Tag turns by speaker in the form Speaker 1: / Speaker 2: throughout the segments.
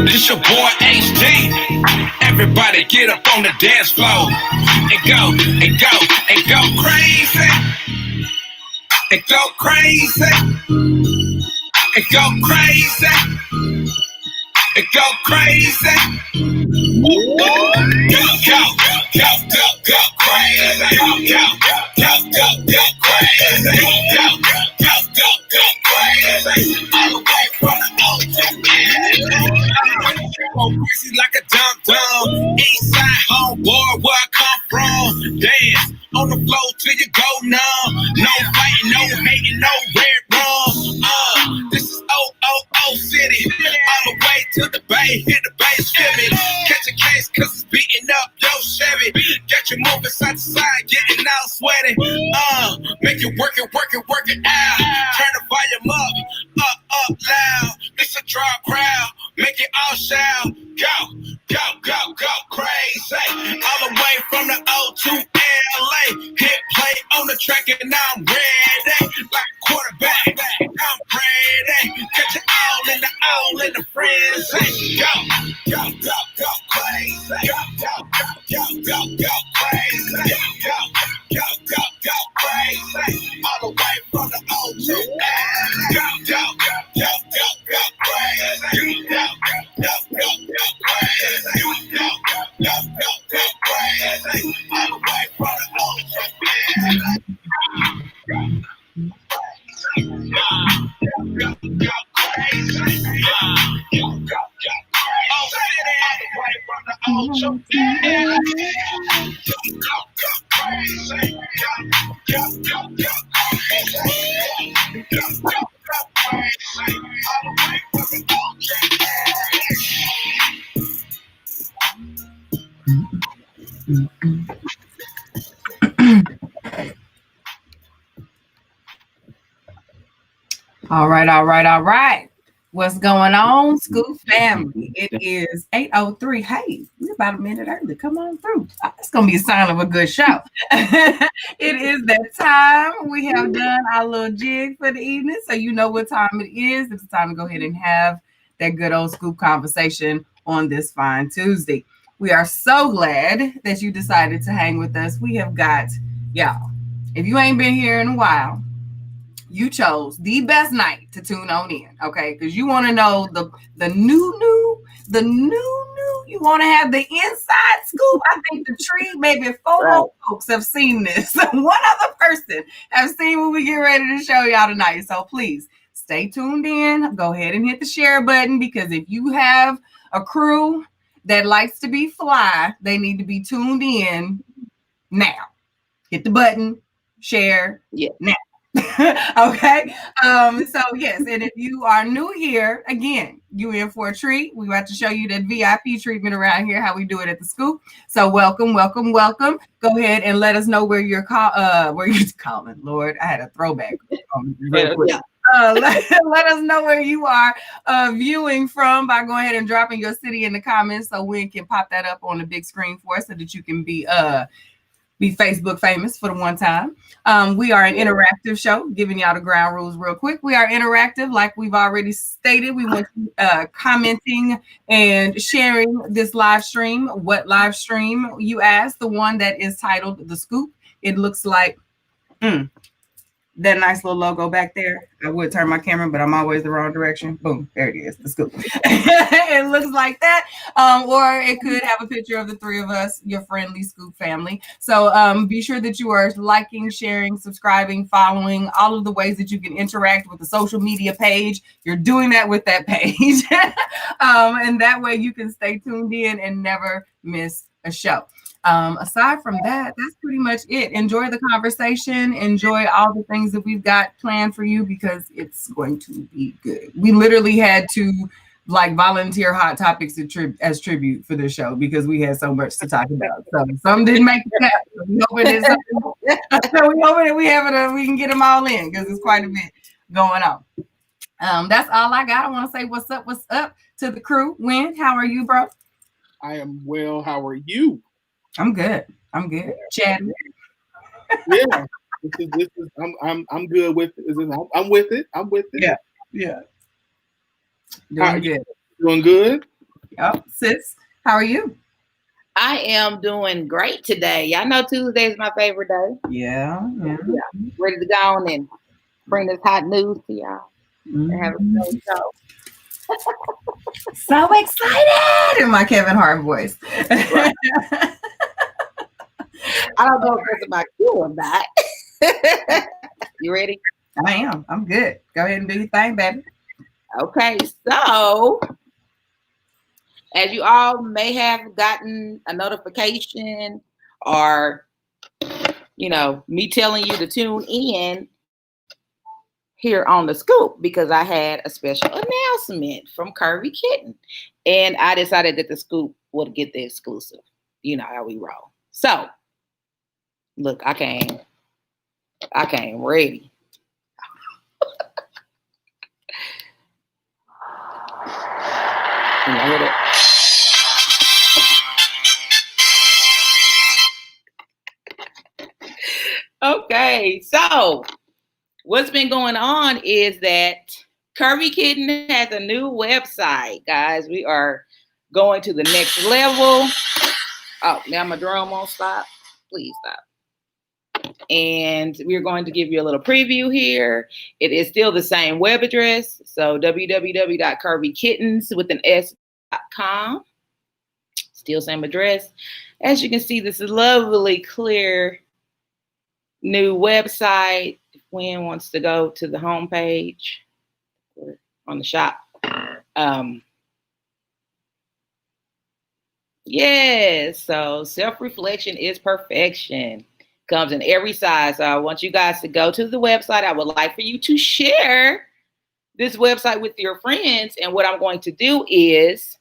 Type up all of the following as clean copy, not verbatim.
Speaker 1: It's your boy HD. Everybody get up on the dance floor and go, and go, and go crazy. And go crazy. And go crazy. And go crazy. Go, go, go, go, go, go crazy. Go, go, go, go, go crazy. Go, go, go, go, go crazy. All the way from the old to go crazy like a dum-dum. East side homeboy, where I come from. Dance on the floor till you go numb. No fighting, no hating, no red rum. This is O City. All the way to the bay, hit the bass, feel me. Catch a case cause it's beating up your Chevy. Get you moving side to side, getting all sweaty. Make it work it, work it, work it out. Turn the volume up loud. It's a draw crowd, make it all shout. Go, go, go, go crazy. All the way from the O to LA. Hit play on the track and I'm ready. Like a quarterback, I'm ready. Catch it all in the friends. Go, go, go, go crazy. Go, go, go, go, go, go crazy. Go, go, go, go crazy. All the way from the O to LA. Go, go, go, go, go, go crazy. Go, go, go, go crazy. Go, go, go, go crazy. All the way from the O to LA.
Speaker 2: All right. What's going on, Scoop family? It is 8:03. Hey, we're about a minute early. Come on through. It's going to be a sign of a good show. It is that time. We have done our little jig for the evening, so you know what time it is. It's time to go ahead and have that good old Scoop conversation on this fine Tuesday. We are so glad that you decided to hang with us. We have got, y'all, if you ain't been here in a while, you chose the best night to tune on in, okay? Because you want to know the new, you want to have the inside scoop. I think the tree, maybe 4 more folks have seen this. One other person have seen what we get ready to show y'all tonight. So please stay tuned in. Go ahead and hit the share button, because if you have a crew that likes to be fly, they need to be tuned in now. Hit the button, share now. Okay. So yes, and if you are new here, again, you in for a treat. We're about to show you that VIP treatment around here, how we do it at the Scoop. So welcome. Go ahead and let us know where you're calling. Lord, I had a throwback. Let us know where you are viewing from by going ahead and dropping your city in the comments, so we can pop that up on the big screen for us, so that you can be Facebook famous for the one time. We are an interactive show, giving y'all the ground rules real quick. We are interactive, like we've already stated. We want you commenting and sharing this live stream. What live stream, you ask? The one that is titled The Scoop. It looks like that nice little logo back there. I would turn my camera, but I'm always the wrong direction. Boom, there it is, The Scoop. It looks like that. Or it could have a picture of the three of us, your friendly Scoop family. So be sure that you are liking, sharing, subscribing, following, all of the ways that you can interact with the social media page. You're doing that with that page. And that way you can stay tuned in and never miss a show. Aside from that, that's pretty much it. Enjoy the conversation. Enjoy all the things that we've got planned for you, because it's going to be good. We literally had to volunteer hot topics as tribute for the show, because we had so much to talk about. So some didn't make it happen. We hoping that we can get them all in, because it's quite a bit going on. That's all I got. I want to say what's up to the crew. Win, how are you, bro?
Speaker 3: I am well. How are you?
Speaker 2: I'm good. Chad.
Speaker 3: Yeah. This is I'm good with it. I'm with it.
Speaker 2: Yeah.
Speaker 3: Doing good.
Speaker 2: Oh, sis, how are you?
Speaker 4: I am doing great today. Y'all know Tuesday is my favorite day.
Speaker 2: Yeah.
Speaker 4: Ready to go on and bring this hot news to y'all and have a great show.
Speaker 2: So excited in my Kevin Hart voice.
Speaker 4: Right. I don't know if it's about you or not. You ready?
Speaker 2: I am. I'm good. Go ahead and do your thing, baby.
Speaker 4: Okay, so as you all may have gotten a notification or, me telling you to tune in here on the scoop because I had a special announcement from Curvy Kitten. And I decided that the scoop would get the exclusive. You know how we roll. So, look, I came ready. Can you hear that? Okay, so what's been going on is that Curvy Kitten has a new website, guys. We are going to the next level. Oh, now my drum won't stop. Please stop. And we're going to give you a little preview here. It is still the same web address. So www.curvykittens.com. Still same address. As you can see, this is lovely, clear new website. If Gwen wants to go to the homepage on the shop. Yes, so self-reflection is perfection. Comes in every size. So I want you guys to go to the website. I would like for you to share this website with your friends. And what I'm going to do is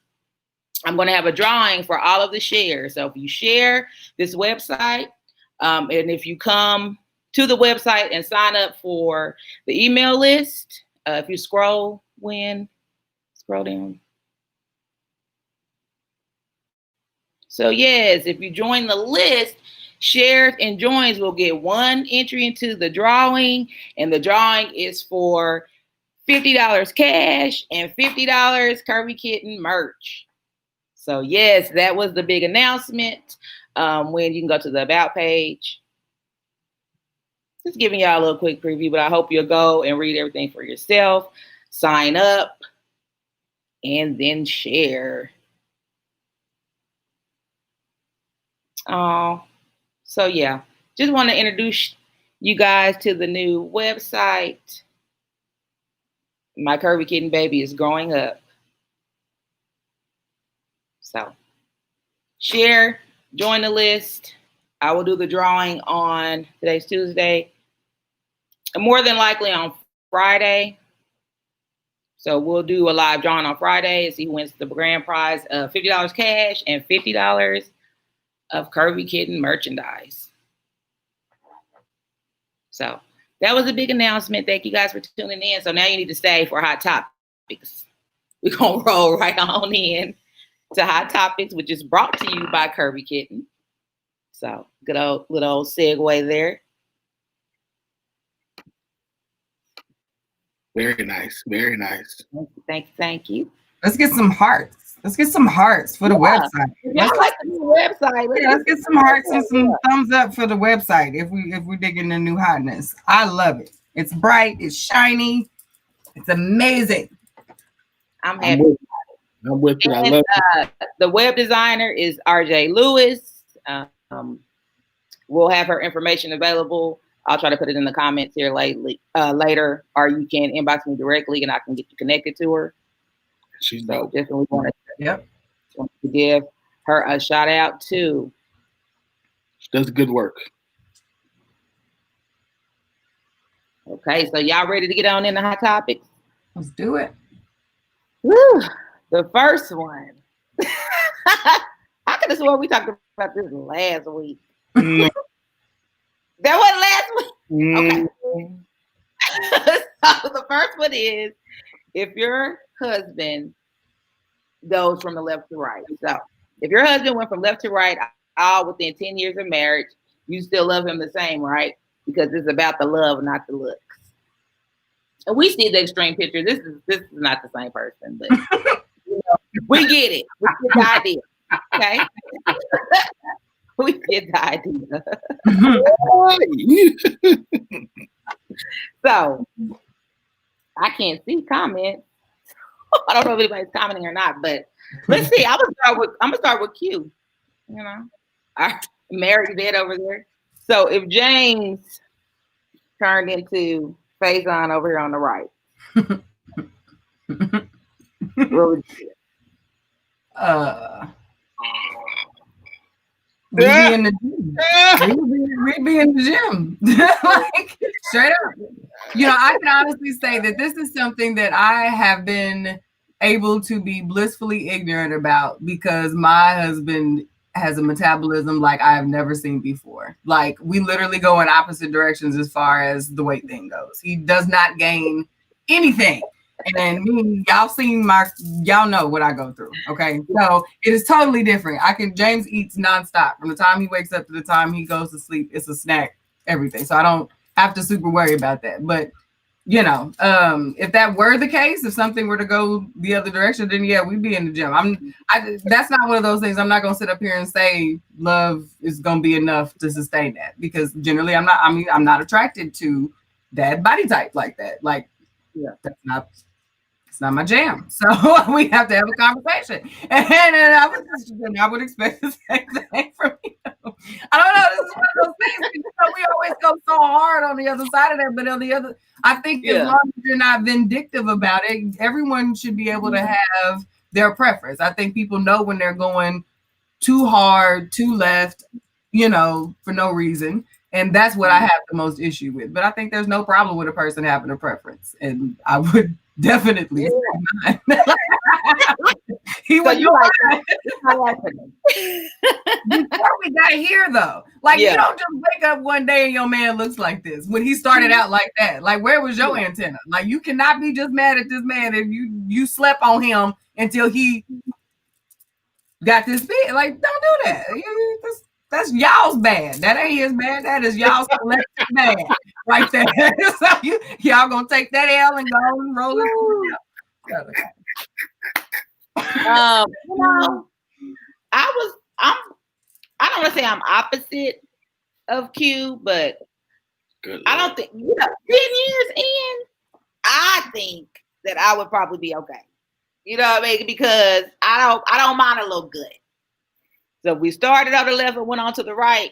Speaker 4: I'm going to have a drawing for all of the shares. So if you share this website, and if you come to the website and sign up for the email list, if you scroll down. So yes, if you join the list, shares and joins will get one entry into the drawing, and the drawing is for $50 cash and $50 Curvy Kitten merch. So yes, that was the big announcement. When you can go to the About page. Just giving y'all a little quick preview, but I hope you'll go and read everything for yourself, sign up, and then share. So yeah, just want to introduce you guys to the new website. My Curvy Kitten baby is growing up. So share, join the list. I will do the drawing on today's Tuesday, and more than likely on Friday. So we'll do a live drawing on Friday and see who wins the grand prize of $50 cash and $50 of Curvy Kitten merchandise. So that was a big announcement. Thank you guys for tuning in. So now you need to stay for Hot Topics. We're going to roll right on in to Hot Topics, which is brought to you by Curvy Kitten. So good old segue there.
Speaker 3: Very nice. Very nice.
Speaker 4: Thank you.
Speaker 2: Let's get some hearts. Let's get some hearts for the website.
Speaker 4: Y'all like the new website.
Speaker 2: Let's get some hearts and some thumbs up for the website if we're digging the new hotness. I love it. It's bright, it's shiny, it's amazing.
Speaker 4: I'm happy.
Speaker 3: I'm with you. I love it.
Speaker 4: The web designer is RJ Lewis. We'll have her information available. I'll try to put it in the comments here later, or you can inbox me directly and I can get you connected to her.
Speaker 3: She's
Speaker 4: So
Speaker 3: dope.
Speaker 4: definitely want
Speaker 2: Yep.
Speaker 4: to give her a shout out too.
Speaker 3: She does good work.
Speaker 4: Okay, so y'all ready to get on into Hot Topics?
Speaker 2: Let's do it.
Speaker 4: Woo! The first one. I could have sworn we talked about this last week.
Speaker 3: Mm.
Speaker 4: That wasn't last week.
Speaker 3: Mm.
Speaker 4: Okay. So the first one is if your husband goes from the left to right. So if your husband went from left to right all within 10 years of marriage, you still love him the same, right? Because it's about the love, not the looks. And we see the extreme picture. This is not the same person, but We get it. We get the idea. Okay. We get the idea. So I can't see comments. I don't know if anybody's commenting or not, but let's see. I'm gonna start with Q. You know, Mary's dead over there. So if James turned into Faison over here on the right, what would you do?
Speaker 2: We'd be in the gym. We'd be in the gym. Like, straight up. You know, I can honestly say that this is something that I have been able to be blissfully ignorant about because my husband has a metabolism like I have never seen before. Like, we literally go in opposite directions as far as the weight thing goes. He does not gain anything. And me, y'all know what I go through. Okay. So it is totally different. James eats nonstop from the time he wakes up to the time he goes to sleep. It's a snack, everything. So I don't have to super worry about that. But you know, if that were the case, if something were to go the other direction, then yeah, we'd be in the gym. That's not one of those things. I'm not gonna sit up here and say love is gonna be enough to sustain that because generally I'm not attracted to that body type like that. Like, yeah, it's not my jam. So we have to have a conversation. And I would expect the same thing from you. I don't know. This is one of those things. You know, we always go so hard on the other side of that, but on the other, I think as long as you're not vindictive about it, everyone should be able to have their preference. I think people know when they're going too hard, too left, you know, for no reason. And that's what I have the most issue with. But I think there's no problem with a person having a preference. And I would definitely say mine. He was before we got here though. Like you don't just wake up one day and your man looks like this. When he started out like that, like where was your antenna? Like you cannot be just mad at this man if you slept on him until he got this big. Like don't do that. That's y'all's bad. That ain't his bad. That is y'all's collective bad right there. So y'all gonna take that L and go and roll it.
Speaker 4: You know, I don't want to say I'm opposite of Q, but I don't think 10 years in, I think that I would probably be okay. You know what I mean? Because I don't mind a little good. So if we started on the left and went on to the right,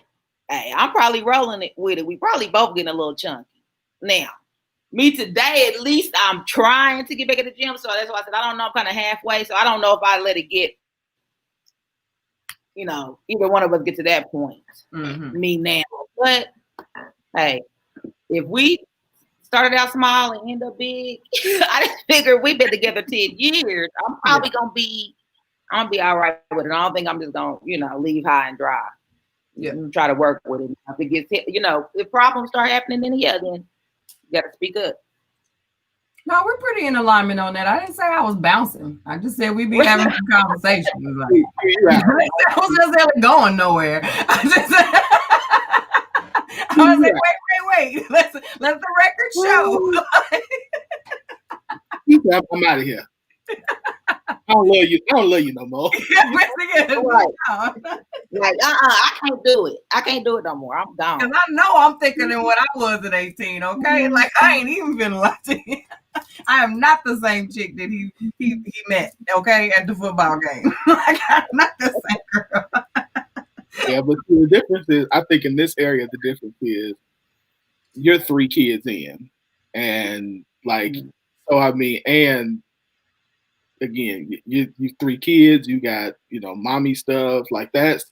Speaker 4: hey, I'm probably rolling it with it. We probably both getting a little chunky. Now, me today, at least I'm trying to get back at the gym. So that's why I said, I don't know, I'm kind of halfway. So I don't know if I let it get, you know, either one of us get to that point. Mm-hmm. Me now. But hey, if we started out small and end up big, I just figured we've been together 10 years. I'm probably going to be all right with it. I don't think I'm just going to, you know, leave high and dry. Yeah. Try to work with it. If it gets hit, you know, if problems start happening, then you got to speak up.
Speaker 2: No, we're pretty in alignment on that. I didn't say I was bouncing. I just said we'd be having some conversations. Like, I was necessarily going nowhere. I was like, wait. Let the record show.
Speaker 3: I'm out of here. I don't love you no more.
Speaker 4: Like, I can't do it. I can't do it no more. I'm gone.
Speaker 2: Because I know I'm thicker than what I was at 18, okay? Like, I ain't even been like I am not the same chick that he met, okay, at the football game. Like, I'm not the same girl.
Speaker 3: Yeah, but the difference is, I think in this area, the difference is you're 3 kids in. And, like, so, I mean, and again, you 3 kids, you got, you know, mommy stuff, like there's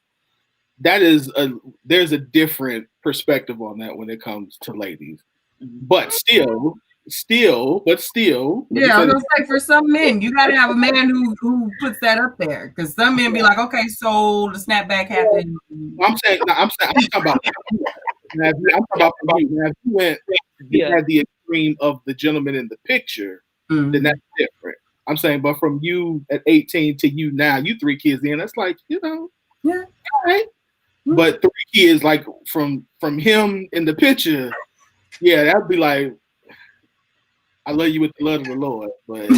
Speaker 3: a different perspective on that when it comes to ladies. But still. Yeah, I was gonna say for some men, you gotta have a man who puts that up there. Because some men be like, okay, so the snapback happened. I'm talking about I'm talking about for you. Now, if you had the extreme of the gentleman in the picture, then that's different. I'm saying, but from you at 18 to you now, you 3 kids in, that's like, you know, all right. Mm-hmm. But 3 kids, like from him in the picture, yeah, that'd be like, I love you with the love of the Lord, but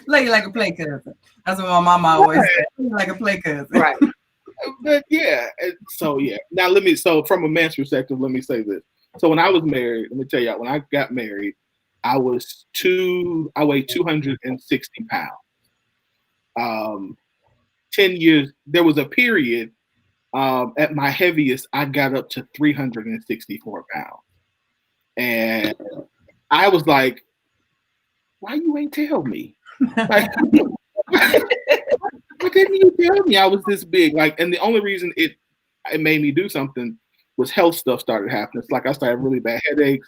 Speaker 2: love you like a play cousin. That's what my mama always said. Like a play cousin.
Speaker 4: Right.
Speaker 3: But yeah, so yeah. Now so from a man's perspective, let me say this. So when I was married, let me tell you, when I got married, I weighed 260 pounds. 10 years, there was a period at my heaviest, I got up to 364 pounds. And I was like, why you ain't tell me? Like, why didn't you tell me I was this big? Like, and the only reason it made me do something was health stuff started happening. It's like I started having really bad headaches,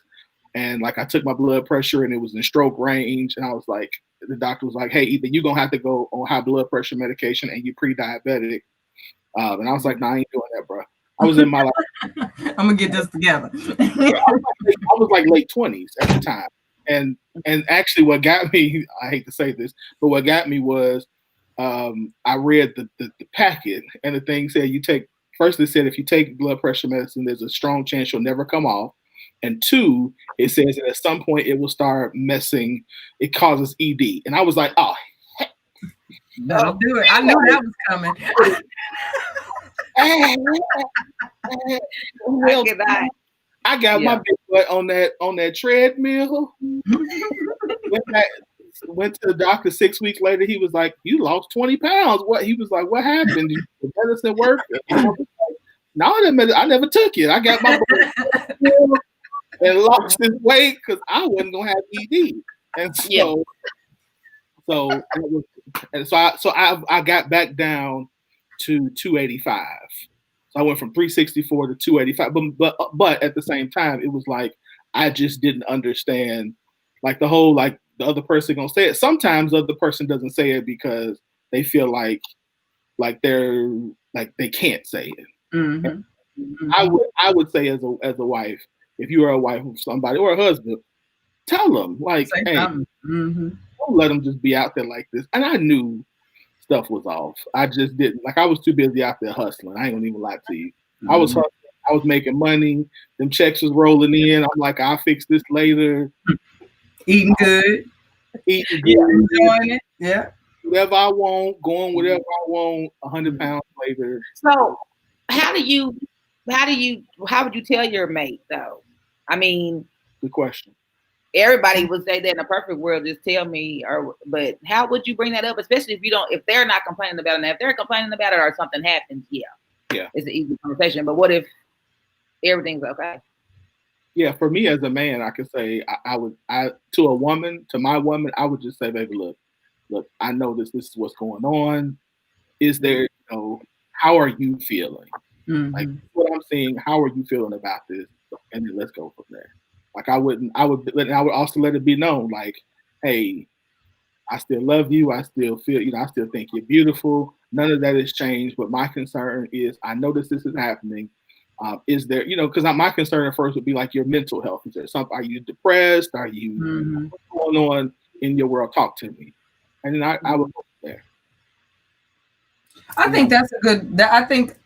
Speaker 3: and like I took my blood pressure and it was in stroke range. And I was like, the doctor was like, hey, either you're gonna have to go on high blood pressure medication and you're pre-diabetic. And I was like, nah, I ain't doing that, bro. I was in my
Speaker 2: I'm gonna get this together.
Speaker 3: I was like late 20s at the time. And actually what got me, I hate to say this, but what got me was I read the packet, and the thing said it said if you take blood pressure medicine, there's a strong chance you'll never come off. And 2, it says that at some point it will start messing, it causes ED. And I was like, oh, heck.
Speaker 2: Don't do it. I knew that was coming.
Speaker 3: Well, I got my big butt on that treadmill. Went to the doctor 6 weeks later. He was like, "You lost 20 pounds." What? He was like, "What happened? Did the medicine work?" No, I never took it. I got my butt and lost his weight because I wasn't gonna have ED. And so I got back down to 285. So I went from 364 to 285. But at the same time, it was like I just didn't understand, like the whole, like the other person gonna say it. Sometimes the other person doesn't say it because they feel like they're like they can't say it.
Speaker 2: Mm-hmm. Mm-hmm.
Speaker 3: I would say as a wife, if you are a wife of somebody or a husband, tell them like, hey,
Speaker 2: mm-hmm.
Speaker 3: don't let them just be out there like this. And I knew stuff was off. I just didn't. Like I was too busy out there hustling. I ain't gonna even lie to you. Mm-hmm. I was hustling. I was making money. Them checks was rolling in. I'm like, I'll fix this later.
Speaker 2: Eating good. Enjoying it. Yeah.
Speaker 3: Whatever I want, going whatever I want, 100 pounds later.
Speaker 4: So how would you tell your mate though? I mean,
Speaker 3: good question.
Speaker 4: Everybody would say that in a perfect world, just tell me, but how would you bring that up? Especially if they're not complaining about it. And if they're complaining about it or something happens, it's an easy conversation. But what if everything's okay?
Speaker 3: Yeah, for me as a man, I could say to my woman, I would just say, baby, look, I know this is what's going on. Is there, how are you feeling? Mm-hmm. Like what I'm seeing, how are you feeling about this? And then let's go from there. Like I would also let it be known, like, hey, I still love you. I still feel, I still think you're beautiful. None of that has changed. But my concern is, I notice this is happening. Is there, because my concern at first would be like your mental health. Is there something? Are you depressed? Are you what's going on in your world? Talk to me. And then I would go there.
Speaker 2: I think that's a good. I think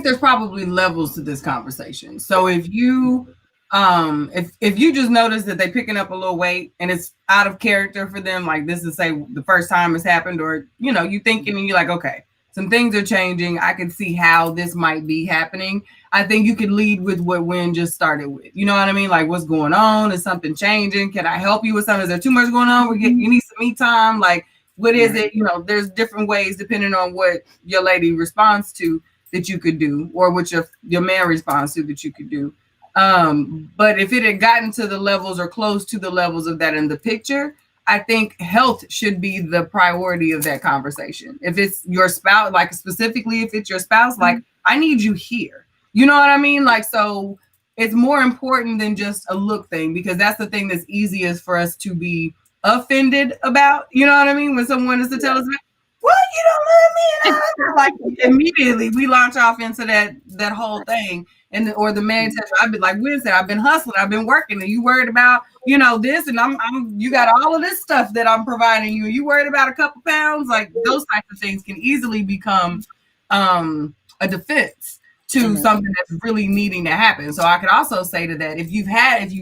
Speaker 2: there's probably levels to this conversation. So if you if you just notice that they're picking up a little weight and it's out of character for them, like this is say the first time it's happened, or you thinking and you're like, okay, some things are changing. I can see how this might be happening. I think you could lead with what Wynn just started with. You know what I mean? Like, what's going on? Is something changing? Can I help you with something? Is there too much going on? You need some me time. Like, what is it? There's different ways depending on what your lady responds to that you could do, or what your man responds to that you could do. But if it had gotten to the levels or close to the levels of that in the picture, I think health should be the priority of that conversation. If it's your spouse, like specifically if it's your spouse, like I need you here. You know what I mean? Like, so it's more important than just a look thing, because that's the thing that's easiest for us to be offended about. You know what I mean? When someone is to tell us, what, you don't love me? Like immediately we launch off into that whole thing. Or the man says, I've been like Wynn said, I've been hustling, I've been working, and you worried about, this, and I'm you got all of this stuff that I'm providing you. You worried about a couple pounds? Like those types of things can easily become a defense to something that's really needing to happen. So I could also say to that, if you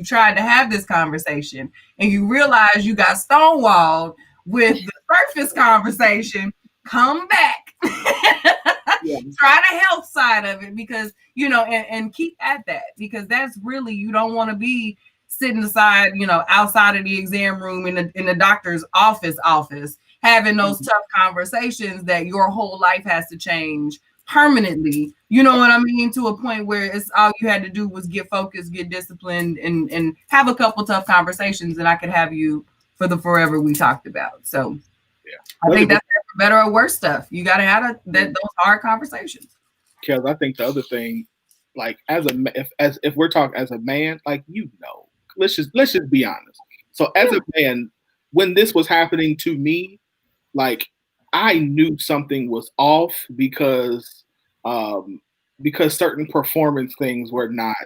Speaker 2: tried to have this conversation and you realize you got stonewalled with the surface conversation, come back. Try the health side of it, because, you know, and keep at that, because that's really, you don't want to be sitting aside, you know, outside of the exam room in the doctor's office, having those tough conversations that your whole life has to change permanently, you know what I mean, to a point where it's all you had to do was get focused, get disciplined, and have a couple tough conversations, and I could have you for the forever we talked about. So I think that's better or worse stuff. You got to have those hard conversations.
Speaker 3: Because I think the other thing, like if we're talking as a man, like, you know, let's just be honest. So as a man, when this was happening to me, like, I knew something was off because certain performance things were not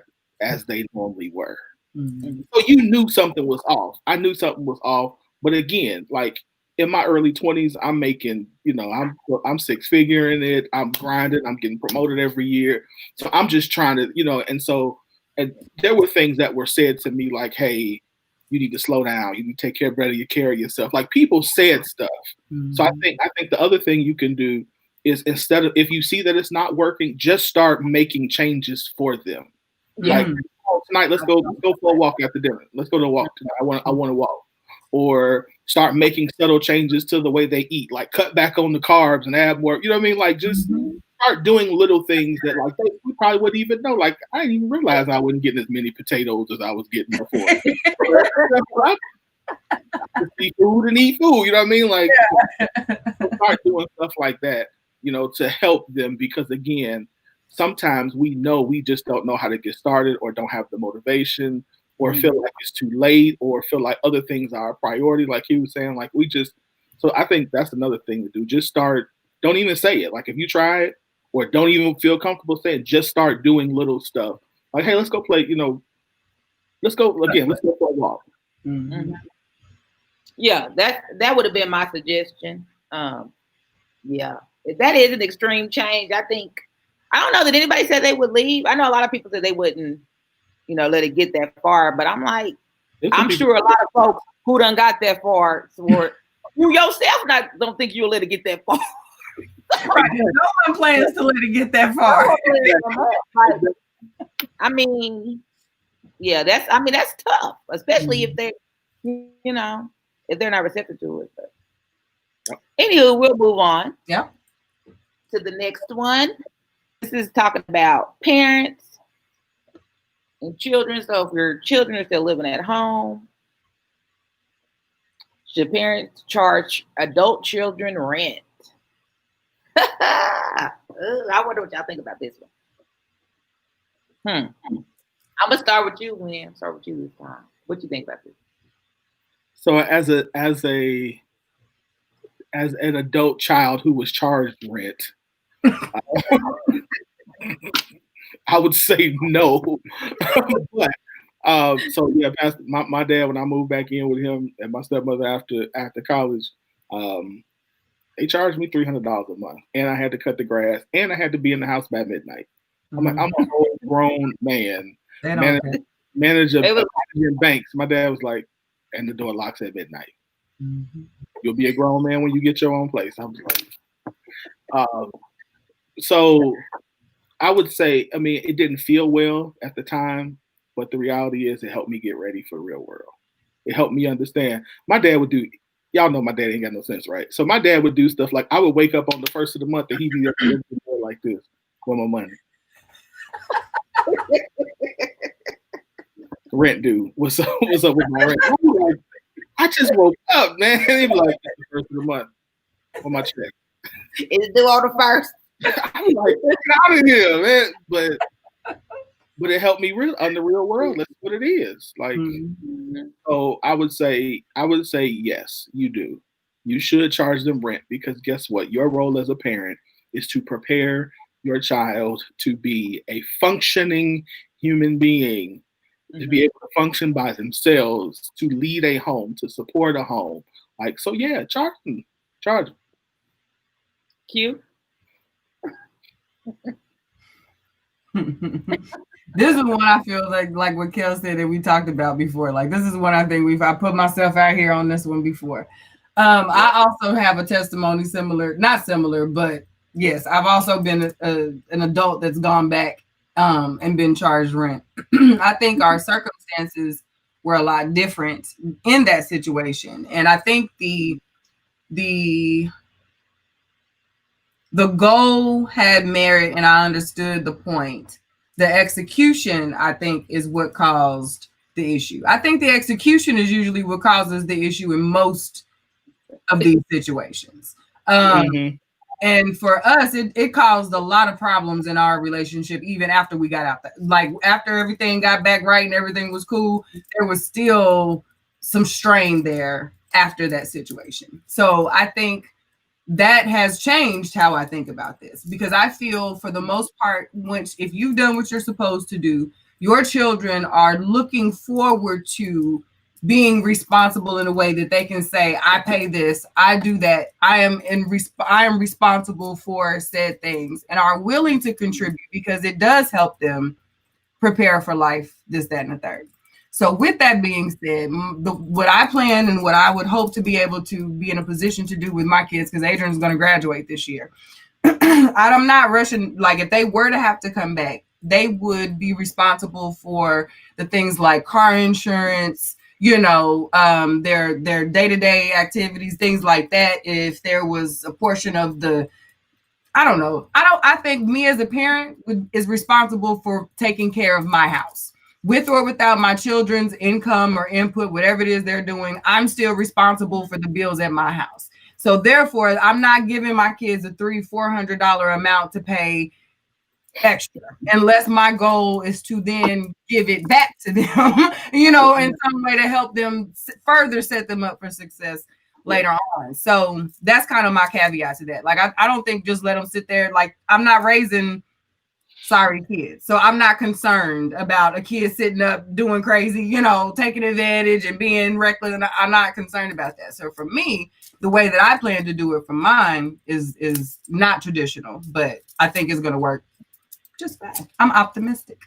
Speaker 3: as they normally were. Mm-hmm. So you knew something was off. I knew something was off. But again, like, in my early 20s, I'm making, you know, I'm six figure in it. I'm grinding. I'm getting promoted every year. So I'm just trying to, you know, and there were things that were said to me like, hey, you need to slow down. You need to take care of yourself. Like, people said stuff. Mm-hmm. So I think the other thing you can do is, instead of, if you see that it's not working, just start making changes for them. Like, tonight, let's go for a walk after dinner. Let's go to a walk tonight. I want to walk. Or start making subtle changes to the way they eat, like cut back on the carbs and add more. You know what I mean? Like, just start doing little things that, like, we probably wouldn't even know. Like, I didn't even realize I wasn't getting as many potatoes as I was getting before. Eat food and eat food. You know what I mean? Like, start doing stuff like that, you know, to help them, because again, sometimes we just don't know how to get started, or don't have the motivation, or feel like it's too late, or feel like other things are a priority, like he was saying. Like, so I think that's another thing to do. Just start. Don't even say it. Like, if you try it, or don't even feel comfortable saying, just start doing little stuff. Like, hey, let's go play, you know, let's go for a walk.
Speaker 4: Mm-hmm. Yeah, that would have been my suggestion. Yeah, if that is an extreme change, I don't know that anybody said they would leave. I know a lot of people said they wouldn't, you know, let it get that far. But I'm like, I'm sure a lot of folks who done got that far, or you yourself don't think you'll let it get that far.
Speaker 2: Right. No one plans to let it get that far.
Speaker 4: I mean, yeah, that's tough, especially if they, you know, if they're not receptive to it. But anywho, we'll move on.
Speaker 2: Yeah.
Speaker 4: To the next one. This is talking about parents and children. So if your children are still living at home, should parents charge adult children rent? I wonder what y'all think about this one. I'm gonna start with you, William. Start with you this time. What you think about this?
Speaker 3: So as an adult child who was charged rent, I would say no. But so yeah, my dad, when I moved back in with him and my stepmother after college, they charged me $300 a month, and I had to cut the grass, and I had to be in the house by midnight. I'm like, I'm a whole grown man, manager banks. My dad was like, and the door locks at midnight. Mm-hmm. You'll be a grown man when you get your own place. I was like, so I would say, I mean, it didn't feel well at the time, but the reality is, it helped me get ready for the real world. It helped me understand. My dad would do. Y'all know my dad ain't got no sense, right? So my dad would do stuff like, I would wake up on the first of the month and he'd be up like this for my money. Rent due. What's up with my rent? Like, I just woke up, man. He'd be like, the first of the month for my check.
Speaker 4: It's due on the first.
Speaker 3: I'm like, get out of here, man. But it helped me on the real world. That's what it is. Like, so I would say yes, you do. You should charge them rent, because guess what? Your role as a parent is to prepare your child to be a functioning human being, to be able to function by themselves, to lead a home, to support a home. Like, so yeah, charge them.
Speaker 4: Q?
Speaker 2: This is one I feel like what Kel said that we talked about before. Like this is one I think I put myself out here on this one before. I also have a testimony not similar, but yes, I've also been an adult that's gone back and been charged rent. I think our circumstances were a lot different in that situation, and I think the goal had merit, and I understood the point. The execution, I think, is what caused the issue. I think the execution is usually what causes the issue in most of these situations. And for us, it caused a lot of problems in our relationship, even after we got out there. Like after everything got back right and everything was cool, there was still some strain there after that situation. So I think that has changed how I think about this, because I feel for the most part, if you've done what you're supposed to do, your children are looking forward to being responsible in a way that they can say, I pay this, I do that, I am responsible for said things, and are willing to contribute because it does help them prepare for life, this, that, and the third. So with that being said, what I plan and what I would hope to be able to be in a position to do with my kids, because Adrian's going to graduate this year, I'm not rushing. Like if they were to have to come back, they would be responsible for the things like car insurance, their day-to-day activities, things like that. If there was a portion of I think me as a parent is responsible for taking care of my house. With or without my children's income or input, whatever it is they're doing, I'm still responsible for the bills at my house. So therefore, I'm not giving my kids a $300-400 amount to pay extra, unless my goal is to then give it back to them, in some way to help them further set them up for success later on. So that's kind of my caveat to that. Like, I don't think just let them sit there. Like, I'm not raising sorry kids. So I'm not concerned about a kid sitting up doing crazy, taking advantage and being reckless. And I'm not concerned about that. So for me, the way that I plan to do it for mine is not traditional, but I think it's going to work just fine. I'm optimistic.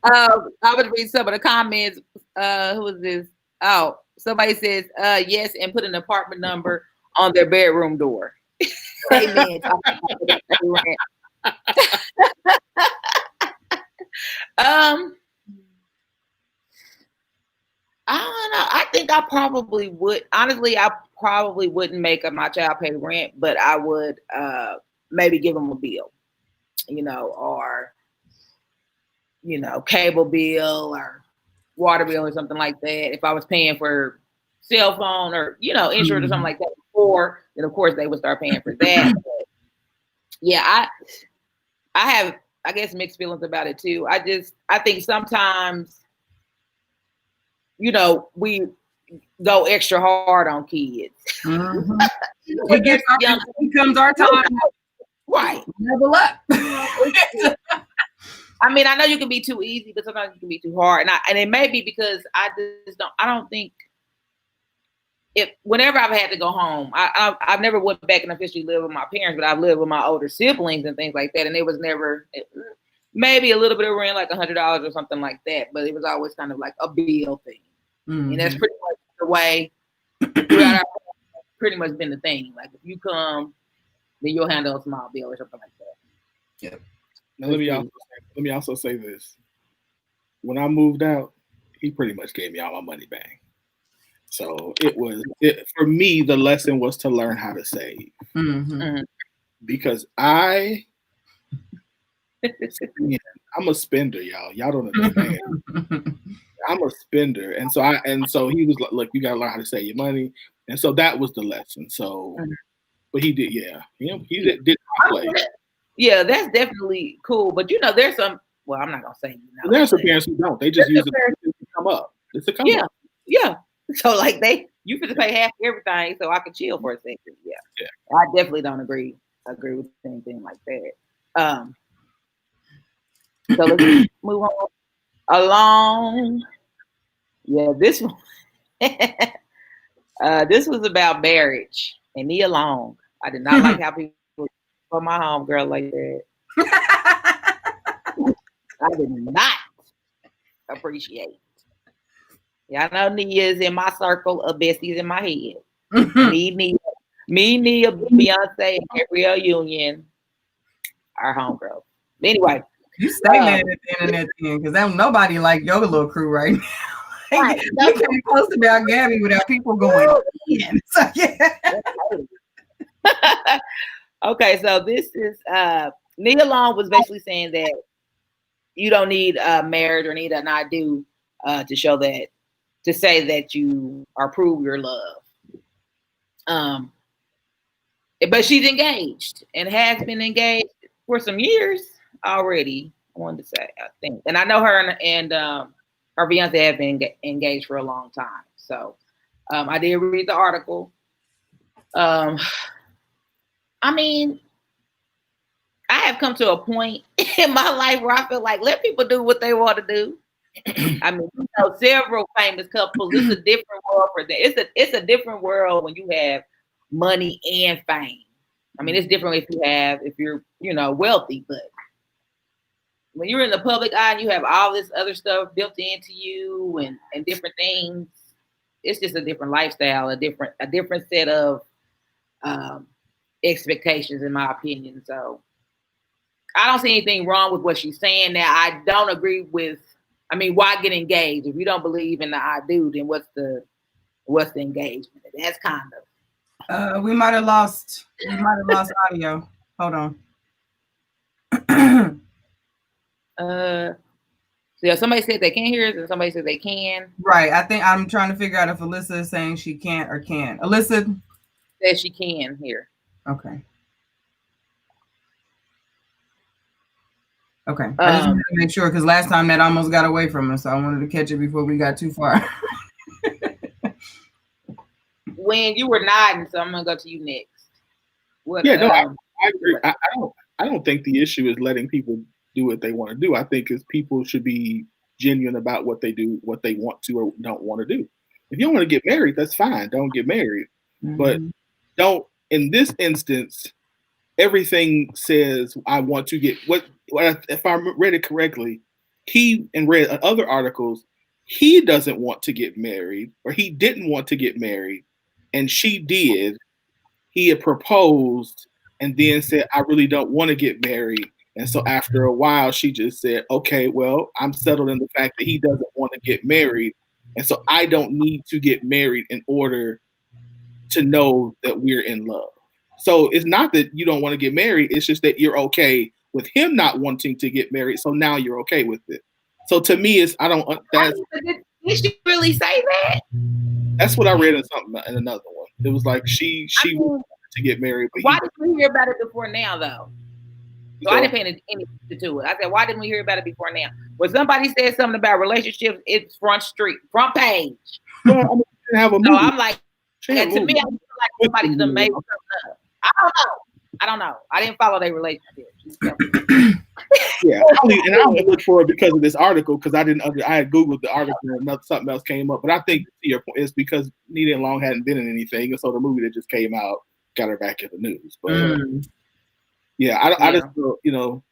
Speaker 4: I would read some of the comments. Who is this? Oh, somebody says yes, and put an apartment number on their bedroom door. Amen. I don't know. I think I probably would. Honestly, I probably wouldn't make my child pay rent, but I would maybe give them a bill, or cable bill or water bill or something like that. If I was paying for cell phone or insurance or something like that before, then of course they would start paying for that. But yeah, I have, I guess, mixed feelings about it too. I think sometimes, we go extra hard on kids.
Speaker 2: Mm-hmm. It becomes our time.
Speaker 4: Right.
Speaker 2: Level up.
Speaker 4: I mean, I know you can be too easy, but sometimes you can be too hard. And it may be because I don't think, whenever I've had to go home, I've never went back and officially lived with my parents, but I've lived with my older siblings and things like that. And it was never, maybe a little bit of rent, like $100 or something like that. But it was always kind of like a bill thing. Mm-hmm. And that's pretty much the way pretty much been the thing. Like if you come, then you'll handle a small bill or something like that.
Speaker 3: Yeah. Now let me also say this. When I moved out, he pretty much gave me all my money back. So for me, the lesson was to learn how to save. Mm-hmm. Because I'm a spender, y'all. Y'all don't understand. I'm a spender. And so he was like, look, you gotta learn how to save your money. And so that was the lesson. So but he did, yeah. He did play.
Speaker 4: Yeah, that's definitely cool. But there's some, well, I'm not gonna say
Speaker 3: there's some parents who don't. They just use it to come up. It's a come up.
Speaker 4: Yeah. So like you could pay half everything so I could chill for a second. Yeah. I definitely don't agree with anything like that. So let's move on along. Yeah, this one. This was about marriage and Nia Long. I did not like how people for my home girl like that. I did not appreciate. Yeah, I know Nia is in my circle of besties in my head. Me, Nia, Beyonce, and Gabrielle Union are homegirls. Anyway.
Speaker 2: You stay mad at the internet thing because there's nobody like your little crew right now. Right. You can't post about Gabby without people going in. So, yeah.
Speaker 4: Okay, so this is Nia Long was basically saying that you don't need marriage or need an I do to show that, to say that you or prove your love. But she's engaged and has been engaged for some years already. I wanted to say, I think, and I know her and her Beyonce have been engaged for a long time. So I did read the article. I mean, I have come to a point in my life where I feel like let people do what they want to do. I mean, you know, several famous couples. It's a different world for them. It's a different world when you have money and fame. I mean, it's different if you're wealthy, but when you're in the public eye and you have all this other stuff built into you and different things, it's just a different lifestyle, a different set of expectations, in my opinion. So I don't see anything wrong with what she's saying. Now, I don't agree with. I mean, why get engaged if you don't believe in the I do? Then what's the engagement? That's kind of.
Speaker 2: We might have lost audio. Hold on.
Speaker 4: So somebody said they can't hear us, and somebody said they can.
Speaker 2: Right. I think I'm trying to figure out if Alyssa is saying she can't or can. Alyssa
Speaker 4: says she can hear.
Speaker 2: Okay. Okay. I just wanted to make sure because last time that almost got away from us, so I wanted to catch it before we got too far.
Speaker 4: When you were nodding, so I'm gonna go to you next.
Speaker 3: I agree. I don't think the issue is letting people do what they want to do. I think is people should be genuine about what they do, what they want to or don't want to do. If you don't want to get married, that's fine. Don't get married. Mm-hmm. But don't, in this instance, everything says I want to get what if I read it correctly, he and read other articles, he doesn't want to get married or he didn't want to get married and she did. He had proposed and then said, I really don't want to get married. And so after a while, she just said, okay, well, I'm settled in the fact that he doesn't want to get married. And so I don't need to get married in order to know that we're in love. So it's not that you don't want to get married. It's just that you're okay with him not wanting to get married. So now you're okay with it. So to me, did
Speaker 4: she really say that?
Speaker 3: That's what I read in another one. It was like she wanted to get married. But
Speaker 4: why didn't we hear about it before now, though? So I didn't pay any attention to it. I said, why didn't we hear about it before now? When somebody said something about relationships, it's front page.
Speaker 3: Well, I mean, have a movie.
Speaker 4: So I'm like, and to me, I feel like somebody's done made something up. I don't know. I didn't follow their relationship.
Speaker 3: Yeah, and I only looked for it because of this article because I had Googled the article and something else came up. But I think to your point, it's because Nia and Long hadn't been in anything, and so the movie that just came out got her back in the news. But yeah, I just feel,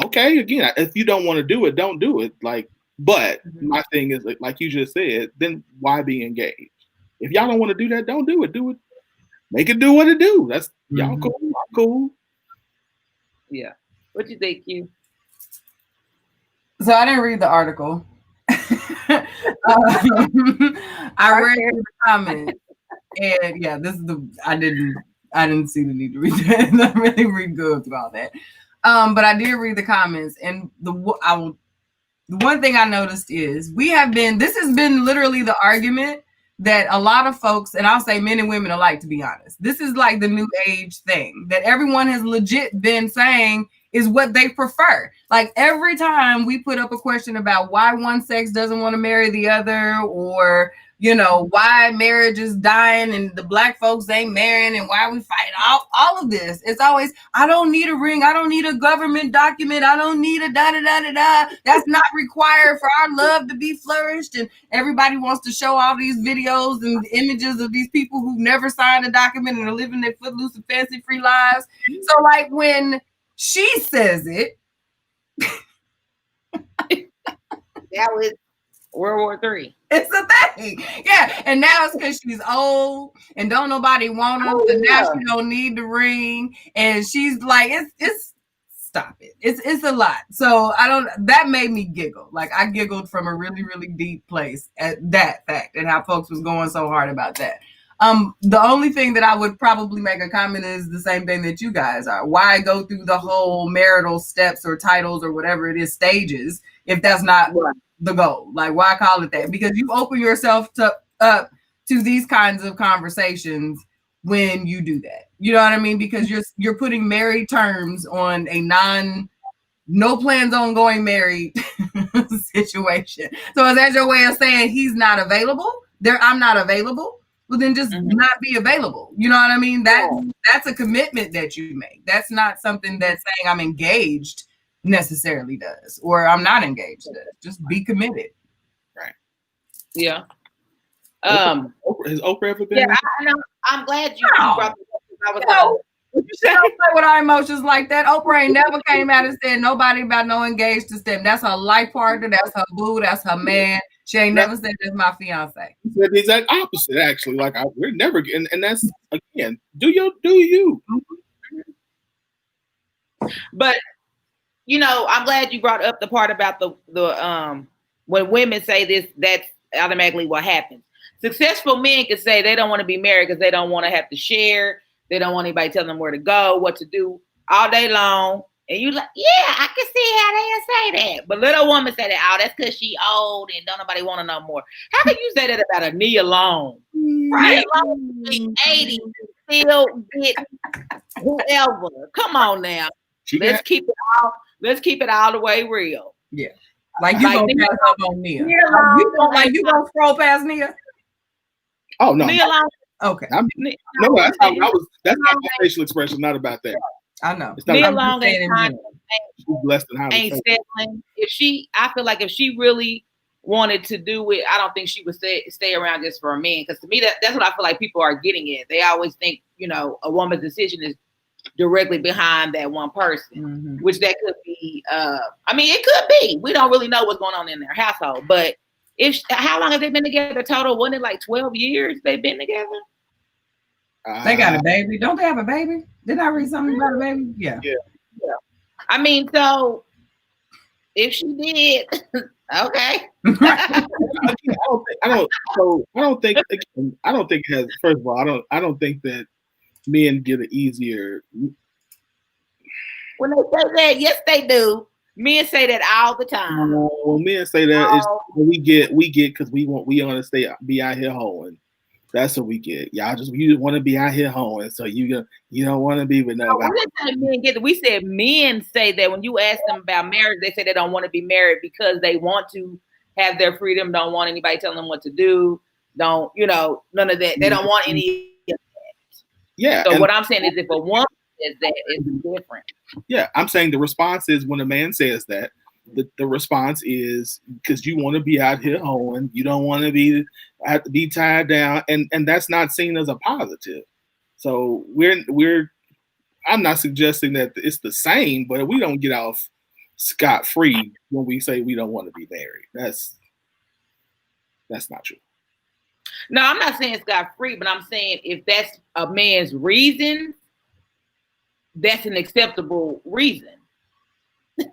Speaker 3: okay, again, if you don't want to do it, don't do it. Like, but my thing is like you just said, then why be engaged? If y'all don't want to do that, don't do it. Do it. Make it do what it do. That's y'all cool. I'm cool.
Speaker 4: Yeah. What you think, Q?
Speaker 2: So I didn't read the article. I read the comments, and yeah, this is I didn't see the need to read that. I really read good through all that. But I did read the comments, and the one thing I noticed is this has been literally the argument that a lot of folks, and I'll say men and women alike, to be honest, this is like the new age thing that everyone has legit been saying is what they prefer. Like every time we put up a question about why one sex doesn't want to marry the other, or why marriage is dying and the black folks ain't marrying and why we fight, all of this, it's always, I don't need a ring, I don't need a government document, I don't need a da-da-da-da-da. That's not required for our love to be flourished. And everybody wants to show all these videos and images of these people who never signed a document and are living their footloose and fancy free lives. So like when She says it.
Speaker 4: That was World War III.
Speaker 2: It's a thing. Yeah. And now it's because she's old and don't nobody want her. So now she don't need the ring. And she's like, it's stop it. It's a lot. So that made me giggle. Like I giggled from a really, really deep place at that fact and how folks was going so hard about that. The only thing that I would probably make a comment is the same thing that you guys are. Why go through the whole marital steps or titles or whatever it is, stages, if that's not the goal? Like, why call it that? Because you open yourself up to these kinds of conversations when you do that. You know what I mean? Because you're putting married terms on a no plans on going married situation. So is that your way of saying he's not available? I'm not available? Well, then just not be available. You know what I mean? That's a commitment that you make. That's not something that saying I'm engaged necessarily does, or I'm not engaged does. Just be committed.
Speaker 3: Right.
Speaker 4: Yeah.
Speaker 3: Has Oprah ever been?
Speaker 4: Yeah, I'm glad you brought this up.
Speaker 2: You don't play with our emotions like that. Oprah ain't never came out and said nobody about no engaged to STEM. That's her life partner. That's her boo. That's her man. She ain't never said that's my fiance.
Speaker 3: He said the exact opposite, actually. Like we're never getting, and that's again, do you?
Speaker 4: But I'm glad you brought up the part about the when women say this, that's automatically what happens. Successful men can say they don't want to be married because they don't want to have to share. They don't want anybody telling them where to go, what to do all day long. And you like, yeah, I can see how they say that. But little woman say that, that's because she old and don't nobody want to know more. How can you say that about a Nia Long? Right? 80, still get whoever. Come on now. Let's keep it all the way real.
Speaker 2: Yeah. Like you gonna pass up on Nia. You gonna scroll past Nia?
Speaker 3: Oh no.
Speaker 4: Nia Long.
Speaker 2: Okay.
Speaker 3: That's my facial expression, not about that.
Speaker 2: I know.
Speaker 4: Nia Long ain't settling. I feel like if she really wanted to do it, I don't think she would stay around just for a man. Because to me, that's what I feel like people are getting at. They always think, a woman's decision is directly behind that one person, which that could be. It could be. We don't really know what's going on in their household, but. How long have they been together total? Wasn't it like 12 years they've been together?
Speaker 2: They got a baby. Don't they have a baby? Didn't I read something about a baby? Yeah.
Speaker 4: So if she did, okay.
Speaker 3: I don't think it has. First of all, I don't think that men get it easier.
Speaker 4: When they say that, yes, they do. Men say that all the time.
Speaker 3: When men say that, we get because we want to be out here hoeing. That's what we get. You just want to be out here hoeing, so you don't want to be with nobody.
Speaker 4: We said men say that when you ask them about marriage, they say they don't want to be married because they want to have their freedom. Don't want anybody telling them what to do. Don't none of that. They don't want any of that.
Speaker 3: Yeah.
Speaker 4: So what I'm saying is, if a woman says that, it's different.
Speaker 3: Yeah, I'm saying the response is when a man says that, the response is because you want to be out here hoeing, you don't want to have to be tied down, and that's not seen as a positive. So I'm not suggesting that it's the same, but we don't get off scot-free when we say we don't want to be married. That's not true.
Speaker 4: No, I'm not saying scot-free, but I'm saying if that's a man's reason, that's an acceptable reason.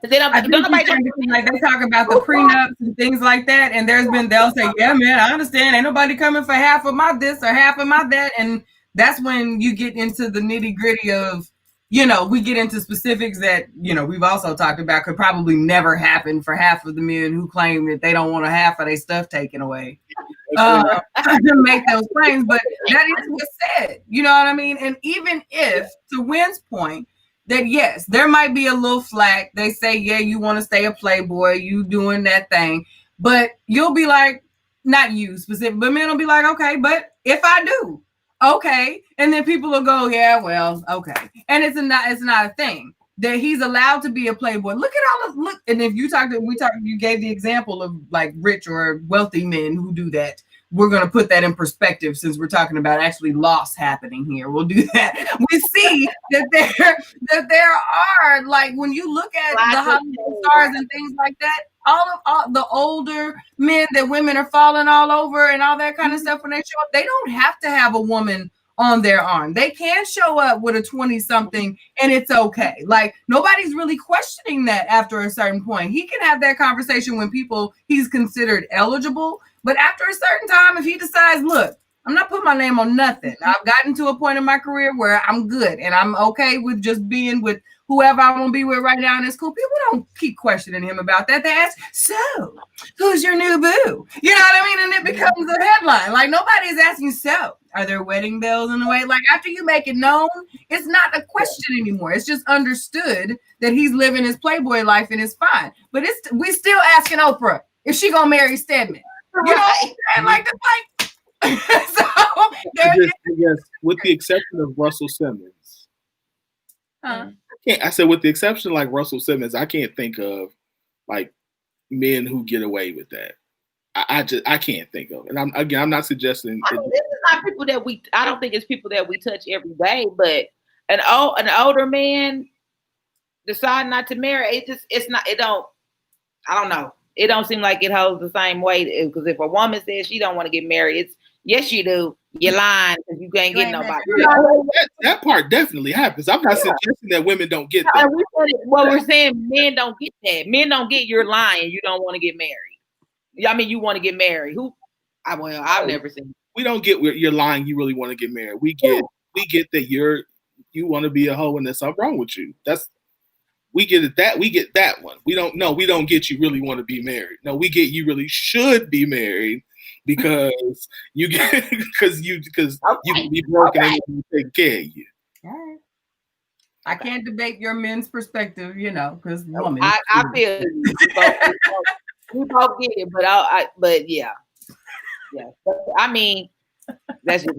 Speaker 4: They talk
Speaker 2: about the prenups and things like that, and they'll say, yeah, man, I understand. Ain't nobody coming for half of my this or half of my that. And that's when you get into the nitty-gritty of, we get into specifics that, we've also talked about could probably never happen for half of the men who claim that they don't want a half of their stuff taken away. To make those claims, but that is what's said. You know what I mean? And even if, to Wynn's point, that yes, there might be a little flack. They say, yeah, you want to stay a playboy, you doing that thing, but you'll be like, not you specific, but men will be like, okay, but if I do, okay, and then people will go, yeah, well, okay, and it's not a thing that he's allowed to be a playboy. Look at all the and if you gave the example of like rich or wealthy men who do that. we're going to put that in perspective since we're talking about actually loss happening here. We'll do that. We see that there are, like, when you look at the Hollywood stars and things like that, all the older men that women are falling all over and all that kind of stuff, when they show up, they don't have to have a woman on their arm. They can show up with a 20-something and it's okay. Like, nobody's really questioning that after a certain point. He can have that conversation when he's considered eligible, but after a certain time, if he decides, look, I'm not putting my name on nothing. I've gotten to a point in my career where I'm good and I'm okay with just being with whoever I want to be with right now, and it's cool. People don't keep questioning him about that. They ask, so who's your new boo? You know what I mean? And it becomes a headline. Like, nobody is asking, so are there wedding bells in the way? Like, after you make it known, it's not a question anymore. It's just understood that he's living his Playboy life and it's fine. But we still asking Oprah if she gonna marry Stedman. You know what I'm saying? Like, the fight. So
Speaker 3: I guess, with the exception of Russell Simmons. I said, with the exception like Russell Simmons, I can't think of like men who get away with that. I can't think of it. And I'm not suggesting.
Speaker 4: I mean, this is not people that I don't think it's people that we touch every day, but an older man decide not to marry. I don't know. It don't seem like it holds the same weight, because if a woman says she don't want to get married, it's yes, you do. You're lying because you can't get nobody.
Speaker 3: That part definitely happens. I'm not suggesting that women don't get that.
Speaker 4: We're saying men don't get that. Men don't get you're lying. You don't want to get married. I mean, you want to get married. I've never seen.
Speaker 3: We don't get you're lying. You really want to get married. We get that you want to be a hoe and there's something wrong with you. We get it that we get that one. We don't get you really want to be married. No, we get you really should be married because you can be broken and you take care of you.
Speaker 2: I can't debate your men's perspective, because women.
Speaker 4: I feel we both get it, but yeah. I mean, that's just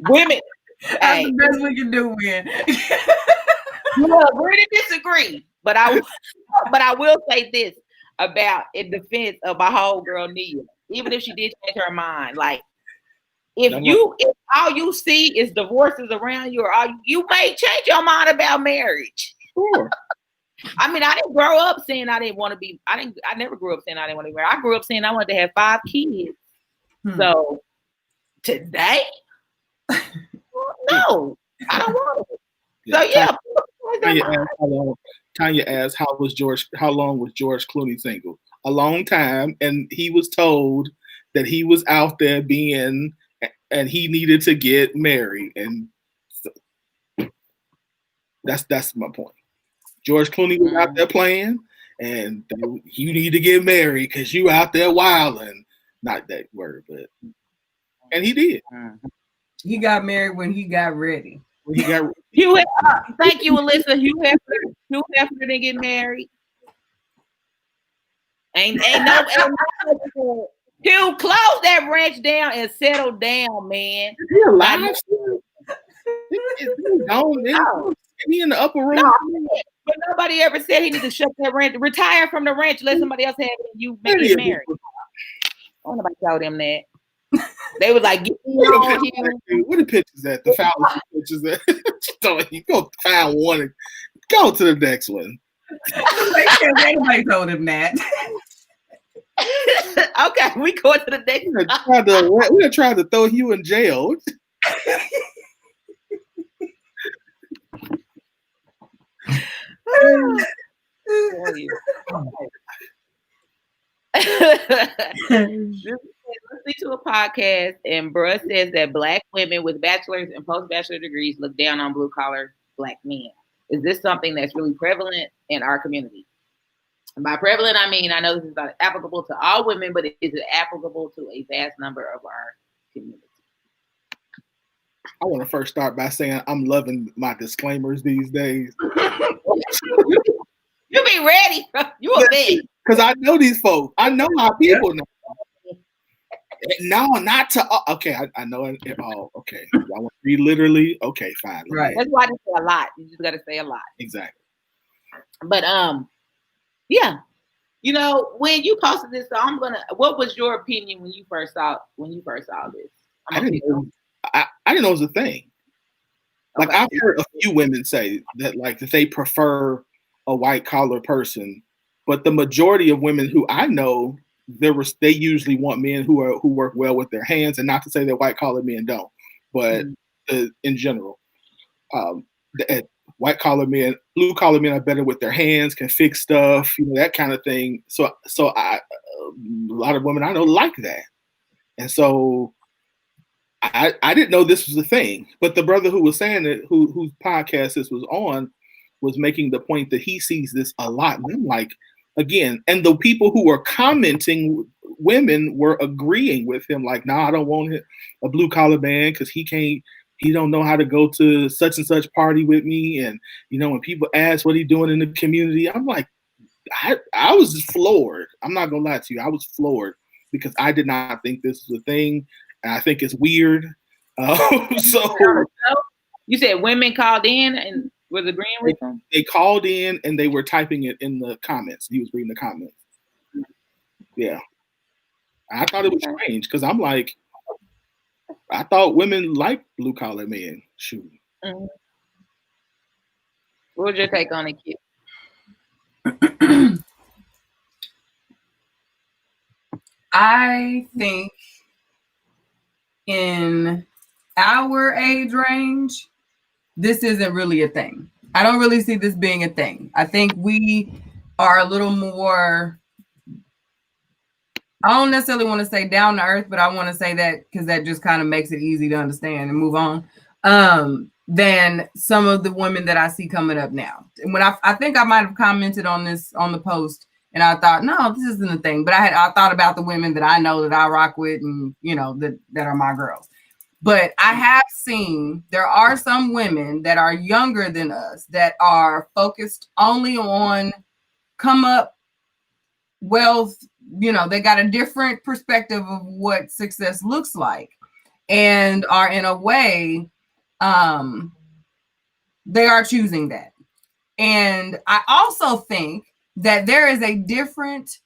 Speaker 4: women.
Speaker 2: That's the best we can do, man.
Speaker 4: You agree to disagree, but I will say this about in defense of my homegirl Nia. Even if she did change her mind, like if all you see is divorces around you, or you may change your mind about marriage.
Speaker 3: Sure.
Speaker 4: I mean, I didn't grow up saying I didn't want to be. I never grew up saying I didn't want to be married. I grew up saying I wanted to have 5 kids. So today, no, I don't want to. So yeah.
Speaker 3: Tanya asked, how long was George Clooney single? A long time, and he was told that he was out there and he needed to get married, and so that's my point. George Clooney was out there playing, and you need to get married because you out there wilding. Not that word, but and he did.
Speaker 2: He got married when he got ready.
Speaker 4: Thank you, Alyssa. Hugh Hefner didn't get married. Ain't no Hugh, close that ranch down and settle down, man.
Speaker 3: Is he alive? He in the upper room?
Speaker 4: No, but nobody ever said he needs to shut that ranch, retire from the ranch, let somebody else have it, and you make it married. Nobody told them that. They was like, get me on here.
Speaker 3: What the pictures at? The fallacy pictures at? You go find one and go to the next one.
Speaker 2: Nobody told him that.
Speaker 4: Okay, we go to the next
Speaker 3: one. We're trying to throw you in jail.
Speaker 4: Listening to a podcast, and bruh says that Black women with bachelor's and post-bachelor degrees look down on blue-collar Black men. Is this something that's really prevalent in our community? And by prevalent, I mean, I know this is not applicable to all women, but is it applicable to a vast number of our community?
Speaker 3: I want to first start by saying I'm loving my disclaimers these days.
Speaker 4: You be ready. You a big.
Speaker 3: Because I know these folks. I know how people know. No, not to. Okay, I know it all. Okay, I want to read literally. Okay, fine.
Speaker 2: Right.
Speaker 4: That's why I just say a lot. You just got to say a lot.
Speaker 3: Exactly.
Speaker 4: But yeah. You know, when you posted this, so what was your opinion when you first saw this?
Speaker 3: I didn't know it was a thing. Like, I've heard a few women say that, like, that they prefer a white collar person, but the majority of women who I know, they usually want men who work well with their hands, and not to say that white collar men don't, but in general, white collar men, blue collar men are better with their hands, can fix stuff, that kind of thing. So a lot of women I know like that, and so I didn't know this was a thing. But the brother who was saying it, whose podcast this was on, was making the point that he sees this a lot. And I'm like, again, and the people who were commenting, women were agreeing with him, like, nah, I don't want a blue collar man because he don't know how to go to such and such party with me. And, when people ask what he's doing in the community, I'm like, I was just floored. I'm not going to lie to you. I was floored because I did not think this was a thing. And I think it's weird. So
Speaker 4: you said women called in and was agreeing with them?
Speaker 3: They called in and they were typing it in the comments. He was reading the comments. Yeah. I thought it was strange because I'm like, I thought women like blue collar men. Shoot.
Speaker 4: Mm-hmm. What was your take on it, Kid?
Speaker 2: I think in our age range, this isn't really a thing. I don't really see this being a thing. I think we are a little more, I don't necessarily want to say down to earth, but I want to say that because that just kind of makes it easy to understand and move on, than some of the women that I see coming up now. And when I think I might have commented on this on the post, and I thought, no, this isn't a thing. But I thought about the women that I know that I rock with and, that are my girls. But I have seen there are some women that are younger than us that are focused only on come up wealth. They got a different perspective of what success looks like and are in a way, they are choosing that. And I also think that there is a different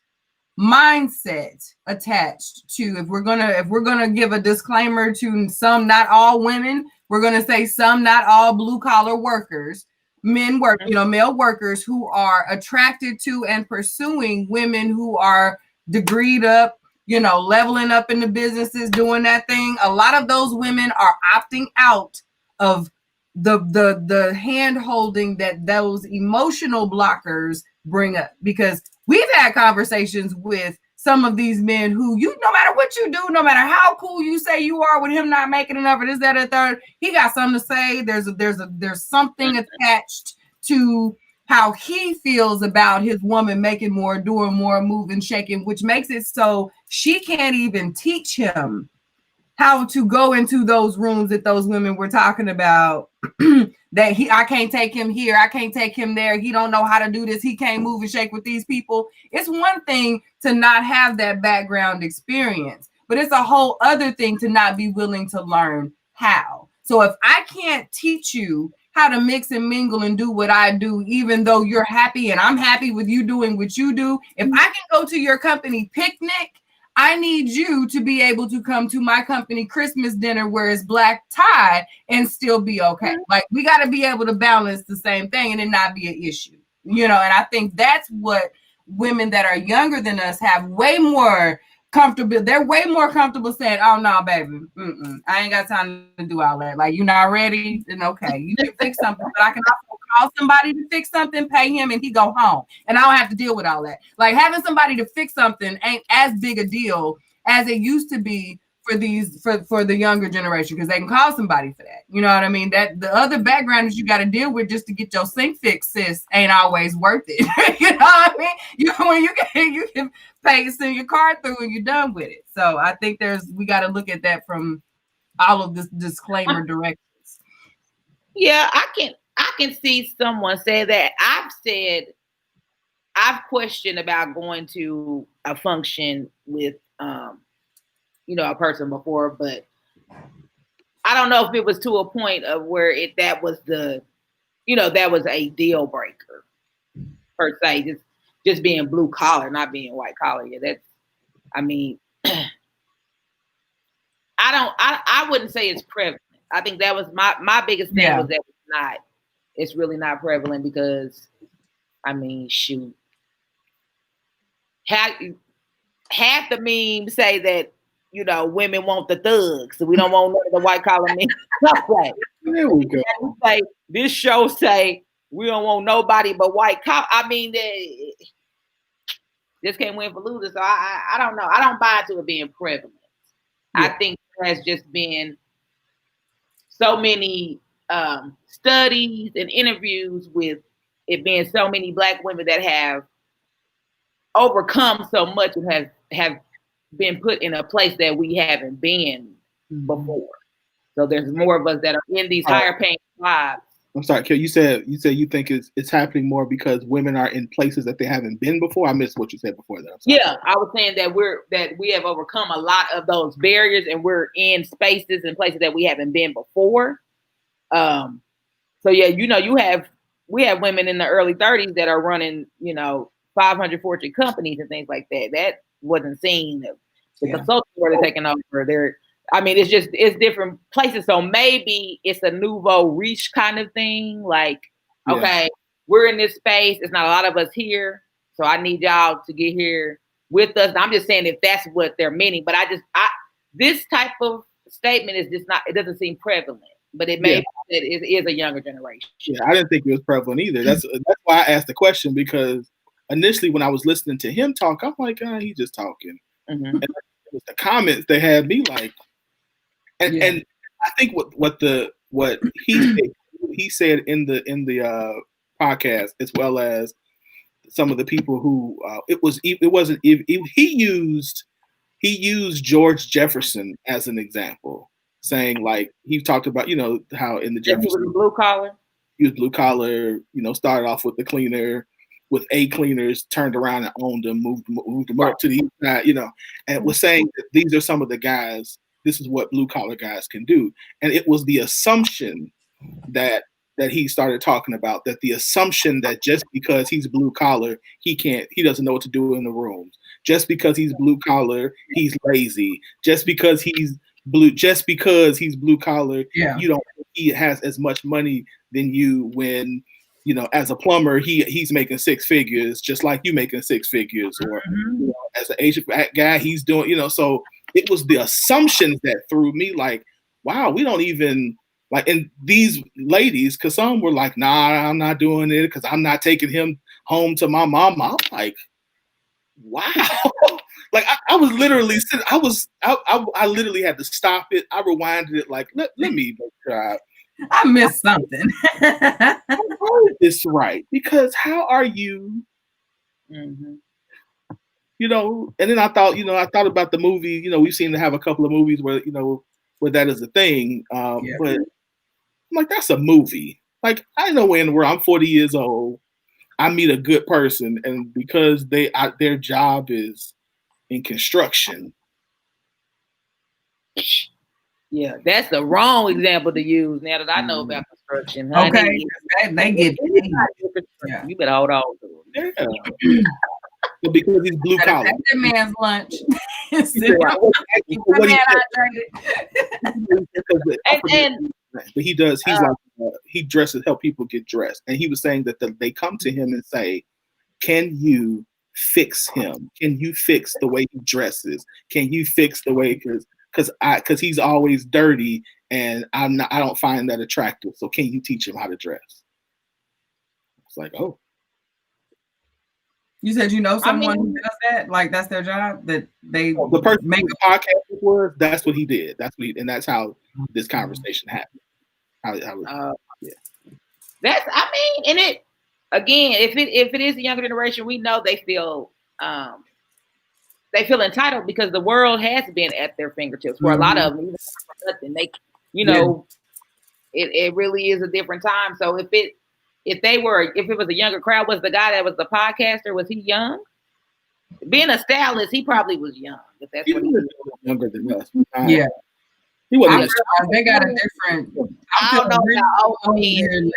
Speaker 2: mindset attached to, if we're gonna give a disclaimer to some, not all women, we're gonna say some, not all blue collar workers, male workers who are attracted to and pursuing women who are degreed up, leveling up in the businesses, doing that thing. A lot of those women are opting out of the hand holding that those emotional blockers bring up, because we've had conversations with some of these men who, no matter what you do, no matter how cool you say you are with him not making enough, or this, that, or third, he got something to say. There's something attached to how he feels about his woman making more, doing more, moving, shaking, which makes it so she can't even teach him how to go into those rooms that those women were talking about. That I can't take him here, I can't take him there, he don't know how to do this, he can't move and shake with these people. It's one thing to not have that background experience, but it's a whole other thing to not be willing to learn how. So if I can't teach you how to mix and mingle and do what I do, even though you're happy and I'm happy with you doing what you do, if I can go to your company picnic, I need you to be able to come to my company Christmas dinner where it's black tie and still be okay. Like, we got to be able to balance the same thing and it not be an issue, and I think that's what women that are younger than us have way more comfortable. They're way more comfortable saying, oh no, baby, I ain't got time to do all that. Like, you're not ready, then okay, you can fix something, but I can also call somebody to fix something, pay him, and he go home, and I don't have to deal with all that. Like, having somebody to fix something ain't as big a deal as it used to be for the younger generation, because they can call somebody for that. You know what I mean? That the other background that you got to deal with just to get your sink fixed, sis, ain't always worth it. You know what I mean? When you can pay, send your card through, and you're done with it. So I think we got to look at that from all of this disclaimer directions.
Speaker 4: Yeah, I can see someone say that. I've questioned about going to a function with a person before, but I don't know if it was to a point of where that was a deal breaker per se. just being blue collar, not being white collar. Yeah, that's, I mean, I wouldn't say it's prevalent. I think that was my biggest thing was that it's really not prevalent because, I mean, shoot. Half the memes say that, you know, women want the thugs, so we don't want none of the white collar men.
Speaker 3: There we go.
Speaker 4: Say, this show say we don't want nobody but white collar. I mean, this can't win for losers. So I don't know. I don't buy into it being prevalent. Yeah. I think there has just been so many studies and interviews with it being so many Black women that have overcome so much and have been put in a place that we haven't been before. So there's more of us that are in these higher paying jobs.
Speaker 3: I'm sorry, Kel, you said you think it's happening more because women are in places that they haven't been before. I missed what you said before that.
Speaker 4: Yeah, I was saying that we have overcome a lot of those barriers and we're in spaces and places that we haven't been before. So yeah, you know, we have women in the early 30s that are running, you know, 500 Fortune companies and things like that. That wasn't seen. The consultants were taking over. It's different places. So maybe it's a nouveau riche kind of thing. Like, okay, we're in this space. It's not a lot of us here. So I need y'all to get here with us. I'm just saying if that's what they're meaning. But this type of statement is just not, it doesn't seem prevalent. But it may be that it is a younger generation.
Speaker 3: Yeah, I didn't think it was prevalent either. That's why I asked the question, because initially when I was listening to him talk, I'm like, he's just talking. Mm-hmm. And it was the comments that had me like, and I think what he said in the podcast, as well as some of the people who he used George Jefferson as an example, saying like he talked about, you know, how in the Jefferson
Speaker 4: he was blue collar.
Speaker 3: He was blue collar, you know, started off with the cleaner, with 8 cleaners, turned around and owned them, moved them up to the east side, you know, and was saying that these are some of the guys. This is what blue collar guys can do. And it was the assumption that he started talking about, that the assumption that just because he's blue collar, he doesn't know what to do in the rooms. Just because he's blue collar, he's lazy. Just because he's blue collar, you don't think he has as much money than you when, you know, as a plumber, he's making 6 figures, just like you making 6 figures, or you know, as an Asian guy, he's doing, you know. So it was the assumptions that threw me like, wow, we don't even like. And these ladies, because some were like, nah, I'm not doing it because I'm not taking him home to my mom. I'm like, wow. Like I was literally sitting, I literally had to stop it. I rewinded it like, let me make sure
Speaker 2: I missed something.
Speaker 3: I heard this right, because how are you? Mm-hmm. You know, and then I thought about the movie. You know, we've seen to have a couple of movies where, you know, where that is a thing. But I'm like, that's a movie. Like, I know in the world, I'm 40 years old. I meet a good person, and because their job is in construction.
Speaker 4: Yeah, that's the wrong example to use now that I know about construction.
Speaker 2: Okay, they get
Speaker 4: you better hold on to
Speaker 3: it. Yeah. But because he's blue collar.
Speaker 2: That's that man's lunch.
Speaker 3: But he does. He's like he dresses, help people get dressed, and he was saying that they come to him and say, "Can you fix him? Can you fix the way he dresses? Can you fix the way because he's always dirty and I don't find that attractive. So can you teach him how to dress?" It's like, oh.
Speaker 2: You said you know someone who does that? Like that's their job? That they
Speaker 3: the person make a podcast with, that's what he did. And that's how this conversation happened.
Speaker 4: That's and it again, if it is the younger generation, we know they feel entitled because the world has been at their fingertips for a lot of them. Even for nothing, they, you know, it really is a different time. So if it was a younger crowd, was the guy that was the podcaster, was he young? Being a stylist, he probably was young. If that's what he was
Speaker 3: younger than us.
Speaker 2: Yeah.
Speaker 3: He wasn't.
Speaker 2: They got a different.
Speaker 4: I don't know how old he is.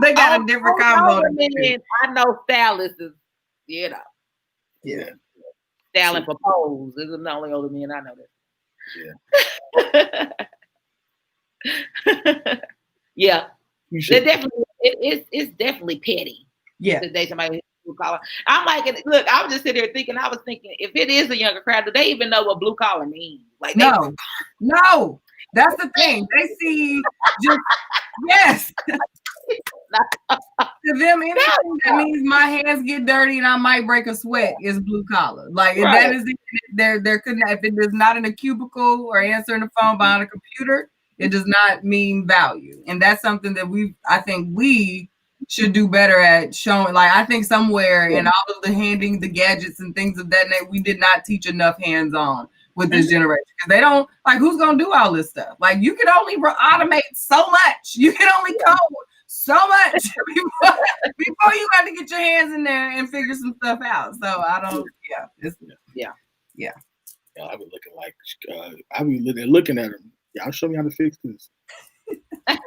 Speaker 2: They got a different combo.
Speaker 4: I know stylists is, you know.
Speaker 3: Yeah.
Speaker 4: Styling for pose. This is the only older men I know that.
Speaker 3: Yeah.
Speaker 4: Yeah. It's definitely petty.
Speaker 2: Yeah.
Speaker 4: Today somebody blue collar. I'm like, look, I was just sitting there thinking, I was thinking, if it is a younger crowd, do they even know what blue collar means? Like,
Speaker 2: no. That's the thing. They see just yes. To them, anything that means my hands get dirty and I might break a sweat is blue collar. Like if that is they're couldn't if it is not in a cubicle or answering the phone behind a computer, it does not mean value. And that's something that I think we should do better at showing. Like I think somewhere in all of the handing the gadgets and things of that nature, we did not teach enough hands-on with this generation because they don't like who's gonna do all this stuff. Like you can only automate so much. You can only code so much before you got to get your hands in there and figure some stuff out. So I don't. Yeah.
Speaker 3: I've been looking like I've been looking at them. Y'all show me how to fix this.
Speaker 2: Back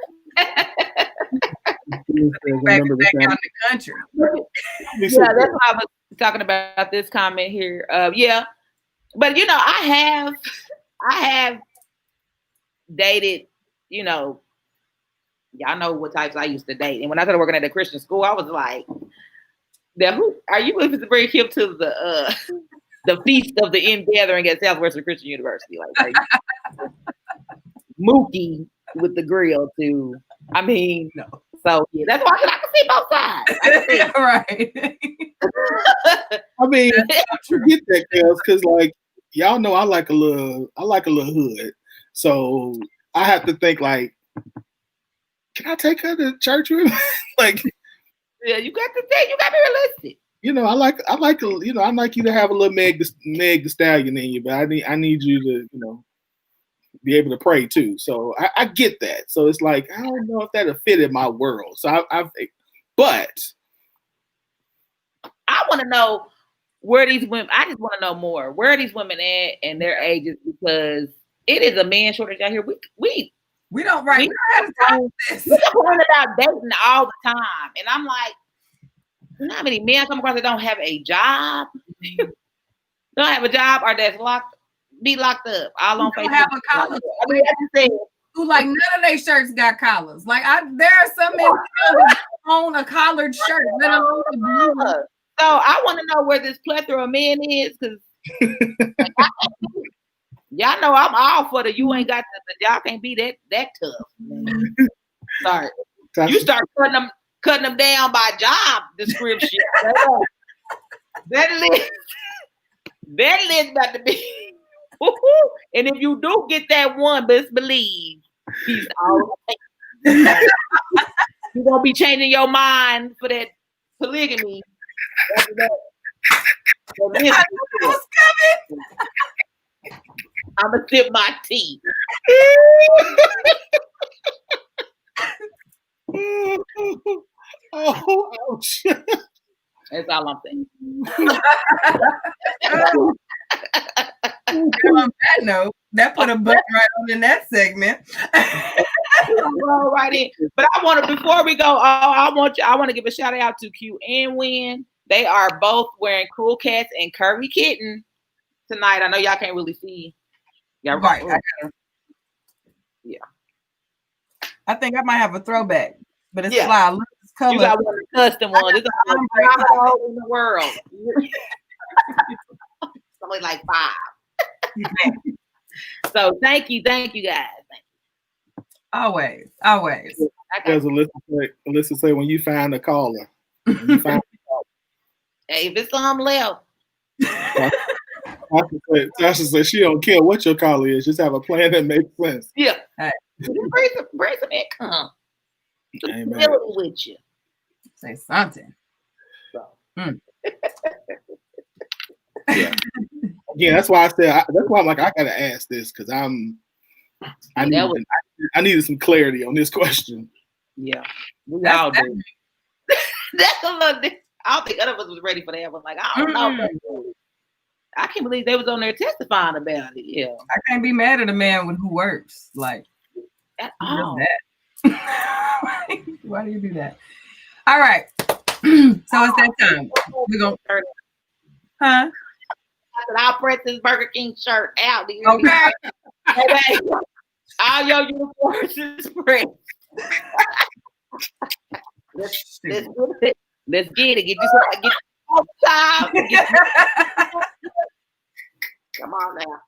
Speaker 2: out in the country.
Speaker 4: Yeah, that's why I was talking about this comment here. Yeah, but you know, I have dated. You know, y'all know what types I used to date, and when I started working at a Christian school, I was like, "Who are you going to bring him to the feast of the end gathering at Southwestern Christian University?" Like Mookie with the grill too. I mean, no. So yeah, that's why I can see both sides.
Speaker 2: Right.
Speaker 3: I mean, you get that, because like y'all know, I like a little hood. So I have to think like, can I take her to church with me? Like,
Speaker 4: yeah, you got to be realistic.
Speaker 3: You know, I like you to have a little Meg the Stallion in you, but I need you to, you know, be able to pray too. So I get that. So it's like, I don't know if that'll fit in my world. So but
Speaker 4: I want to know where these women, I just want to know more. Where are these women at and their ages? Because it is a man shortage out here. We don't have time this. We're talking about dating all the time. And I'm like, you know how many men come across that don't have a job? Don't have a job or that's locked up all on Facebook.
Speaker 2: Have a collar. I mean, who like none of their shirts got collars. Like there are some men that own a collared shirt, let alone the blue.
Speaker 4: So I want to know where this plethora of men is, because y'all know I'm all for the you ain't got the y'all can't be that tough. Man. Sorry, you start cutting them down by job description. that list about to be. And if you do get that one, best believe he's all right. You won't be changing your mind for that polygamy. I'm gonna sip my tea.
Speaker 3: Oh, ouch.
Speaker 4: That's all I'm saying.
Speaker 2: On that note, that put a button right on in that segment.
Speaker 4: Right in. But I want to, before we go, I want to give a shout out to Q and Win. They are both wearing Cool Cats and Curvy Kitten tonight. I know y'all can't really see. Yeah, right. Yeah.
Speaker 2: I think I might have a throwback, but it's fly. Look, it's color.
Speaker 4: You got one custom one. It's all in the world. Something like 5. So thank you guys. Thank you.
Speaker 2: Always.
Speaker 3: As Alyssa say, when you find a caller.
Speaker 4: Hey, if it's some left.
Speaker 3: Tasha said she don't care what your caller is, just have a plan that makes sense.
Speaker 4: Yeah. Hey. Bring some income.
Speaker 3: Amen.
Speaker 4: With you.
Speaker 2: Say something.
Speaker 4: So.
Speaker 3: Yeah. Yeah, that's why I said. That's why I'm like, I gotta ask this because I needed some clarity on this question.
Speaker 4: Yeah, we all do. That's a little. I don't think none of us was ready for that one. Like, I don't know. I can't believe they was on there testifying about it. Yeah,
Speaker 2: I can't be mad at a man who works. Like,
Speaker 4: at all.
Speaker 2: That. Why do you do that? All right. So it's that time. We're going to, huh?
Speaker 4: I'll press this Burger King shirt out.
Speaker 2: Okay.
Speaker 4: Okay. All your uniforms is pressed. Let's get it. Let's get it. Get you outside. Come on now.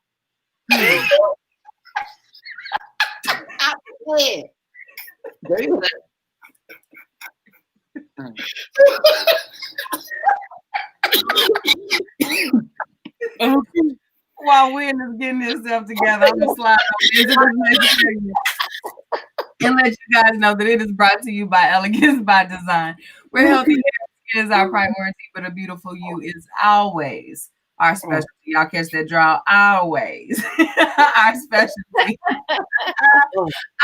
Speaker 2: While Wynn is getting himself together, I'm gonna slide into this next segment and let you guys know that it is brought to you by Elegance by Design, where healthy hair is our priority, but a beautiful you is always our specialty. Y'all catch that draw? Always our specialty.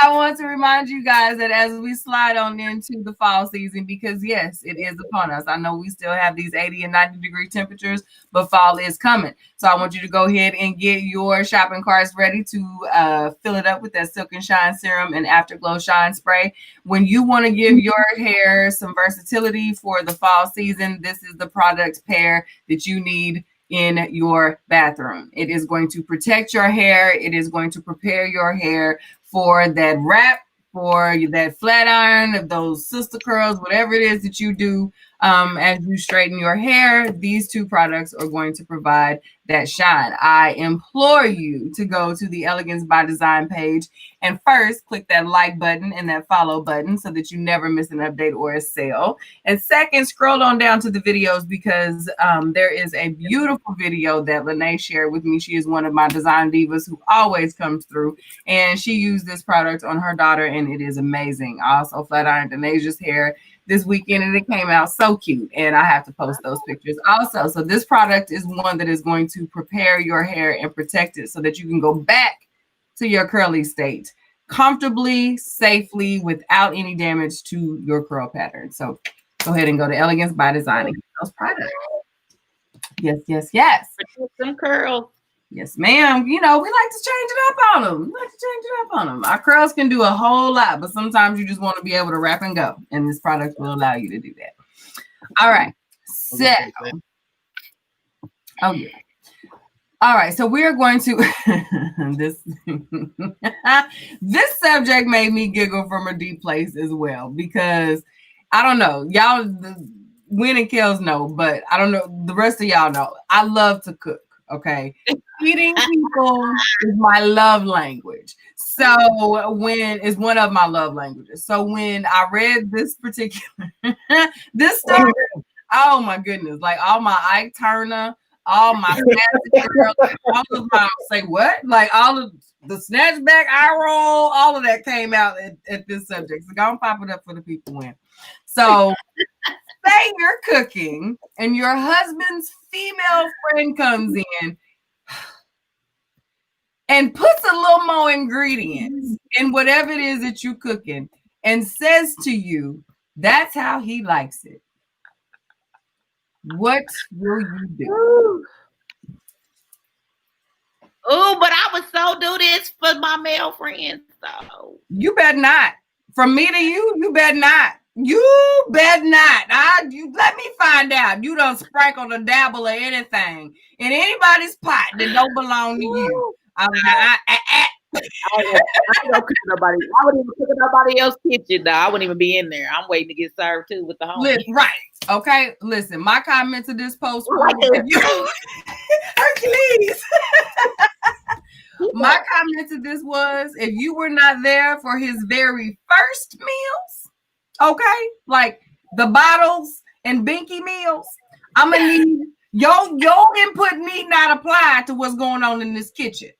Speaker 2: I want to remind you guys that as we slide on into the fall season, because yes, it is upon us. I know we still have these 80 and 90 degree temperatures, but fall is coming. So I want you to go ahead and get your shopping carts ready to fill it up with that Silk and Shine Serum and Afterglow Shine Spray. When you want to give your hair some versatility for the fall season, this is the product pair that you need in your bathroom. It is going to protect your hair. It is going to prepare your hair for that wrap, for that flat iron, those sister curls, whatever it is that you do as you straighten your hair. These two products are going to provide that shine. I implore you to go to the Elegance by Design page and first click that like button and that follow button so that you never miss an update or a sale. And second, scroll on down to the videos because there is a beautiful video that Lene shared with me. She is one of my design divas who always comes through, and she used this product on her daughter, and it is amazing. I also flat ironed Danaja's hair this weekend, and it came out so cute, and I have to post those pictures also. So this product is one that is going to prepare your hair and protect it so that you can go back to your curly state comfortably, safely, without any damage to your curl pattern. So go ahead and go to Elegance by Design and get those products. Yes, yes, yes.
Speaker 4: Some curls.
Speaker 2: Yes, ma'am. You know, we like to change it up on them. Our curls can do a whole lot, but sometimes you just want to be able to wrap and go. And this product will allow you to do that. All right. So, oh, yeah. All right. So we're going to, this subject made me giggle from a deep place as well, because I don't know. Y'all, Wynn and Kels know, but I don't know. The rest of y'all know. I love to cook. Okay. Feeding people is my love language. So when it's one of my love languages. So when I read this particular this story, oh my goodness, like all my Ike Turner, all my girls, all of my say what? Like all of the snatchback, eye roll, all of that came out at this subject. So go and pop it up for the people when. So say you're cooking and your husband's female friend comes in and puts a little more ingredients in whatever it is that you're cooking and says to you, that's how he likes it. What will you do?
Speaker 4: Oh, but I would so do this for my male friends, though.
Speaker 2: You better not. From me to you, you better not. You better not. You let me find out. You don't sprinkle a dabble or anything in anybody's pot that don't belong to you. I
Speaker 4: don't cook nobody. I wouldn't even cook in nobody else's kitchen. Though. I wouldn't even be in there. I'm waiting to get served too with the home.
Speaker 2: Right. Okay. Listen, my comment to this post was Hercules. My comment to this was if you were not there for his very first meals, okay, like the bottles and binky meals, I'm gonna need your input need not apply to what's going on in this kitchen.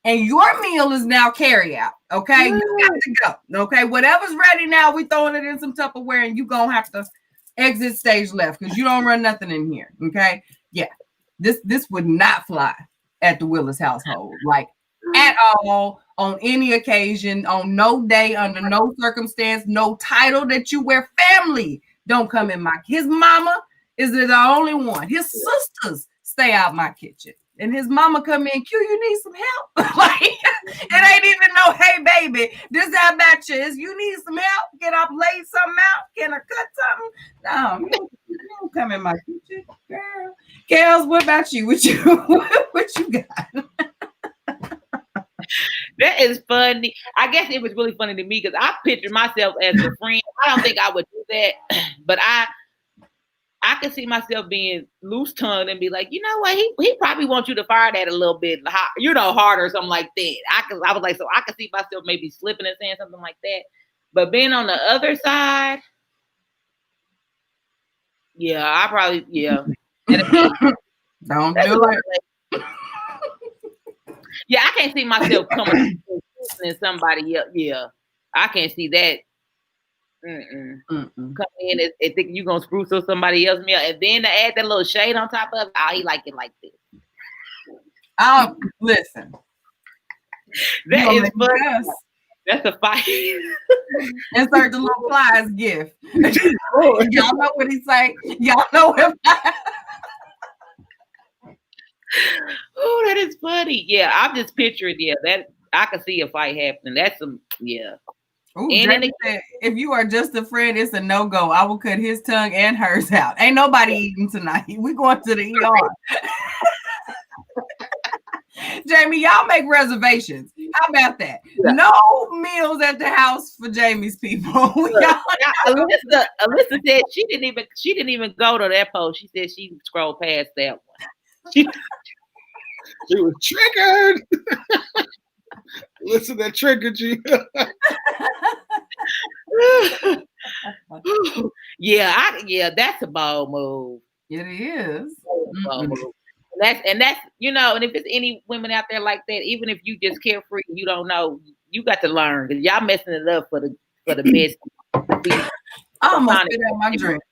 Speaker 2: And your meal is now carry out. Okay. You got to go. Okay. Whatever's ready now, we throwing it in some Tupperware and you gonna have to exit stage left because you don't run nothing in here. Okay. Yeah. This would not fly at the Willis household, like at all, on any occasion, on no day, under no circumstance, no title that you wear. Family don't come in his mama is the only one. His sisters stay out my kitchen. and his mama come in, Q, you need some help? Like, it ain't even no, hey, baby, this how about you. Is you need some help? Can I lay something out? Can I cut something? No, you don't come in my kitchen, girl. Kels, what about you? What you got?
Speaker 4: That is funny. I guess it was really funny to me because I pictured myself as a friend. I don't think I would do that, but I could see myself being loose tongued and be like, you know what, he probably wants you to fire that a little bit, hard or something like that. I was like, so I could see myself maybe slipping and saying something like that. But being on the other side, yeah, I probably, yeah.
Speaker 2: Don't do it.
Speaker 4: Yeah, I can't see myself coming and somebody else. Yeah, I can't see that. Come in and think you're gonna spruce up somebody else's meal, and then to add that little shade on top of it, he like it like this.
Speaker 2: Listen.
Speaker 4: That is funny. That's a fight.
Speaker 2: Insert the little flies gift. Y'all know what he say? Y'all know him.
Speaker 4: Oh, that is funny. Yeah, I'm just picturing. Yeah, that I can see a fight happening. That's some. Yeah.
Speaker 2: Ooh, and said, if you are just a friend, it's a no-go. I will cut his tongue and hers out. Ain't nobody eating tonight. We going to the ER. Jamie, y'all make reservations. How about that? Yeah. No meals at the house for Jamie's people.
Speaker 4: Alyssa said she didn't even go to that post. She said she scrolled past that one.
Speaker 3: She was triggered. Listen, that triggered you.
Speaker 4: Yeah, that's a bold move.
Speaker 2: It is.
Speaker 4: Bold move. And that's and if it's any women out there like that, even if you just carefree, you don't know, you got to learn because y'all messing it up for the best.
Speaker 2: I almost spit out my drink.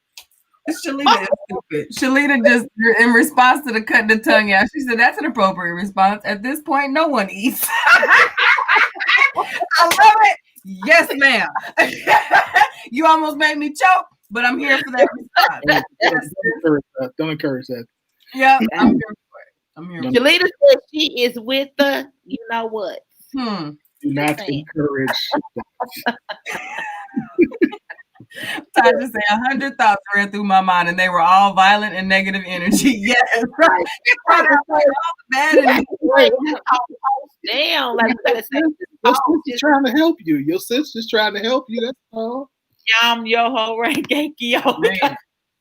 Speaker 2: Shalita is stupid. Shalita just, in response to the cutting the tongue out, she said that's an appropriate response. At this point, no one eats. I love it. Yes, ma'am. You almost made me choke, but I'm here for that response.
Speaker 3: Don't encourage that.
Speaker 2: Yeah, I'm here for it.
Speaker 4: Shalita said she is with the, you know what?
Speaker 3: Do not encourage.
Speaker 2: Time to say 100 thoughts ran through my mind, and they were all violent and negative energy. Yes, right.
Speaker 4: Damn, like
Speaker 3: your sister's trying to help you. Your sister's trying to help you. That's all.
Speaker 4: Yum, yo ho, Rengeki.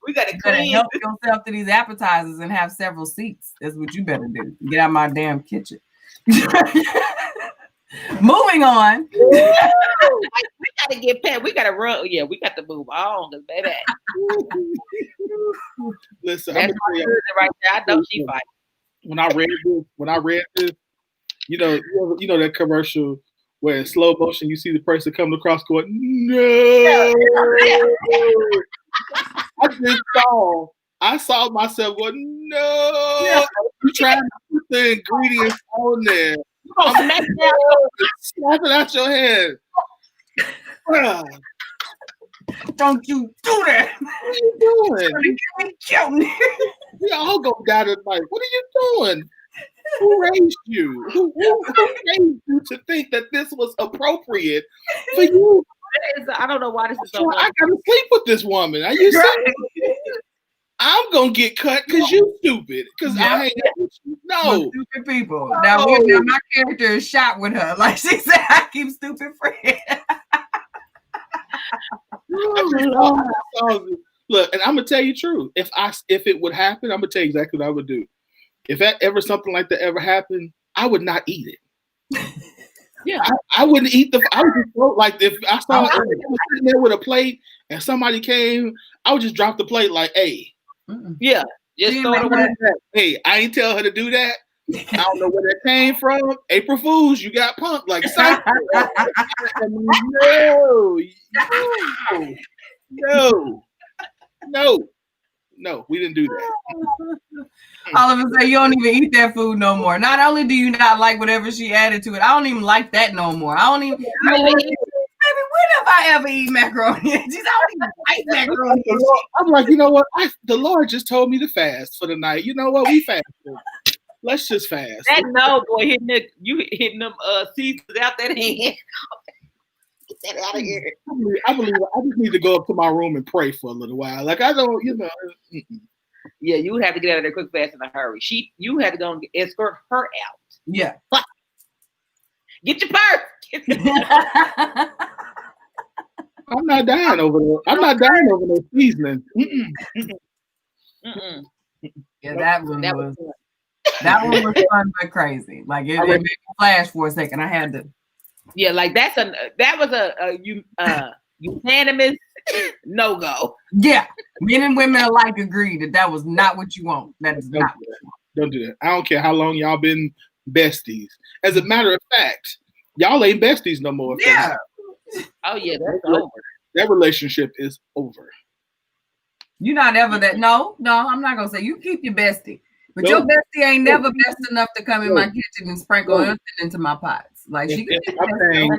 Speaker 4: We got to
Speaker 2: help yourself to these appetizers and have several seats. That's what you better do. Get out of my damn kitchen. Moving on.
Speaker 4: We gotta get past. We gotta run. Yeah, we got to move on, cause baby.
Speaker 3: Listen,
Speaker 4: that's right there. I know she fight.
Speaker 3: When I read this, you know that commercial where in slow motion you see the person coming across going, no. I saw myself going, no. You trying to put the ingredients on there. Snap it out your head.
Speaker 2: Don't you do that.
Speaker 3: What are you doing? We all go down at night. What are you doing? Who raised you? Who raised you to think that this was appropriate for you?
Speaker 4: I don't know why this is so
Speaker 3: I gotta sleep with this woman. Are you serious? I'm gonna get cut because you stupid. Because I ain't no
Speaker 2: stupid people. Now my character is shot with her. Like she said, I keep stupid friends.
Speaker 3: Look, and I'm gonna tell you the truth. If it would happen, I'm gonna tell you exactly what I would do. If something like that ever happened, I would not eat it. Yeah, I wouldn't eat I would just throw, like if I saw I was sitting there with a plate and somebody came, I would just drop the plate like, hey.
Speaker 4: Yeah, just throw it away.
Speaker 3: Hey, I ain't tell her to do that. I don't know where that came from. April Fools, you got punked. Like, no, we didn't do that.
Speaker 2: All of us say you don't even eat that food no more. Not only do you not like whatever she added to it, I don't even like that no more. I don't even. Baby, when have I ever eaten macaroni? I don't even like macaroni.
Speaker 3: I'm like, you know what? The Lord just told me to fast for the night. You know what? We fasted. let's just fast.
Speaker 4: That no boy hitting them seasons out that hand. Get that out of here.
Speaker 3: I believe I just need to go up to my room and pray for a little while. Like I don't,
Speaker 4: Yeah, you would have to get out of there quick, fast, in a hurry. You had to go and escort her out.
Speaker 2: Yeah.
Speaker 4: Get your purse.
Speaker 3: I'm not dying over there. I'm not dying over those seasonings.
Speaker 2: Yeah, that one was fun but crazy. Like it made me flash for a second. I had to.
Speaker 4: Yeah, like that was a unanimous no go.
Speaker 2: Yeah, men and women alike agreed that was not what you want. That is not what you want.
Speaker 3: Don't do that. I don't care how long y'all been besties. As a matter of fact, y'all ain't besties no more.
Speaker 2: Yeah.
Speaker 4: Oh yeah, that's over.
Speaker 3: That relationship is over.
Speaker 2: You're not ever that. No, I'm not gonna say you keep your bestie, but your bestie ain't never best enough to come in my kitchen and sprinkle anything into my pots. Like she can.
Speaker 3: I'm saying,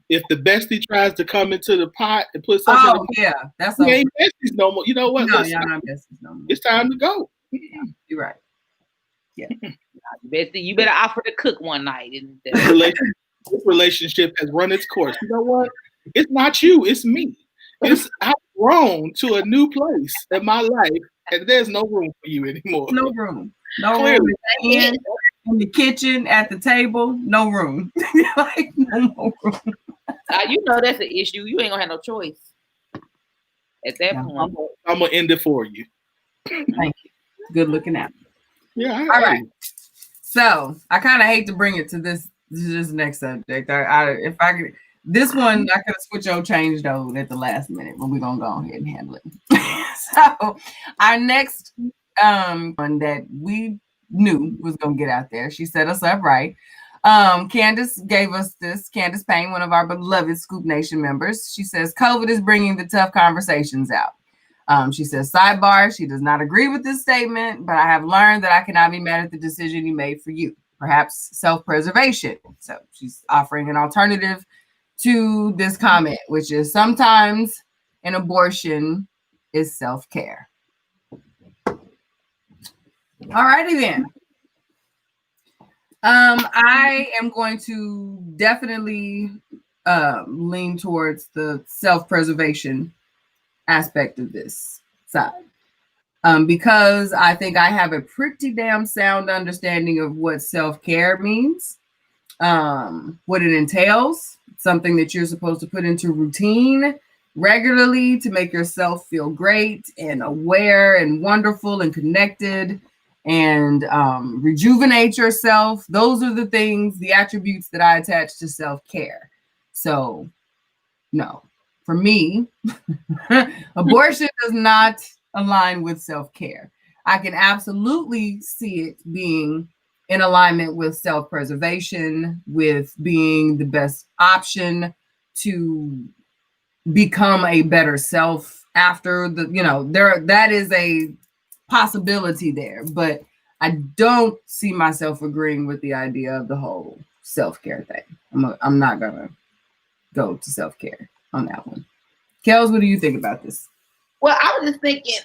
Speaker 3: if the bestie tries to come into the pot and put something,
Speaker 2: oh yeah, that's
Speaker 3: we ain't besties no more. You know what?
Speaker 2: No, y'all not besties no more.
Speaker 3: It's time to go.
Speaker 2: Yeah, you're right. Yeah,
Speaker 4: bestie, you better offer to cook one night.
Speaker 3: This relationship has run its course. You know what? It's not you. It's me. I've grown to a new place in my life, and there's no room for you anymore.
Speaker 2: No room. No room in the kitchen, at the table. No room. Like no more room.
Speaker 4: You know that's an issue. You ain't gonna have no choice at that point.
Speaker 3: I'm gonna end it for you.
Speaker 2: Thank you. Good looking out.
Speaker 3: Yeah.
Speaker 2: All right. So I kind of hate to bring it to this next subject. If I could. This one I could have switched or changed though at the last minute, but we're gonna go ahead and handle it. So our next one that we knew was gonna get out there, she set us up right. Candace gave us this. Candace Payne, one of our beloved Scoop Nation members. She says COVID is bringing the tough conversations out. She says, sidebar, she does not agree with this statement, but I have learned that I cannot be mad at the decision you made for you. Perhaps self-preservation. So she's offering an alternative to this comment, which is sometimes an abortion is self-care. All righty then. I am going to definitely lean towards the self-preservation aspect of this side. Because I think I have a pretty damn sound understanding of what self-care means, what it entails, something that you're supposed to put into routine regularly to make yourself feel great and aware and wonderful and connected and rejuvenate yourself. Those are the things, the attributes that I attach to self-care. So, no, for me, abortion does not align with self-care. I can absolutely see it being in alignment with self-preservation, with being the best option to become a better self after that is a possibility there, but I don't see myself agreeing with the idea of the whole self-care thing. I'm not gonna go to self-care on that one. Kels, what do you think about this?
Speaker 4: Well, I was just thinking,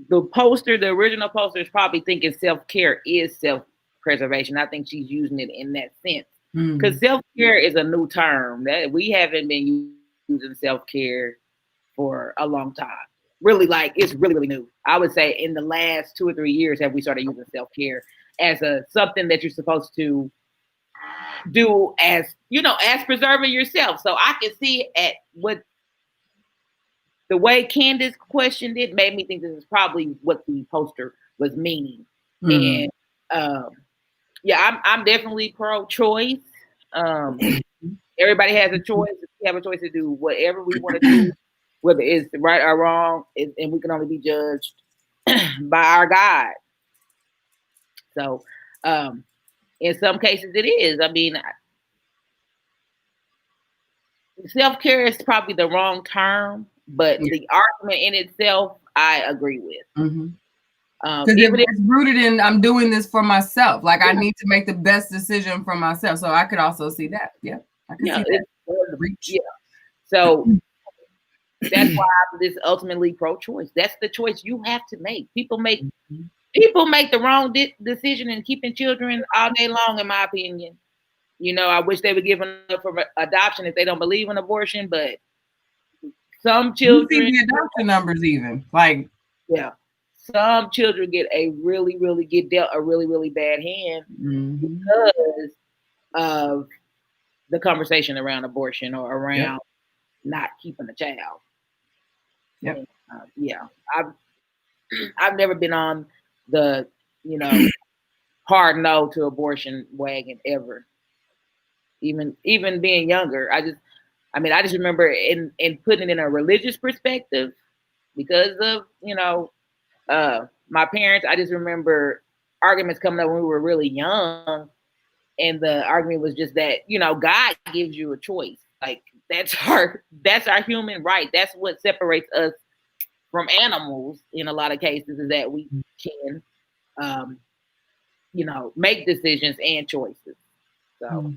Speaker 4: the poster, the original poster is probably thinking self-care is self-preservation. I think she's using it in that sense. Because self-care is a new term that we haven't been using self-care for a long time. Really, like it's really, really new. I would say in the last 2 or 3 years have we started using self-care as something that you're supposed to do as preserving yourself. So I can see at what the way Candace questioned it made me think this is probably what the poster was meaning. And I'm definitely pro-choice. Everybody has a choice. We have a choice to do whatever we want to do, whether it's right or wrong, and we can only be judged by our God. So, in some cases, it is. I mean, self-care is probably the wrong term, but the argument in itself, I agree with.
Speaker 2: Because it's rooted in I'm doing this for myself. Like I need to make the best decision for myself. So I could also see that. Yeah, I can see that.
Speaker 4: So That's why this ultimately pro-choice. That's the choice you have to make. People make the wrong decision in keeping children all day long, in my opinion. You know, I wish they would give them up for adoption if they don't believe in abortion, but some children,
Speaker 2: you see the adoption numbers even like,
Speaker 4: yeah, some children get dealt a really, really bad hand because of the conversation around abortion or around not keeping a child.
Speaker 2: Yep.
Speaker 4: And, yeah, I've never been on the, you know, hard no to abortion wagon ever. Even being younger, I just remember in putting it in a religious perspective because of, you know, my parents. I just remember arguments coming up when we were really young, and the argument was just that, you know, God gives you a choice. Like that's our human right. That's what separates us from animals in a lot of cases, is that we can, you know, make decisions and choices. So,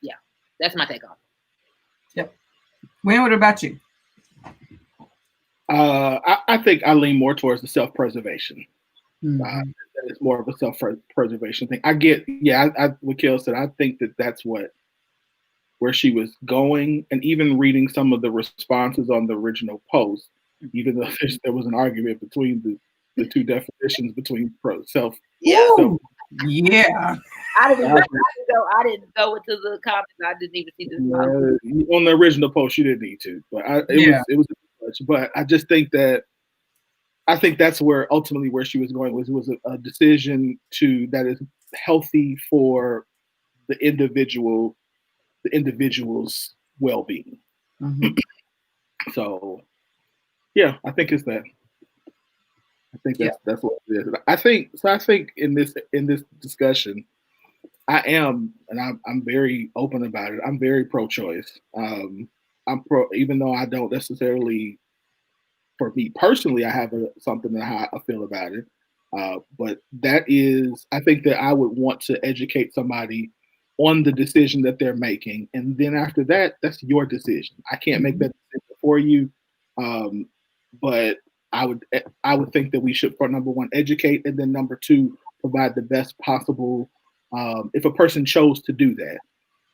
Speaker 4: yeah, that's my take on it.
Speaker 2: Yep. Wayne, what about you?
Speaker 3: I think I lean more towards the self-preservation. It's more of a self-preservation thing. I get, what Kel said. I think that's where she was going, and even reading some of the responses on the original post, even though there was an argument between the two definitions between self.
Speaker 2: Yeah.
Speaker 4: I didn't go into the comments. I didn't even see this.
Speaker 3: On the original post, you didn't need to, but it was. But I just think that's where ultimately where she was going was a decision that is healthy for the individual's well-being. So, yeah, I think it's that. I think that's what it is. I think in this discussion, I am, and I'm very open about it. I'm very pro-choice. I'm pro, even though I don't necessarily, for me personally, I have something that how I feel about it. But that is, I think that I would want to educate somebody on the decision that they're making, and then after that, that's your decision. I can't make that decision for you. But I would think that we should, for number one, educate, and then number two, provide the best possible. If a person chose to do that,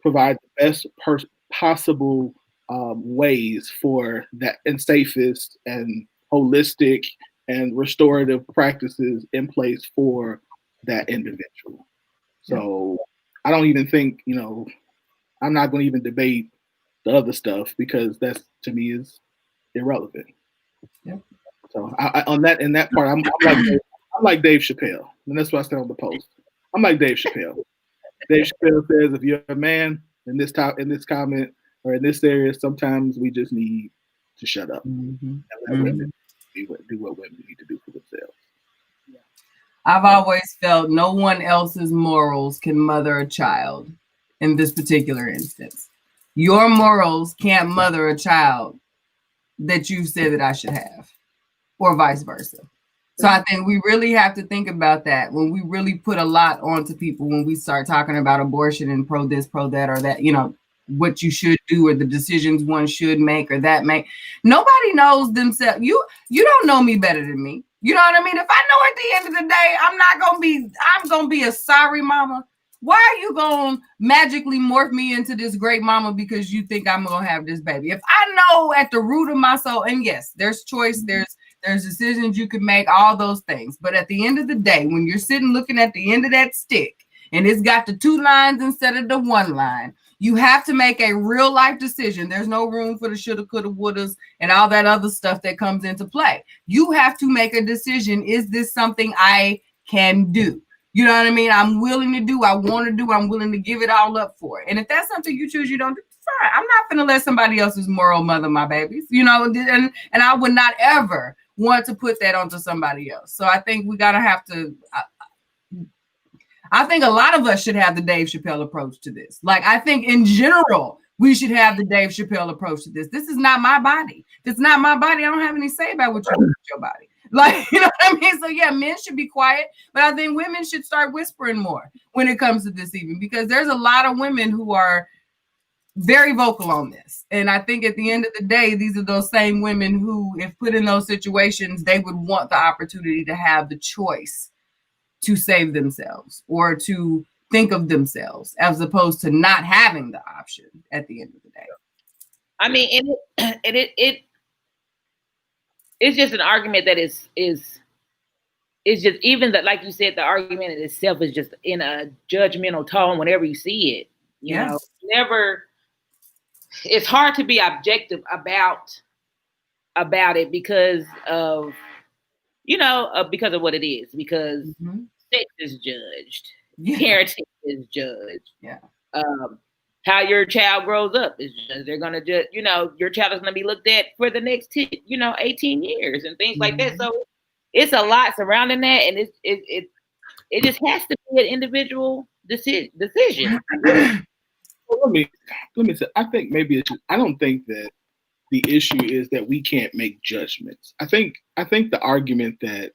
Speaker 3: provide the best possible ways for that, and safest and holistic and restorative practices in place for that individual. So I don't even think, you know, I'm not going to even debate the other stuff because that's, to me, is irrelevant.
Speaker 2: Yep.
Speaker 3: So in that part, I'm like Dave Chappelle, and that's what I said on the post. I'm like Dave Chappelle. Dave Chappelle says, if you're a man in this comment or in this area, sometimes we just need to shut up and let women do what women need to do for themselves.
Speaker 2: I've always felt no one else's morals can mother a child in this particular instance. Your morals can't mother a child that you said that I should have, or vice versa. So I think we really have to think about that when we really put a lot onto people, when we start talking about abortion and pro this, pro that, or that, you know, what you should do or the decisions one should make or that make. Nobody knows themselves. You don't know me better than me. You know what I mean? If I know at the end of the day, I'm going to be a sorry mama. Why are you going to magically morph me into this great mama because you think I'm going to have this baby? If I know at the root of my soul, and yes, there's choice, there's decisions you can make, all those things. But at the end of the day, when you're sitting looking at the end of that stick and it's got the 2 lines instead of the 1 line, you have to make a real life decision. There's no room for the shoulda, coulda, wouldas, and all that other stuff that comes into play. You have to make a decision. Is this something I can do? You know what I mean? I'm willing to do. I want to do. I'm willing to give it all up for it. And if that's something you choose, you don't do, fine. I'm not going to let somebody else's moral mother my babies. You know, and I would not ever want to put that onto somebody else. So I think we got to have to. I think a lot of us should have the Dave Chappelle approach to this. Like, I think in general, we should have the Dave Chappelle approach to this. This is not my body. If it's not my body, I don't have any say about what you do with your body. Like, you know what I mean? So yeah, men should be quiet, but I think women should start whispering more when it comes to this, even because there's a lot of women who are very vocal on this. And I think at the end of the day, these are those same women who, if put in those situations, they would want the opportunity to have the choice to save themselves or to think of themselves, as opposed to not having the option at the end of the day.
Speaker 4: I mean, it's just an argument that is just, even that, like you said, the argument in itself is just in a judgmental tone whenever you see it. You know, it's hard to be objective about it because of, because of what it is, because sex is judged, parenting is judged. How your child grows up is judged. They're gonna judge, your child is gonna be looked at for the next 18 years and things like that. So it's a lot surrounding that, and it just has to be an individual decision.
Speaker 3: Well, let me say, I think maybe I don't think that the issue is that we can't make judgments. I think the argument that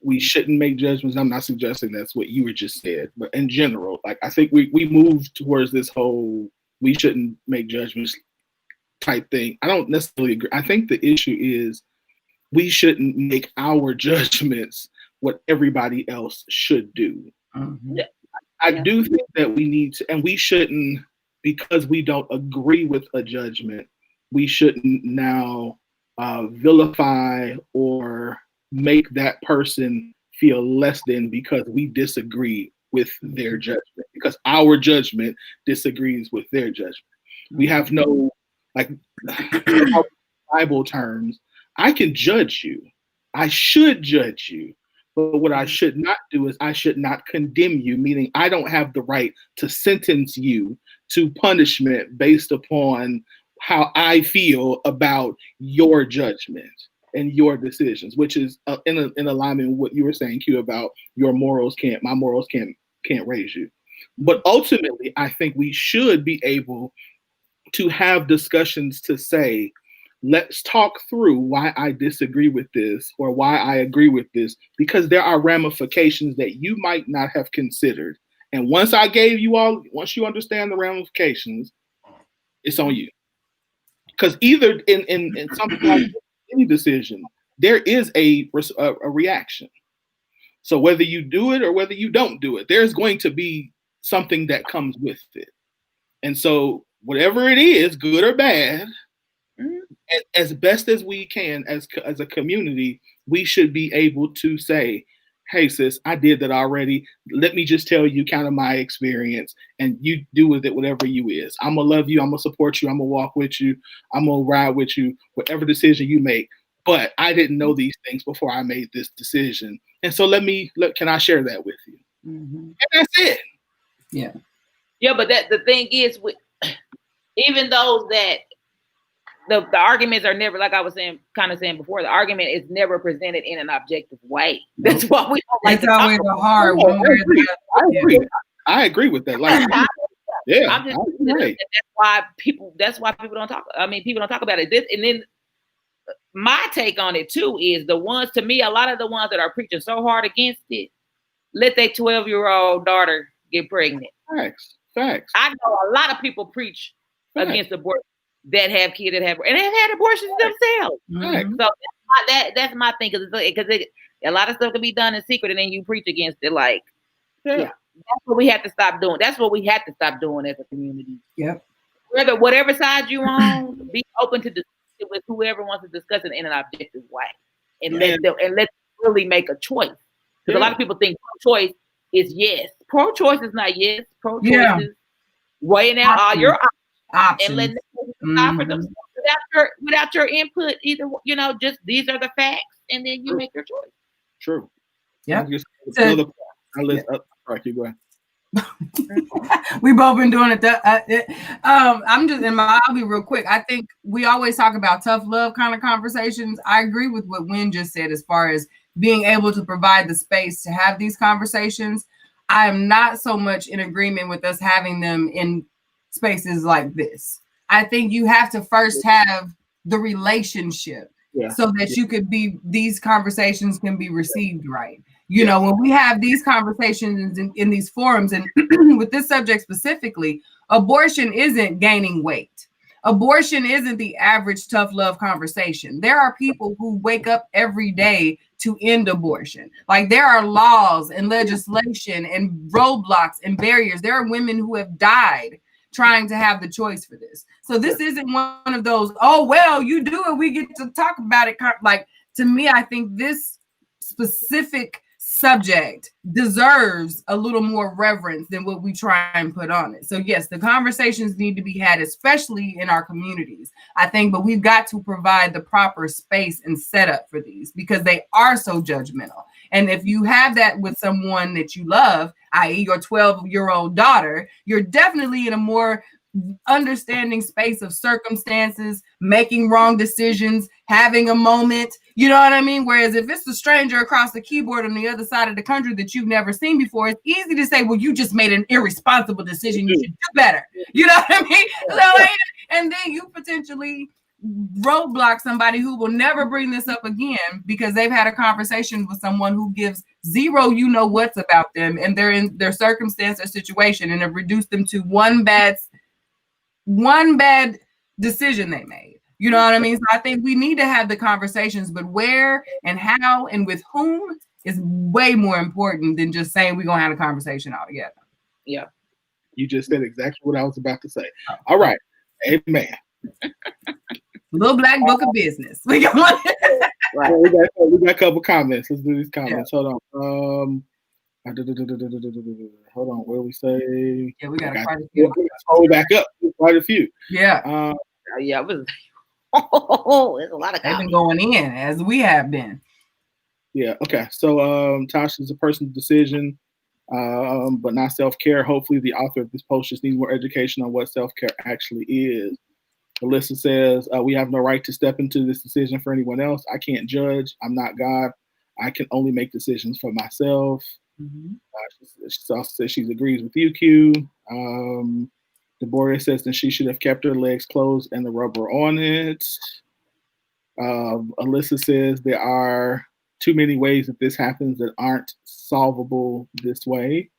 Speaker 3: we shouldn't make judgments, I'm not suggesting that's what you were just said, but in general, like, I think we move towards this whole we shouldn't make judgments type thing. I don't necessarily agree. I think the issue is we shouldn't make our judgments what everybody else should do. I do think that we need to, and we shouldn't, because we don't agree with a judgment, we shouldn't now vilify or make that person feel less than because we disagree with their judgment, because our judgment disagrees with their judgment. We have no, like, Bible terms, I can judge you. I should judge you. But what I should not do is I should not condemn you, meaning I don't have the right to sentence you to punishment based upon how I feel about your judgment and your decisions, which is in alignment with what you were saying, Q, about my morals can't raise you. But ultimately, I think we should be able to have discussions to say, let's talk through why I disagree with this or why I agree with this, because there are ramifications that you might not have considered. And once you understand the ramifications, it's on you. Because either in something like any decision, there is a reaction. So whether you do it or whether you don't do it, there's going to be something that comes with it. And so whatever it is, good or bad, as best as we can as a community, we should be able to say, hey, sis, I did that already. Let me just tell you kind of my experience, and you do with it whatever you is. I'm going to love you. I'm going to support you. I'm going to walk with you. I'm going to ride with you, whatever decision you make. But I didn't know these things before I made this decision. And so can I share that with you? And that's it.
Speaker 2: Yeah.
Speaker 4: Yeah, but the thing is, even those that, the arguments are never, like I was saying before, the argument is never presented in an objective way. That's why we don't like to talk about it.
Speaker 2: It's always hard one way or the other.
Speaker 3: I agree with that. Like, yeah,
Speaker 4: that's why people don't talk. I mean, people don't talk about it. And then my take on it too is a lot of the ones that are preaching so hard against it, let their 12-year-old daughter get pregnant.
Speaker 3: Facts.
Speaker 4: I know a lot of people preach against abortion that have kids and have had abortions themselves. So that's my thing, because a lot of stuff can be done in secret, and then you preach against it. Like, that's what we have to stop doing. That's what we have to stop doing as a community.
Speaker 2: Yep.
Speaker 4: Whatever side you on, be open to discuss it with whoever wants to discuss it in an objective way, and let them really make a choice. Because a lot of people think pro-choice is yes. Pro-choice is not yes. Pro-choice is weighing out all your options and letting them offer them without your input. Either just these are the facts, and then you make your choice.
Speaker 3: True.
Speaker 2: Yeah.
Speaker 3: Keep going.
Speaker 2: We both been doing it. I'll be real quick. I think we always talk about tough love kind of conversations. I agree with what Wynn just said as far as being able to provide the space to have these conversations. I am not so much in agreement with us having them in spaces like this. I think you have to first have the relationship so that you could these conversations can be received right. You know, when we have these conversations in these forums, and with this subject specifically, abortion isn't gaining weight. Abortion isn't the average tough love conversation. There are people who wake up every day to end abortion. Like, there are laws and legislation and roadblocks and barriers. There are women who have died trying to have the choice for this. So this isn't one of those, oh, well, you do it, we get to talk about it. Like, to me, I think this specific subject deserves a little more reverence than what we try and put on it. So yes, the conversations need to be had, especially in our communities, I think, but we've got to provide the proper space and setup for these because they are so judgmental. And if you have that with someone that you love, i.e. your 12-year-old daughter, you're definitely in a more understanding space of circumstances, making wrong decisions, having a moment, you know what I mean? Whereas if it's a stranger across the keyboard on the other side of the country that you've never seen before, it's easy to say, well, you just made an irresponsible decision. You should do better. You know what I mean? So, and then you potentially roadblock somebody who will never bring this up again because they've had a conversation with someone who gives zero you know what's about them, and they're in their circumstance or situation and have reduced them to one bad decision they made. You know what I mean? So I think we need to have the conversations, but where and how and with whom is way more important than just saying we're going to have a conversation all together.
Speaker 4: Yeah.
Speaker 3: You just said exactly what I was about to say. All right. Amen.
Speaker 2: Little black book of business. We got
Speaker 3: a couple comments. Let's do these comments. Yeah. Hold on. Hold on. What do we say?
Speaker 2: Yeah, we got quite a few.
Speaker 3: Scroll back up. Quite a few.
Speaker 2: Yeah.
Speaker 4: Yeah, it was. Oh, there's a lot of.
Speaker 2: They've been going in as we have been.
Speaker 3: Yeah. Okay. So, Tasha's a personal decision, but not self-care. Hopefully, the author of this post just needs more education on what self-care actually is. Alyssa says, we have no right to step into this decision for anyone else. I can't judge. I'm not God. I can only make decisions for myself. Mm-hmm. She also says she agrees with you, Q. Deborah says that she should have kept her legs closed and the rubber on it. Alyssa says there are too many ways that this happens that aren't solvable this way.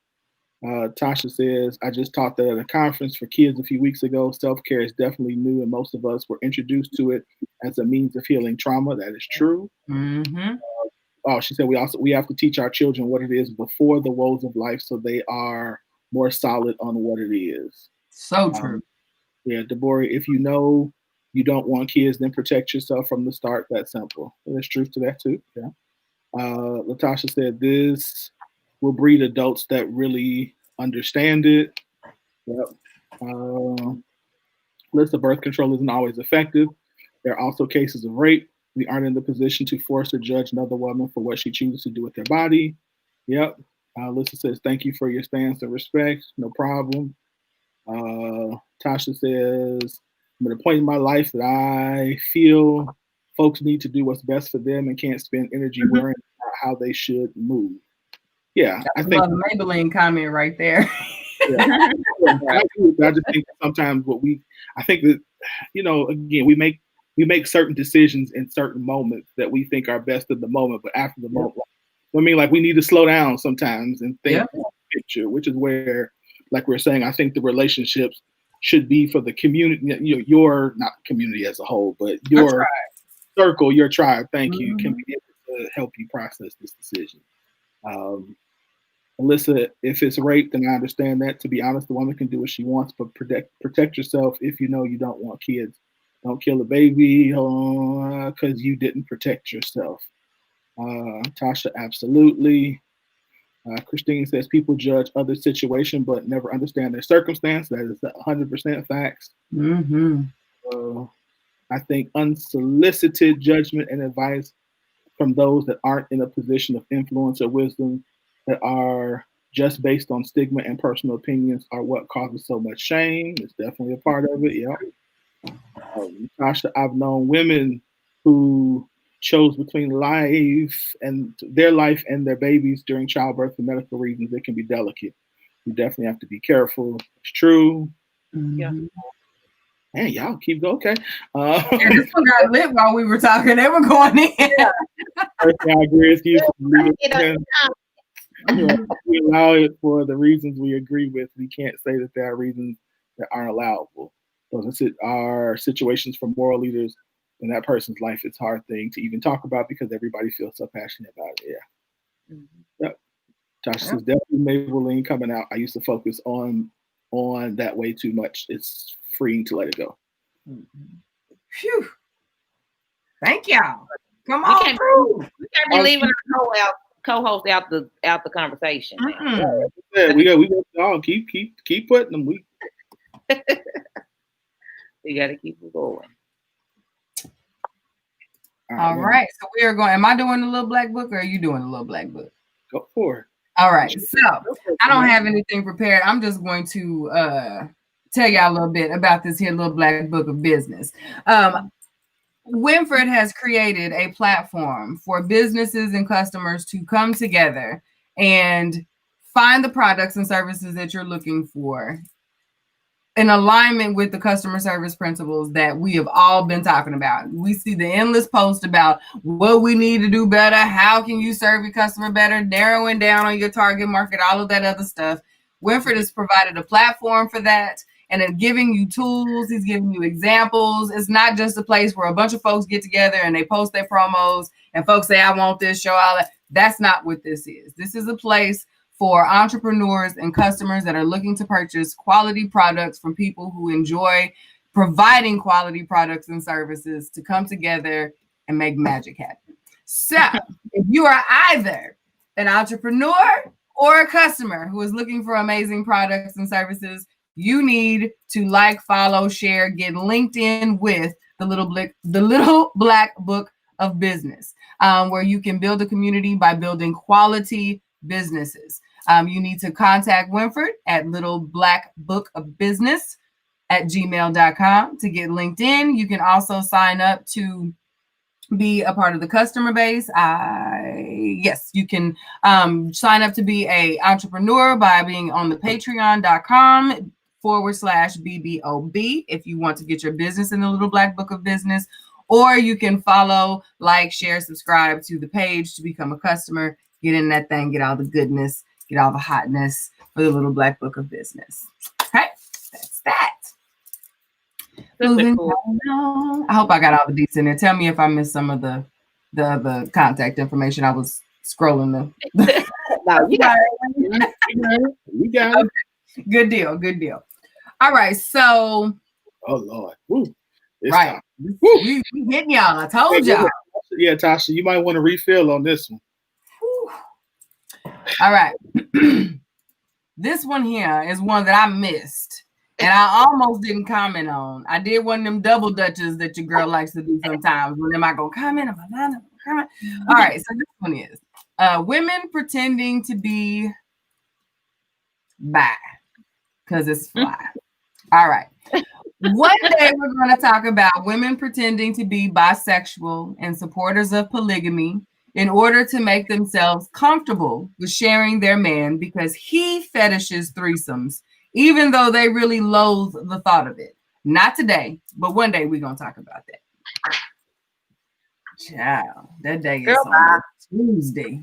Speaker 3: Tasha says, I just taught that at a conference for kids a few weeks ago. Self-care is definitely new, and most of us were introduced to it as a means of healing trauma. That is true. Mm-hmm. She said we have to teach our children what it is before the woes of life so they are more solid on what it is.
Speaker 2: So true.
Speaker 3: Yeah, Deborah, if you know you don't want kids, then protect yourself from the start. That's simple. There's truth to that too. Yeah. Latasha said this will breed adults that really understand it. Yep. List of birth control isn't always effective. There are also cases of rape. We aren't in the position to force or judge another woman for what she chooses to do with her body. Yep. Alyssa says, thank you for your stance and respect. No problem. Tasha says, I'm at a point in my life that I feel folks need to do what's best for them and can't spend energy worrying about how they should move. Yeah, I think
Speaker 2: the Maybelline comment right there.
Speaker 3: Yeah. I just think sometimes I think that, again, we make certain decisions in certain moments that we think are best in the moment, but after the moment, I mean, like, we need to slow down sometimes and think of the picture, which is where, like we're saying, I think the relationships should be for the community, your not community as a whole, but your circle, your tribe. Thank you. Can be able to help you process this decision. Alyssa, if it's rape, then I understand that. To be honest, the woman can do what she wants, but protect yourself if you know you don't want kids. Don't kill a baby because you didn't protect yourself. Tasha, absolutely. Christine says people judge other situation but never understand their circumstance. That is 100% facts. Mm-hmm. I think unsolicited judgment and advice from those that aren't in a position of influence or wisdom, that are just based on stigma and personal opinions, are what causes so much shame. It's definitely a part of it. Yeah. Tasha, I've known women who chose between their life and their babies during childbirth for medical reasons. It can be delicate. You definitely have to be careful. It's true. Mm-hmm. Yeah. Man, y'all keep going. Okay.
Speaker 2: This one got lit while we were talking. They were going in.
Speaker 3: I agree with you. We allow it for the reasons we agree with. We can't say that there are reasons that aren't allowable. Those are situations for moral leaders in that person's life. It's a hard thing to even talk about because everybody feels so passionate about it. Yeah. Mm-hmm. Yep. Tasha says definitely Maybelline coming out. I used to focus on that way too much. It's freeing to let it go.
Speaker 2: Mm-hmm. Phew. Thank y'all. Come on.
Speaker 4: We can't be leaving our co-host out the conversation.
Speaker 3: Yeah, we got keep putting them. We
Speaker 4: gotta keep it going.
Speaker 2: All right. So we are going. Am I doing the little black book or are you doing the little black book?
Speaker 3: Go for it.
Speaker 2: All right. So I don't have anything prepared. I'm just going to tell y'all a little bit about this here little black book of business. Winfred has created a platform for businesses and customers to come together and find the products and services that you're looking for in alignment with the customer service principles that we have all been talking about. We see the endless posts about what we need to do better, how can you serve your customer better, narrowing down on your target market, all of that other stuff. Winfred has provided a platform for that. And then giving you tools, he's giving you examples. It's not just a place where a bunch of folks get together and they post their promos and folks say, I want this, show all that. That's not what this is. This is a place for entrepreneurs and customers that are looking to purchase quality products from people who enjoy providing quality products and services to come together and make magic happen. So if you are either an entrepreneur or a customer who is looking for amazing products and services, you need to like, follow, share, get linked in with the little black book of business, where you can build a community by building quality businesses. You need to contact Winfred at littleblackbookofbusiness@gmail.com to get linked in. You can also sign up to be a part of the customer base. Yes, you can sign up to be a entrepreneur by being on the patreon.com/BBOB if you want to get your business in the Little Black Book of Business, or you can follow, like, share, subscribe to the page to become a customer, get in that thing, get all the goodness, get all the hotness for the Little Black Book of Business. Okay, that's that. Moving on. I hope I got all the deets in there. Tell me if I missed some of the contact information. I was scrolling them.
Speaker 4: No, you got
Speaker 3: it. We got it.
Speaker 2: Okay. Good deal. All right, so.
Speaker 3: Oh Lord. Woo.
Speaker 2: Right. We hitting y'all. I told y'all.
Speaker 3: Yeah, Tasha, you might want to refill on this one.
Speaker 2: Whew. All right. This one here is one that I missed. And I almost didn't comment on. I did one of them double dutches that your girl likes to do sometimes. When am I going to comment? Am I not going to comment? All right. So this one is women pretending to be bi because it's fly. All right. One day we're going to talk about women pretending to be bisexual and supporters of polygamy in order to make themselves comfortable with sharing their man because he fetishes threesomes, even though they really loathe the thought of it. Not today, but one day we're going to talk about that. Child, that day is on Tuesday.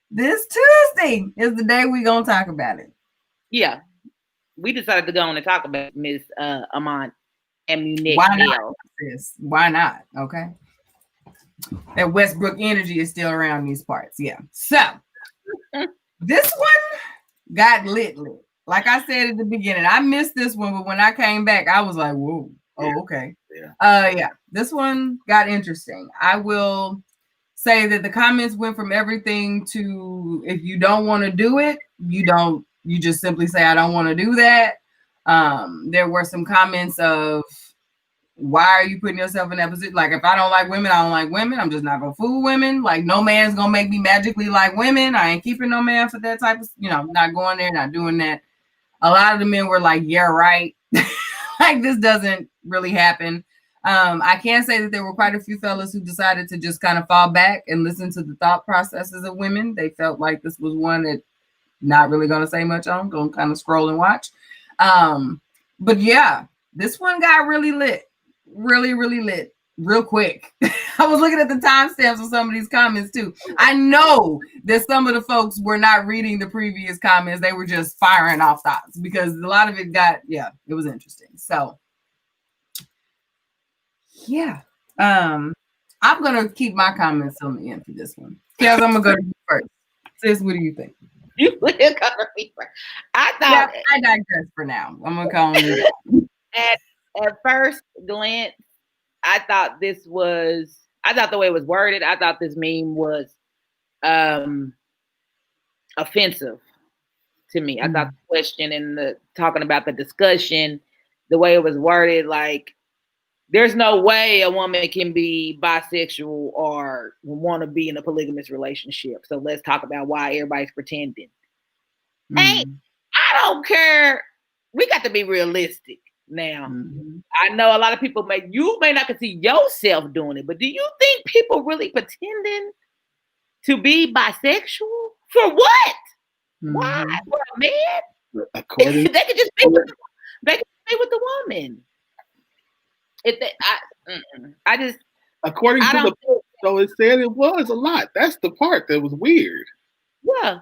Speaker 2: This Tuesday is the day we're going to talk about it.
Speaker 4: Yeah. We decided to go on and talk about Ms. Amon and Munich.
Speaker 2: Why not? Why not? Okay. That Westbrook energy is still around these parts. Yeah. So this one got lit. Like I said at the beginning, I missed this one, but when I came back, I was like, whoa. Oh, okay. Yeah. This one got interesting. I will say that the comments went from everything to if you don't want to do it, you just simply say, I don't want to do that. There were some comments of, why are you putting yourself in that position? Like, if I don't like women, I don't like women. I'm just not going to fool women. Like, no man's going to make me magically like women. I ain't keeping no man for that type of, not going there, not doing that. A lot of the men were like, yeah, right. Like, this doesn't really happen. I can say that there were quite a few fellas who decided to just kind of fall back and listen to the thought processes of women. They felt like this was one that not really going to say much on, going to kind of scroll and watch. But yeah, this one got really lit. Really, really lit. real quick. I was looking at the timestamps of some of these comments too. I know that some of the folks were not reading the previous comments. They were just firing off thoughts because a lot of it it was interesting. So yeah. I'm gonna keep my comments on the end for this one. Because I'm gonna go to you first. Sis, what do you think?
Speaker 4: You will go to me first. I thought
Speaker 2: I digress for now. I'm gonna call you.
Speaker 4: At first glance, I thought the way it was worded, I thought this meme was offensive to me. I thought the question and the talking about the discussion, the way it was worded, like there's no way a woman can be bisexual or want to be in a polygamous relationship. So let's talk about why everybody's pretending. Hey, I don't care. We got to be realistic now. I know a lot of people you may not see yourself doing it, but do you think people really pretending to be bisexual? For what? Why? For a man? They could just be with the woman.
Speaker 3: According to so it said it was a lot. That's the part that was weird.
Speaker 4: Yeah,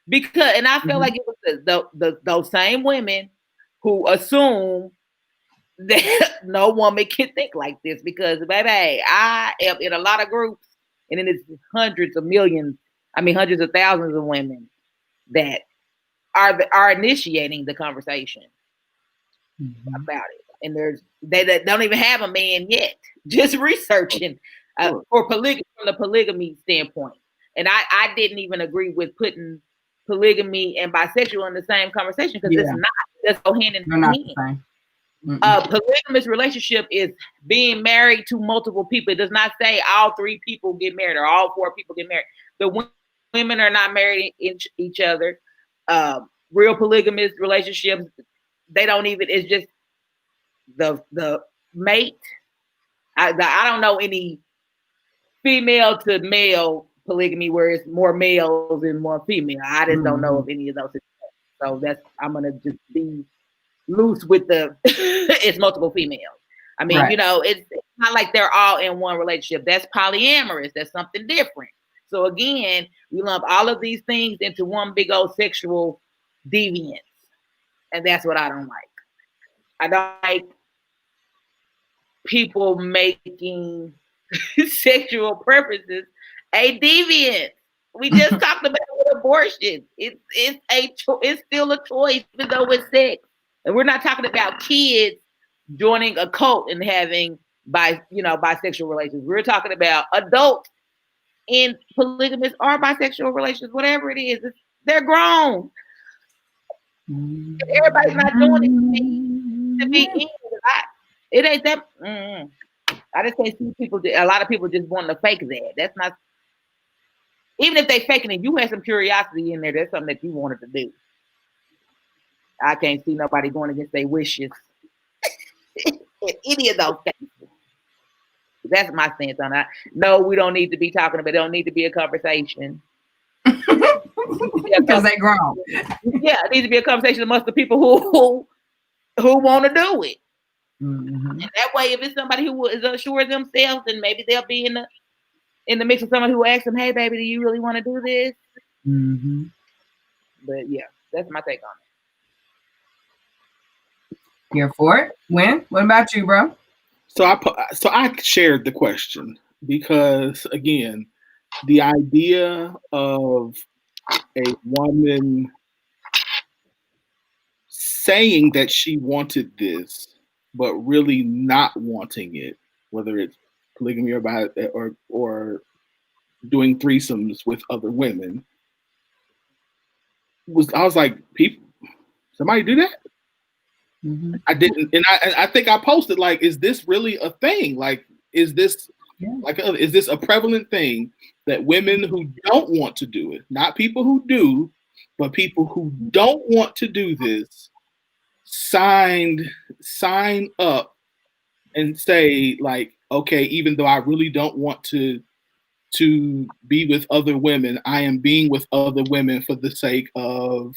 Speaker 4: because I feel like it was those same women who assume that no woman can think like this. Because baby, I am in a lot of groups, and then it's hundreds of thousands of women that are initiating the conversation about it. And they don't even have a man yet, just researching from the polygamy standpoint. And I didn't even agree with putting polygamy and bisexual in the same conversation because it's not. Let's go hand in hand. A polygamous relationship is being married to multiple people. It does not say all 3 people get married or all 4 people get married. The women are not married each other. Real polygamous relationships, they don't even. It's just the mate. I don't know any female to male polygamy where it's more males and more female. I just don't know of any of those. So I'm gonna just be loose with the it's multiple females. I mean, it's not like they're all in one relationship. That's polyamorous. That's something different. So again, we lump all of these things into one big old sexual deviance, and that's what I don't like. I don't like people making sexual preferences a deviance. We just talked about with abortion. It's still a choice, even though it's sex. And we're not talking about kids joining a cult and having bisexual relations. We're talking about adults in polygamous or bisexual relations, whatever it is. They're grown. Everybody's not doing it to be in. It ain't that. I just can't see people. A lot of people just want to fake that. That's not. Even if they faking it, you had some curiosity in there. That's something that you wanted to do. I can't see nobody going against their wishes in any of those cases. That's my stance on that. No, we don't need to be talking about it. It don't need to be a conversation.
Speaker 2: Because they grown.
Speaker 4: Yeah, it needs to be a conversation amongst the people who want to do it. And that way, if it's somebody who is unsure of themselves, then maybe they'll be in the mix with someone who asks them, "Hey, baby, do you really want to do this?" But yeah, that's my take on it.
Speaker 2: Here for it. When? What about you, bro?
Speaker 3: So I shared the question because, again, the idea of a woman saying that she wanted this, but really not wanting it, whether it's polygamy or doing threesomes with other women, I was like, people, somebody do that? I didn't, and I think I posted like, is this really a thing? Like, is this is this a prevalent thing that women who don't want to do it, not people who do, but people who don't want to do this, sign up and say like, okay, even though I really don't want to be with other women, I am being with other women for the sake of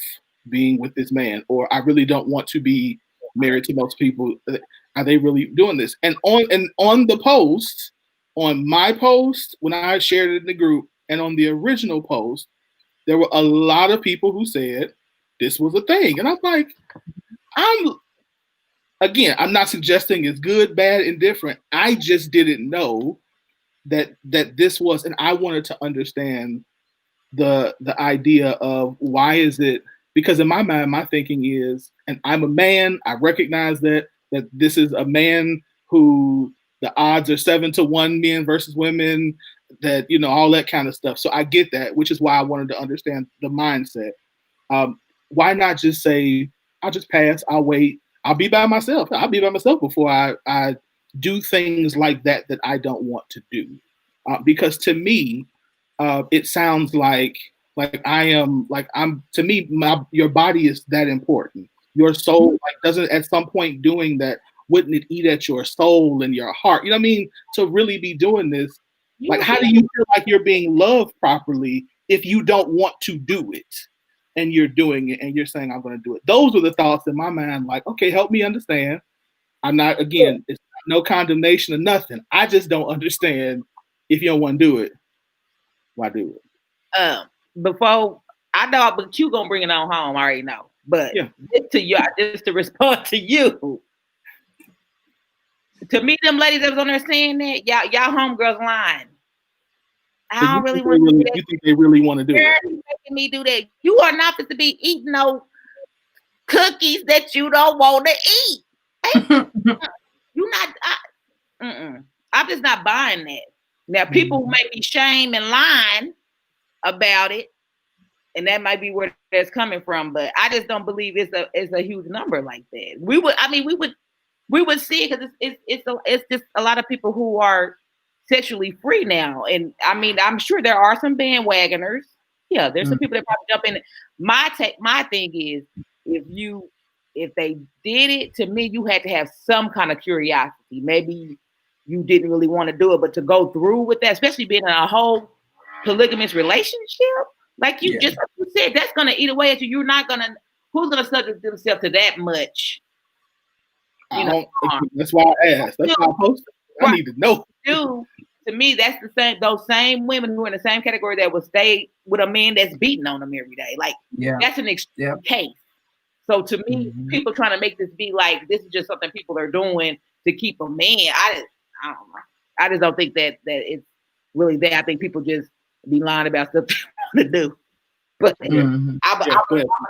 Speaker 3: being with this man, or I really don't want to be married to most people. Are they really doing this? And on the post, on my post, when I shared it in the group, and on the original post, there were a lot of people who said this was a thing. And I'm like, I'm not suggesting it's good, bad, indifferent. I just didn't know that this was, and I wanted to understand the idea of why is it, because in my mind, my thinking is, and I'm a man, I recognize that this is a man who the odds are 7-1 men versus women, that, you know, all that kind of stuff. So I get that, which is why I wanted to understand the mindset. Why not just say, I'll just pass, I'll wait, I'll be by myself. I'll be by myself before I do things like that I don't want to do. Because to me, it sounds like to me, your body is that important. Your soul doesn't at some point doing that, wouldn't it eat at your soul and your heart? You know what I mean? To really be doing this, like, how do you feel like you're being loved properly if you don't want to do it and you're doing it and you're saying, I'm going to do it? Those are the thoughts in my mind. Like, okay, help me understand. I'm not, again, it's no condemnation or nothing. I just don't understand, if you don't want to do it, why do it?
Speaker 4: Before I know, but you gonna bring it on home. I already know. But just to respond to you, to me, them ladies that was on there saying that, y'all homegirls lying. I don't really want to do that.
Speaker 3: You think they really want to do it?
Speaker 4: Making me do that. You are not supposed to be eating no cookies that you don't want to eat. You not. I'm just not buying that. Now, people who may be shame and lying about it, and that might be where that's coming from, but I just don't believe it's a huge number like that. We would see it, because it's just a lot of people who are sexually free now, and I mean, I'm sure there are some bandwagoners. Yeah, there's some people that probably jump in. My thing is, if they did it, to me, you had to have some kind of curiosity. Maybe you didn't really want to do it, but to go through with that, especially being in a whole polygamous relationship, like you just like you said, that's gonna eat away at you. You're not gonna. Who's gonna subject themselves to that much?
Speaker 3: That's why I asked. That's why I posted. I need to know.
Speaker 4: To me, that's the same. Those same women who are in the same category that would stay with a man that's beating on them every day. Like that's an extreme case. So to me, people trying to make this be like this is just something people are doing to keep a man. I don't know. I just don't think that it's really that. I think people just be lying about stuff they want to do. But I'm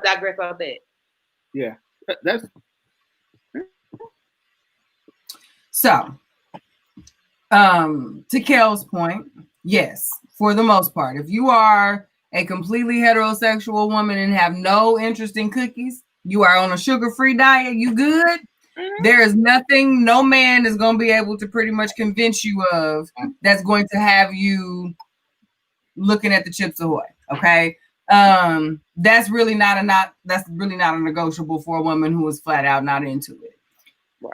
Speaker 4: digress on that.
Speaker 3: Yeah, that's
Speaker 2: so. To Kel's point, yes, for the most part, if you are a completely heterosexual woman and have no interest in cookies, you are on a sugar-free diet, you good? There is nothing no man is going to be able to pretty much convince you of that's going to have you looking at the Chips Ahoy. Okay. That's really not a negotiable for a woman who is flat out not into it.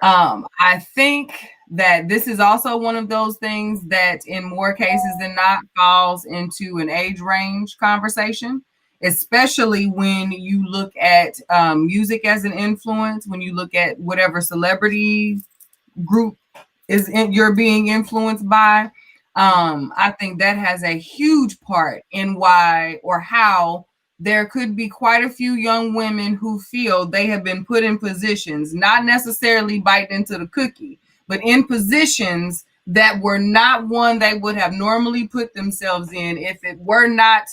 Speaker 2: I think that this is also one of those things that in more cases than not falls into an age range conversation, especially when you look at music as an influence, when you look at whatever celebrity group you're being influenced by. I think that has a huge part in why or how there could be quite a few young women who feel they have been put in positions, not necessarily biting into the cookie, but in positions that were not one they would have normally put themselves in if it were not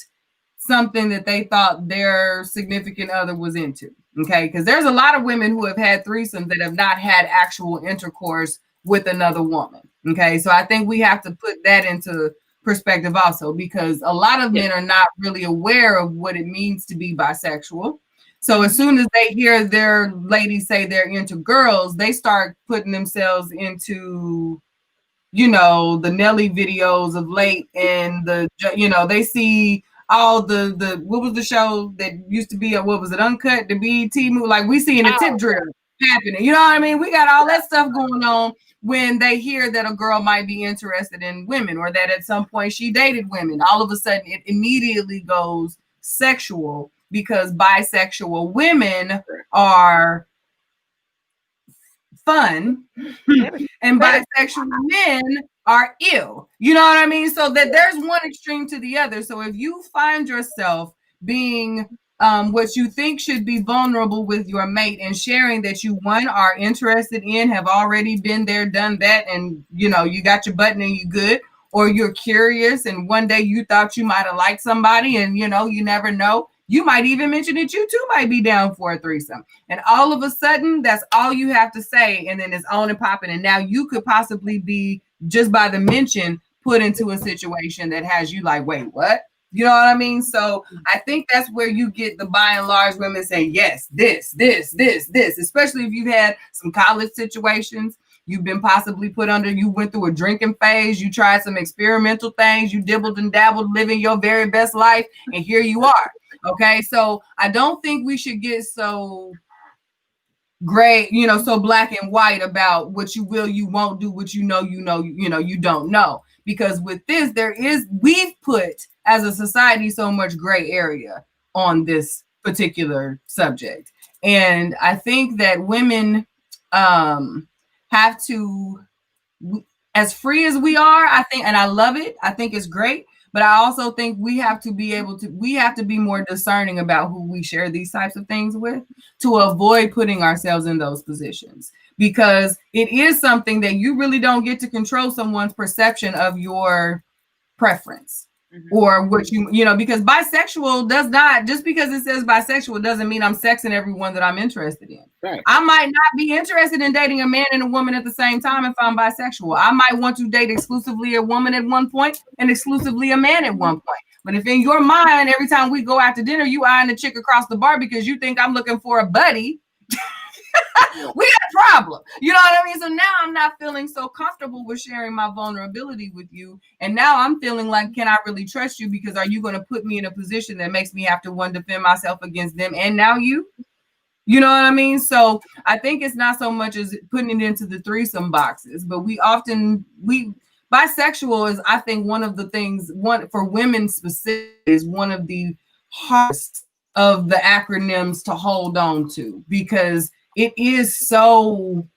Speaker 2: something that they thought their significant other was into. Okay, because there's a lot of women who have had threesomes that have not had actual intercourse with another woman. Okay, so I think we have to put that into perspective also, because a lot of men are not really aware of what it means to be bisexual. So as soon as they hear their ladies say they're into girls, they start putting themselves into, the Nelly videos of late, and they see all the what was the show that used to be what was it, Uncut, the BET movie, like we see in the tip drill happening. You know what I mean? We got all that stuff going on when they hear that a girl might be interested in women, or that at some point she dated women. All of a sudden it immediately goes sexual, because bisexual women are fun, and bisexual men are ill. You know what I mean? So that there's one extreme to the other. So if you find yourself being what you think should be vulnerable with your mate and sharing that you, one, are interested in, have already been there, done that, and you know, you got your button and you good, or you're curious and one day you thought you might have liked somebody and you know, you never know. You might even mention that you too might be down for a threesome. And all of a sudden, that's all you have to say. And then it's on and popping. And now you could possibly be, just by the mention, put into a situation that has you like, wait, what? You know what I mean? So I think that's where you get the by and large women saying, yes, this, especially if you've had some college situations. You've been possibly put under, you went through a drinking phase, you tried some experimental things, you dibbled and dabbled, living your very best life, and here you are. Okay, so I don't think we should get so gray, you know, so black and white about what you will, you won't do, what you don't know. Because with this, we've put as a society so much gray area on this particular subject. And I think that women have to, as free as we are, I think, and I love it, I think it's great. But I also think we have to be more discerning about who we share these types of things with to avoid putting ourselves in those positions, because it is something that you really don't get to control someone's perception of your preference. Or what you know, because bisexual does not, just because it says bisexual doesn't mean I'm sexing everyone that I'm interested in.
Speaker 3: Right.
Speaker 2: I might not be interested in dating a man and a woman at the same time if I'm bisexual. I might want to date exclusively a woman at one point and exclusively a man at one point. But if in your mind, every time we go out to dinner, you eyeing a chick across the bar because you think I'm looking for a buddy, we got a problem. You know what I mean? So now I'm not feeling so comfortable with sharing my vulnerability with you. And now I'm feeling like, can I really trust you? Because are you going to put me in a position that makes me have to, one, defend myself against them and now you? You know what I mean? So I think it's not so much as putting it into the threesome boxes, but bisexual is, I think, one of the things, for women specifically, is one of the hardest of the acronyms to hold on to, because it is so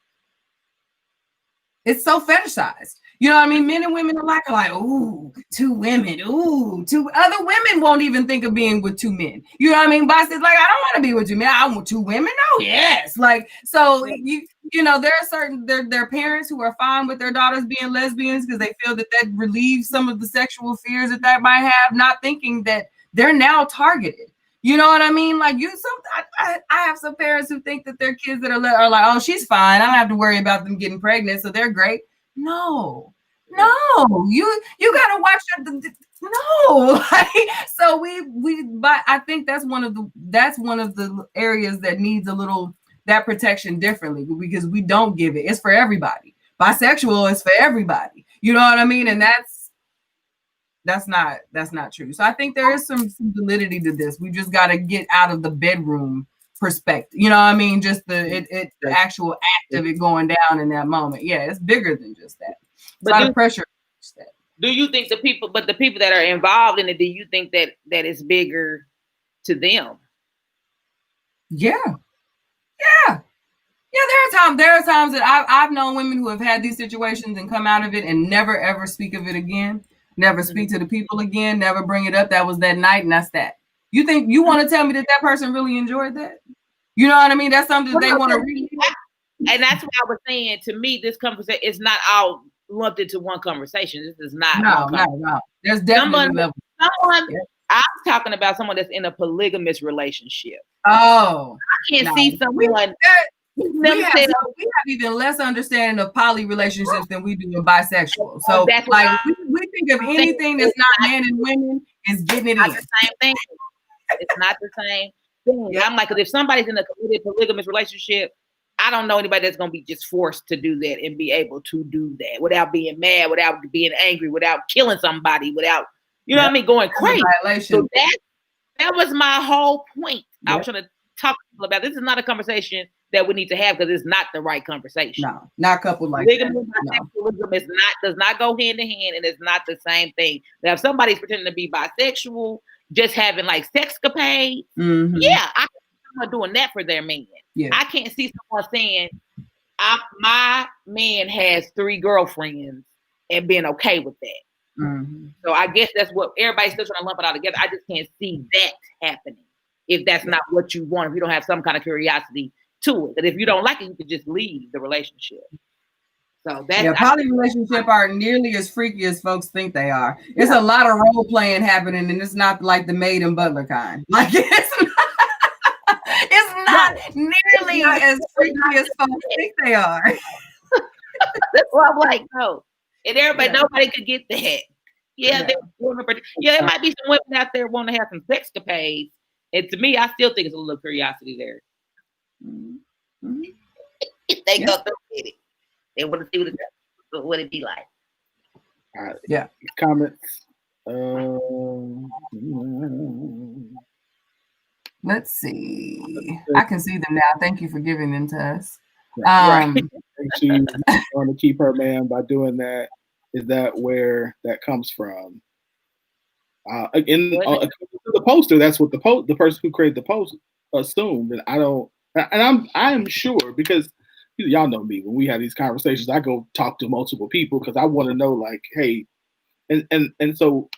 Speaker 2: fetishized. You know what I mean? Men and women alike are like, ooh, two women, ooh, two other women won't even think of being with two men. You know what I mean? Boss is like, I don't want to be with you, man. I want two women. Oh, yes. Like, so you know, there are certain their parents who are fine with their daughters being lesbians because they feel that relieves some of the sexual fears that might have, not thinking that they're now targeted. You know what I mean? Like I have some parents who think that their kids that are like, oh, she's fine. I don't have to worry about them getting pregnant, so they're great. No, you gotta watch no. So but I think that's one of the areas that needs a little that protection differently, because we don't give it. It's for everybody. Bisexual is for everybody. You know what I mean? And that's not true. So I think there is some validity to this. We just got to get out of the bedroom perspective. You know what I mean? Just the actual act of it going down in that moment. Yeah, it's bigger than just that. But a lot of pressure.
Speaker 4: Do you think the people that are involved in it, do you think that it's bigger to them?
Speaker 2: Yeah. There are times that I've known women who have had these situations and come out of it and never ever speak of it again. Never speak to the people again, never bring it up. That was that night, and that's that. You think you want to tell me that person really enjoyed that? You know what I mean? That's something that they want to read.
Speaker 4: And that's what I was saying. To me, this conversation is not all lumped into one conversation. This is not.
Speaker 2: No. There's definitely
Speaker 4: I'm talking about someone that's in a polygamous relationship.
Speaker 2: Oh,
Speaker 4: I can't see someone.
Speaker 2: We have even less understanding of poly relationships than we do in bisexual. So like we think of anything that's not men and women is getting it in.
Speaker 4: The same thing. It's not the same thing. Yeah. I'm like, if somebody's in a polygamous relationship, I don't know anybody that's going to be just forced to do that and be able to do that without being mad, without being angry, without killing somebody, without, you know what I mean, going crazy. So that was my whole point. I was trying to talk to people about. This is not a conversation that we need to have because it's not the right conversation.
Speaker 2: No, not coupled like that.
Speaker 4: Does not go hand in hand, and it's not the same thing. Now, if somebody's pretending to be bisexual, just having like sexcapades, yeah, I'm not doing that for their man. Yeah. I can't see someone saying, my man has 3 girlfriends and being okay with that.
Speaker 2: Mm-hmm.
Speaker 4: So I guess that's what everybody's still trying to lump it all together. I just can't see that happening if that's not what you want. If you don't have some kind of curiosity to it, that if you don't like it, you could just leave the relationship. So that's
Speaker 2: poly relationships aren't nearly as freaky as folks think they are. It's a lot of role playing happening, and it's not like the maid and butler kind. Like it's not nearly as freaky as folks think they are.
Speaker 4: That's why I'm like, no. And everybody, nobody could get that. There might be some women out there want to have some sexcapades. And to me, I still think it's a little curiosity there.
Speaker 2: Mm-hmm.
Speaker 4: They go through it. They want to see what it be like.
Speaker 3: All right. Comments.
Speaker 2: Let's see. I can see them now. Thank you for giving them to us.
Speaker 3: She want to keep her man by doing that. Is that where that comes from? In the poster, that's what the person who created the post assumed. And I'm sure, because y'all know me, when we have these conversations, I go talk to multiple people because I want to know, like, hey, and so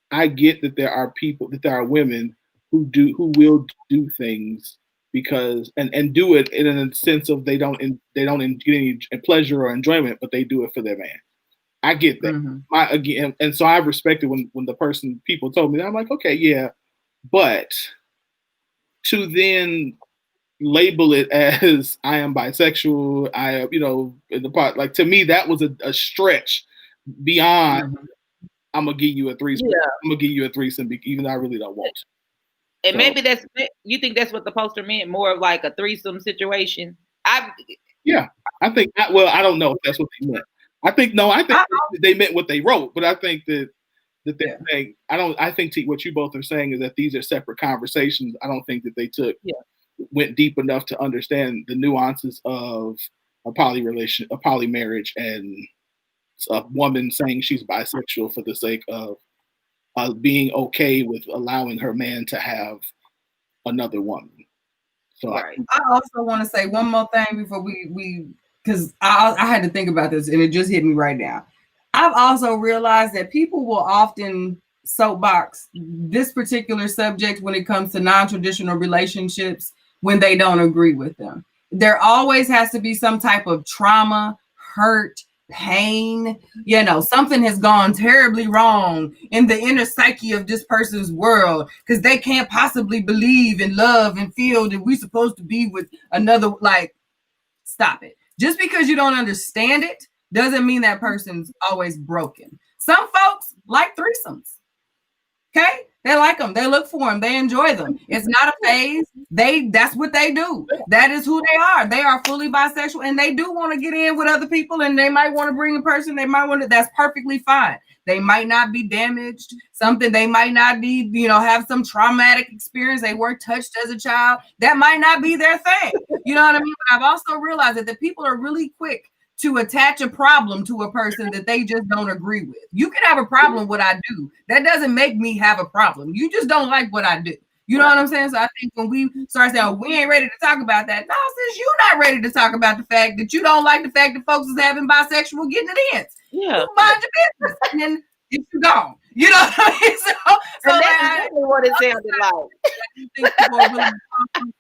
Speaker 3: I get that there are women who will do things because and do it in a sense of they don't get any pleasure or enjoyment, but they do it for their man. I get that. Mm-hmm. And so I respected when the people told me that. I'm like, okay, yeah, but to then label it as I am bisexual, in the part, like, to me that was a stretch beyond. Mm-hmm. I'm gonna give you a threesome. Yeah. I'm gonna give you a threesome, even though I really don't want to.
Speaker 4: And maybe you think that's what the poster meant, more of like a threesome situation. I think. I don't know if that's what they meant. I think they meant what they wrote, but I think that they're saying, I think what you both are saying is that these are separate conversations. I don't think that they went deep enough to understand the nuances of a poly marriage, and a woman saying she's bisexual for the sake of being okay with allowing her man to have another woman. So
Speaker 2: I also want to say one more thing before we because I had to think about this and it just hit me right now. I've also realized that people will often soapbox this particular subject when it comes to non-traditional relationships when they don't agree with them. There always has to be some type of trauma, hurt, pain, something has gone terribly wrong in the inner psyche of this person's world because they can't possibly believe and love and feel that we're supposed to be with another. Like, stop it. Just because you don't understand it doesn't mean that person's always broken. Some folks like threesomes. Okay? They like them. They look for them. They enjoy them. It's not a phase. That's what they do. That is who they are. They are fully bisexual, and they do want to get in with other people, and they might want to bring a person. They might want to. That's perfectly fine. They might not be damaged. They might not be, have some traumatic experience. They weren't touched as a child. That might not be their thing. You know what I mean? But I've also realized that the people are really quick to attach a problem to a person that they just don't agree with. You can have a problem with what I do. That doesn't make me have a problem. You just don't like what I do. You know what I'm saying? So I think when we start saying, we ain't ready to talk about that. No, since you're not ready to talk about the fact that you don't like the fact that folks is having bisexual getting it in.
Speaker 4: Yeah.
Speaker 2: You mind your business. And then if you gone. You know what I mean? So
Speaker 4: that's exactly what it sounded like.
Speaker 2: You think people are really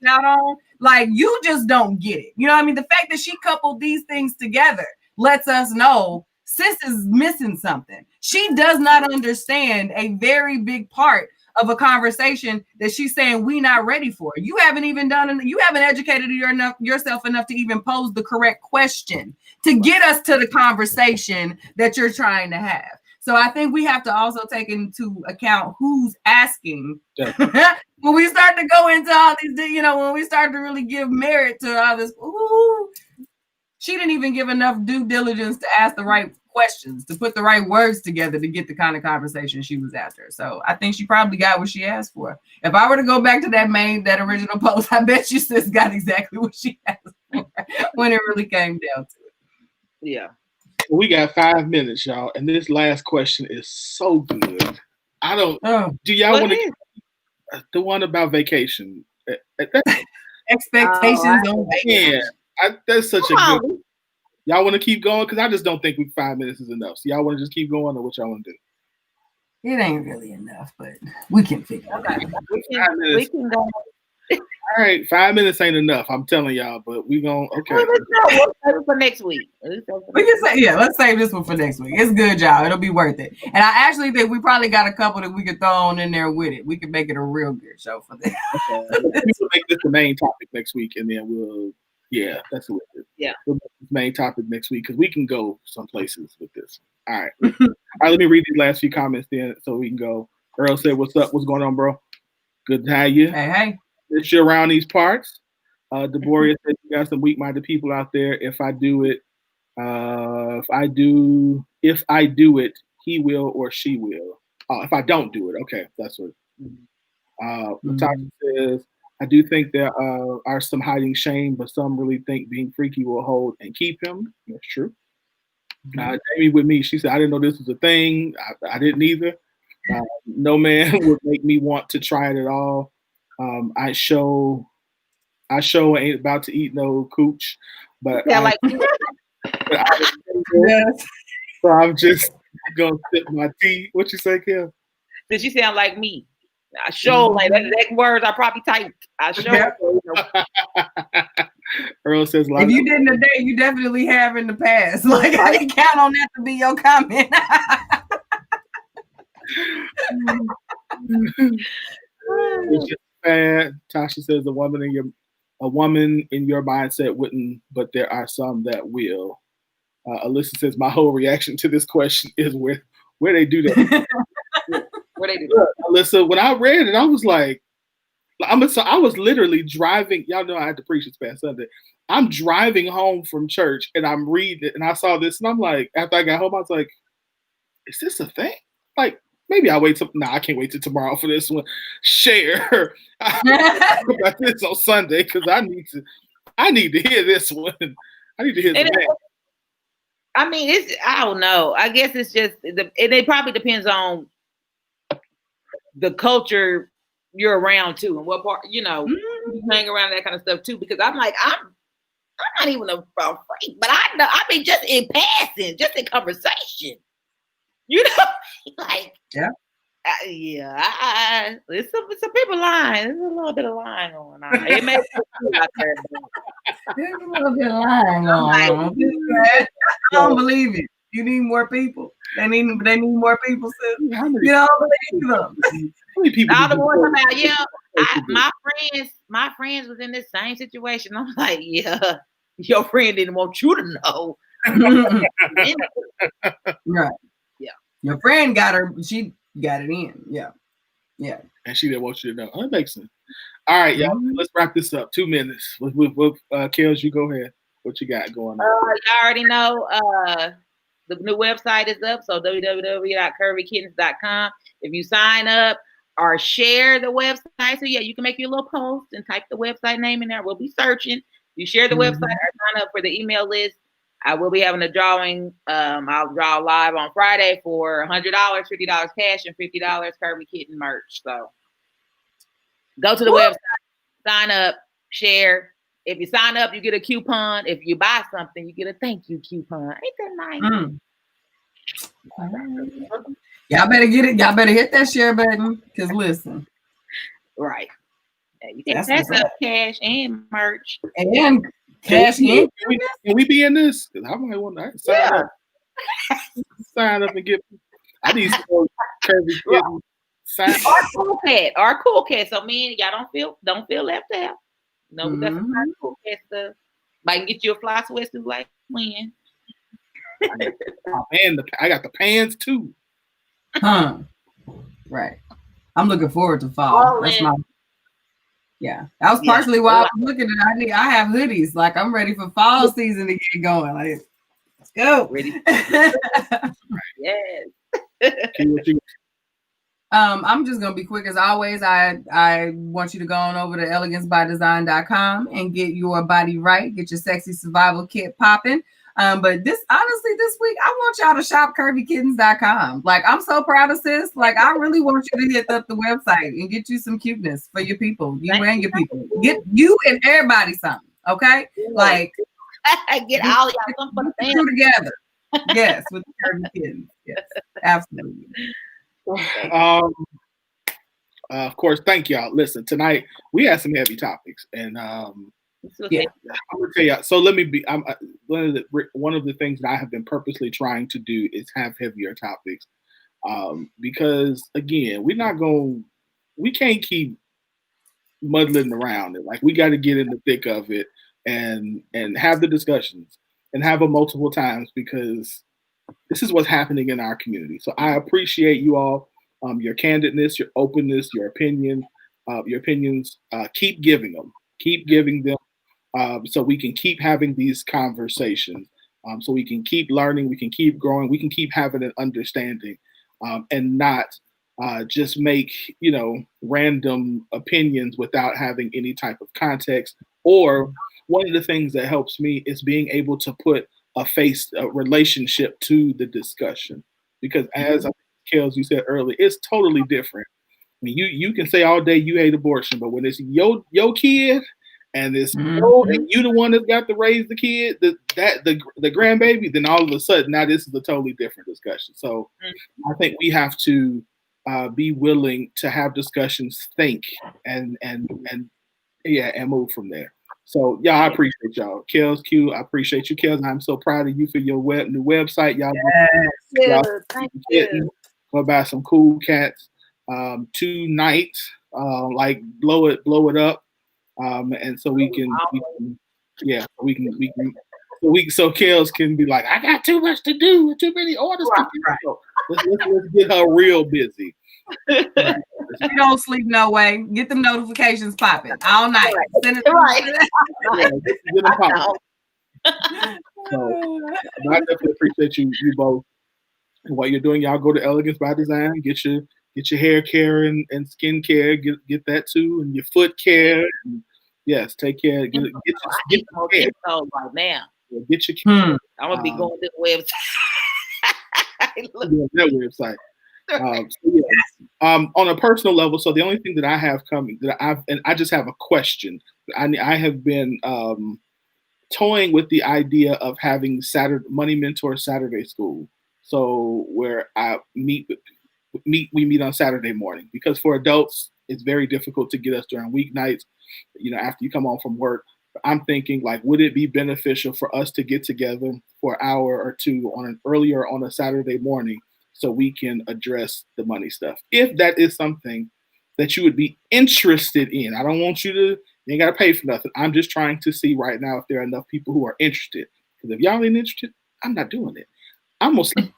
Speaker 2: out on? Like, you just don't get it. You know what I mean? The fact that she coupled these things together lets us know sis is missing something. She does not understand a very big part of a conversation that she's saying we not ready for. You haven't even you haven't educated yourself enough to even pose the correct question to get us to the conversation that you're trying to have. So I think we have to also take into account who's asking. When we start to go into all these, when we start to really give merit to all this, she didn't even give enough due diligence to ask the right questions, to put the right words together to get the kind of conversation she was after. So I think she probably got what she asked for. If I were to go back to that original post, I bet you sis got exactly what she asked for when it really came down to it.
Speaker 4: Yeah.
Speaker 3: We got 5 minutes, y'all, and this last question is so good. Do y'all want to the one about vacation?
Speaker 2: Expectations on vacation.
Speaker 3: Yeah, that's such a good. Y'all want to keep going? Because I just don't think 5 minutes is enough. So y'all want to just keep going, or what y'all want to do?
Speaker 2: It ain't really enough, but we can figure it out.
Speaker 4: We can go.
Speaker 3: All right, 5 minutes ain't enough. I'm telling y'all, but we gonna okay.
Speaker 4: We'll save it for next week.
Speaker 2: We can say, yeah, let's save this one for next week. It's good, y'all. It'll be worth it. And I actually think we probably got a couple that we could throw on in there with it. We can make it a real good show for that.
Speaker 3: Okay. We'll make this the main topic next week, and then that's what it is.
Speaker 4: Yeah,
Speaker 3: we'll make this main topic next week because we can go some places with this. All right. All right, let me read these last few comments then, so we can go. Earl said, "What's up? What's going on, bro? Good to have you.
Speaker 2: Hey.
Speaker 3: It's you around these parts." Deborah said, "You got some weak-minded people out there. If I do it, he will or she will. Oh, if I don't do it, okay, that's what." Natasha says, "I do think there are some hiding shame, but some really think being freaky will hold and keep him." That's true. Jamie with me, she said, "I didn't know this was a thing. I didn't either. No man would make me want to try it at all. I show ain't about to eat no cooch, but
Speaker 4: yeah,
Speaker 3: so I'm just gonna sip my tea." What you say, Kim?
Speaker 4: Did she sound like me? I show like that words I probably typed. I show.
Speaker 3: Earl says,
Speaker 2: "If you didn't today, you definitely have in the past." Like I didn't count on that to be your comment.
Speaker 3: Tasha says, a woman in your mindset wouldn't, but there are some that will. Alyssa says, "My whole reaction to this question is where they do that."
Speaker 4: Where they do that?
Speaker 3: Alyssa, when I read it, I was like, I was literally driving. Y'all know I had to preach this past Sunday. I'm driving home from church and I'm reading it, and I saw this, and I'm like, after I got home, I was like, "Is this a thing?" Like, maybe I'll wait till. I can't wait till tomorrow for this one. Share about this on Sunday because I need to hear this one. I need to hear that.
Speaker 4: I mean, I don't know. I guess it's just it probably depends on the culture you're around too, and what part you hang around that kind of stuff too. Because I'm like, I'm not even a freak, but I know. I mean, just in passing, just in conversation, like there's some people lying. There's a little bit of lying going on. It may be out there.
Speaker 2: There's a little bit of lying going on. I don't believe it. You need more people. They need more people. So you don't believe them.
Speaker 3: How many people?
Speaker 4: All the ones about my friends was in this same situation. I'm like, yeah, your friend didn't want you to know.
Speaker 2: Right. Yeah. Your friend got her. She got it in. Yeah. Yeah.
Speaker 3: And she didn't want you to know. Oh, that makes sense. All right, y'all. Let's wrap this up. 2 minutes. With Kels, you go ahead. What you got going on?
Speaker 4: You already know. The new website is up, so www.curvykittens.com. If you sign up or share the website, so you can make your little post and type the website name in there. We'll be searching. You share the website or sign up for the email list. I will be having a drawing. I'll draw live on Friday for $100, $50 cash, and $50 Curvy Kitten merch. So go to the website, sign up, share. If you sign up, you get a coupon. If you buy something, you get a thank you coupon. Ain't that nice?
Speaker 2: Y'all better get it. Y'all better hit that share button. Because listen.
Speaker 4: Right. Yeah, you can pass up cash and merch.
Speaker 2: And cash in.
Speaker 3: Can we be in this? Because I might want to sign up. Sign up and get. I need some Curvy Kitten.
Speaker 4: Our cool cat. So me and y'all don't feel left out. No, that's not cool cat stuff. I can get you a fly sweatsuit like when.
Speaker 3: I got the pants too.
Speaker 2: Right. I'm looking forward to fall. That's that was partially why I was looking at it. I have hoodies. Like I'm ready for fall season to get going. Like, let's go.
Speaker 4: Ready. Yes.
Speaker 2: I'm just gonna be quick as always. I want you to go on over to elegancebydesign.com and get your body right, get your sexy survival kit popping. But this week I want y'all to shop curvykittens.com. Like I'm so proud of sis. Like I really want you to hit up the website and get you some cuteness for your people, you and your people. Get you and everybody something, okay? Like
Speaker 4: Get all y'all some for the
Speaker 2: two
Speaker 4: family.
Speaker 2: together. Yes, with the Kirby kittens. Yes, absolutely.
Speaker 3: Of course, thank y'all. Listen, tonight we had some heavy topics, and
Speaker 2: Yeah.
Speaker 3: I'm gonna tell you. So let me be. One of the things that I have been purposely trying to do is have heavier topics, because again, we can't keep muddling around it. Like, we got to get in the thick of it and have the discussions and have them multiple times, because this is what's happening in our community. So I appreciate you all, your candidness, your openness, your opinions. Keep giving them, so we can keep having these conversations, so we can keep learning, we can keep growing, we can keep having an understanding, and not just make random opinions without having any type of context. Or one of the things that helps me is being able to put a relationship to the discussion, because as Kels, you said earlier, it's totally different. I mean, you can say all day you hate abortion, but when it's your kid and it's and you the one that's got to raise the kid, the grandbaby, then all of a sudden now this is a totally different discussion. So I think we have to be willing to have discussions, think, and move from there. So I appreciate y'all. Kels, Q, I appreciate you, Kels. I'm so proud of you for your new website. Y'all,
Speaker 4: Thank you.
Speaker 3: Go buy some cool cats tonight. Like blow it up, and so we can so Kels can be like, I got too much to do, too many orders to do. So let's get her real busy.
Speaker 2: You don't sleep no way. Get them notifications popping all night. Send it
Speaker 3: Get them popping. So I definitely appreciate you both. And what you're doing, y'all go to Elegance by Design. Get your hair care and skin care. Get that too, and your foot care. And yes, take care. Get
Speaker 4: your care right now.
Speaker 3: Get your care.
Speaker 4: I'm gonna be going to the website.
Speaker 3: That website. On a personal level, so the only thing that I have coming I just have a question. I have been toying with the idea of having Money Mentor Saturday School. So where we meet on Saturday morning, because for adults it's very difficult to get us during weeknights, after you come home from work. I'm thinking, like, would it be beneficial for us to get together for an hour or two earlier on a Saturday morning, so we can address the money stuff? If that is something that you would be interested in, I don't want you ain't got to pay for nothing. I'm just trying to see right now if there are enough people who are interested. Because if y'all ain't interested, I'm not doing it. I'm gonna sleep.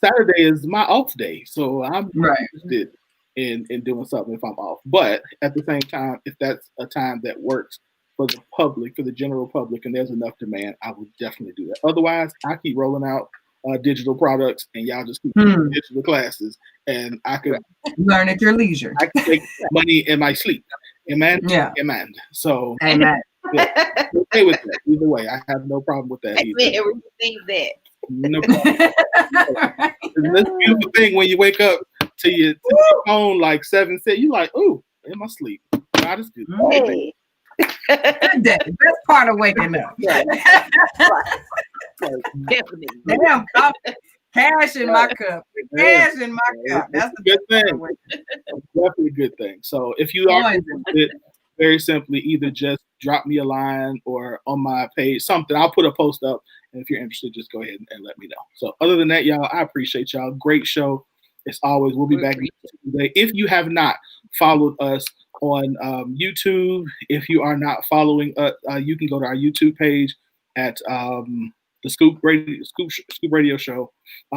Speaker 3: Saturday is my off day, so I'm interested in doing something if I'm off. But at the same time, if that's a time that works for the public, for the general public, and there's enough demand, I would definitely do that. Otherwise, I keep rolling out digital products, and y'all just keep doing digital classes, and I could
Speaker 2: learn at your leisure.
Speaker 3: I can make money in my sleep. Amen.
Speaker 2: Yeah.
Speaker 3: Amen. So
Speaker 2: amen.
Speaker 3: Okay with that. Either way, I have no problem with that.
Speaker 4: Everything that.
Speaker 3: No problem. This beautiful thing when you wake up to your phone like 7 6, you like, ooh, in my sleep. God is good.
Speaker 4: Hey.
Speaker 2: Good day. That's part of waking up.
Speaker 4: Definitely.
Speaker 2: Damn, cash in my cup. Cash in my cup. That's a
Speaker 3: good thing. Definitely a good thing. So if you are interested, very simply, either just drop me a line or on my page, something. I'll put a post up, and if you're interested, just go ahead and let me know. So other than that, y'all, I appreciate y'all. Great show. As always, we'll be back today. If you have not followed us on YouTube, if you are not following us, you can go to our YouTube page at the Scoop Radio Show.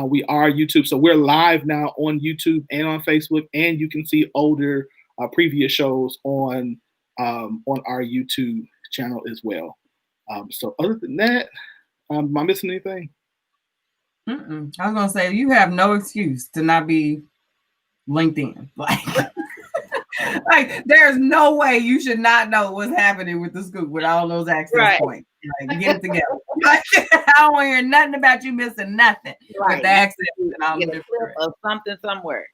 Speaker 3: We are YouTube, so we're live now on YouTube and on Facebook, and you can see older previous shows on our YouTube channel as well. So other than that, am I missing anything?
Speaker 2: I was gonna say, you have no excuse to not be LinkedIn. Like there's no way you should not know what's happening with the Scoop with all those access points. Like, get it together. Like, I don't want to hear nothing about you missing nothing with the access and all the different
Speaker 4: of something somewhere.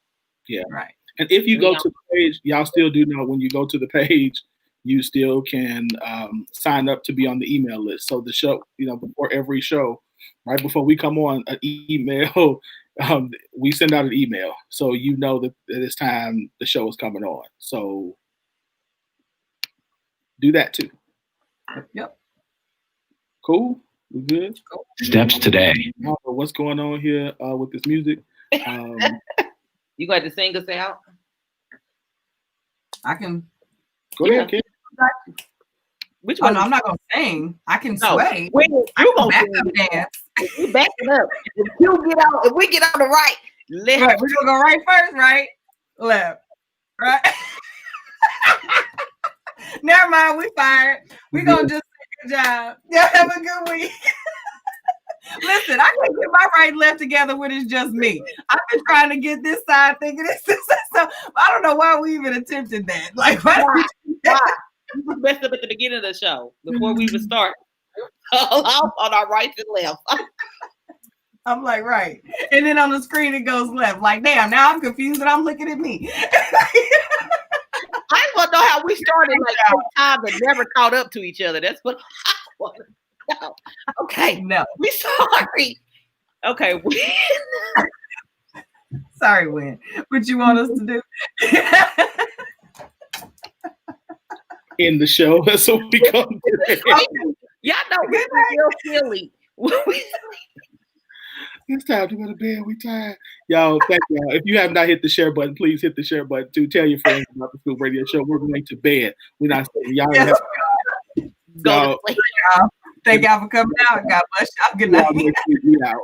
Speaker 3: Yeah.
Speaker 2: Right.
Speaker 3: And if you go to the page, y'all still do know when you go to the page, you still can sign up to be on the email list. So the show, before every show, right before we come on, an email, we send out an email. So that it's time the show is coming on. So do that too.
Speaker 2: Yep.
Speaker 3: Cool. We good?
Speaker 2: Cool.
Speaker 1: Steps today.
Speaker 3: I don't know what's going on here with this music.
Speaker 4: You got to sing us out?
Speaker 2: I can.
Speaker 3: Go ahead, kid.
Speaker 4: Which
Speaker 2: Oh,
Speaker 4: one?
Speaker 2: no, I'm not gonna sing. I can
Speaker 4: No.
Speaker 2: sway.
Speaker 4: Wait,
Speaker 2: I
Speaker 4: you
Speaker 2: can
Speaker 4: gonna
Speaker 2: back
Speaker 4: sing.
Speaker 2: up dance.
Speaker 4: You back it up. If we get on the right, left.
Speaker 2: Right, we're gonna go right first, right? Left. Right. Never mind, we fired. We're gonna just say good job. Yeah, have a good week. Listen, I can't get my right and left together when it's just me. I've been trying to get this side thinking this. So I don't know why we even attempted that. Like, why?
Speaker 4: Why? We messed up at the beginning of the show before we even start. On our right and left.
Speaker 2: I'm like, right. And then on the screen it goes left. Like, damn, now I'm confused and I'm looking at me.
Speaker 4: I just want to know how we started like 2 times and never caught up to each other. That's what I want to know. Okay.
Speaker 2: No.
Speaker 4: We sorry. Okay.
Speaker 2: Sorry, Win. What you want us to do?
Speaker 3: In the show. That's what we come to.
Speaker 4: Y'all know we're real silly.
Speaker 3: It's time to go to bed. We tired. Y'all, thank y'all. If you have not hit the share button, please hit the share button too. Tell your friends about the Scoop Radio Show. We're going to bed. We're not saying y'all.
Speaker 2: Yes.
Speaker 4: Go to sleep.
Speaker 2: Thank y'all for coming out. God bless y'all. Good night.
Speaker 3: Y'all make me out.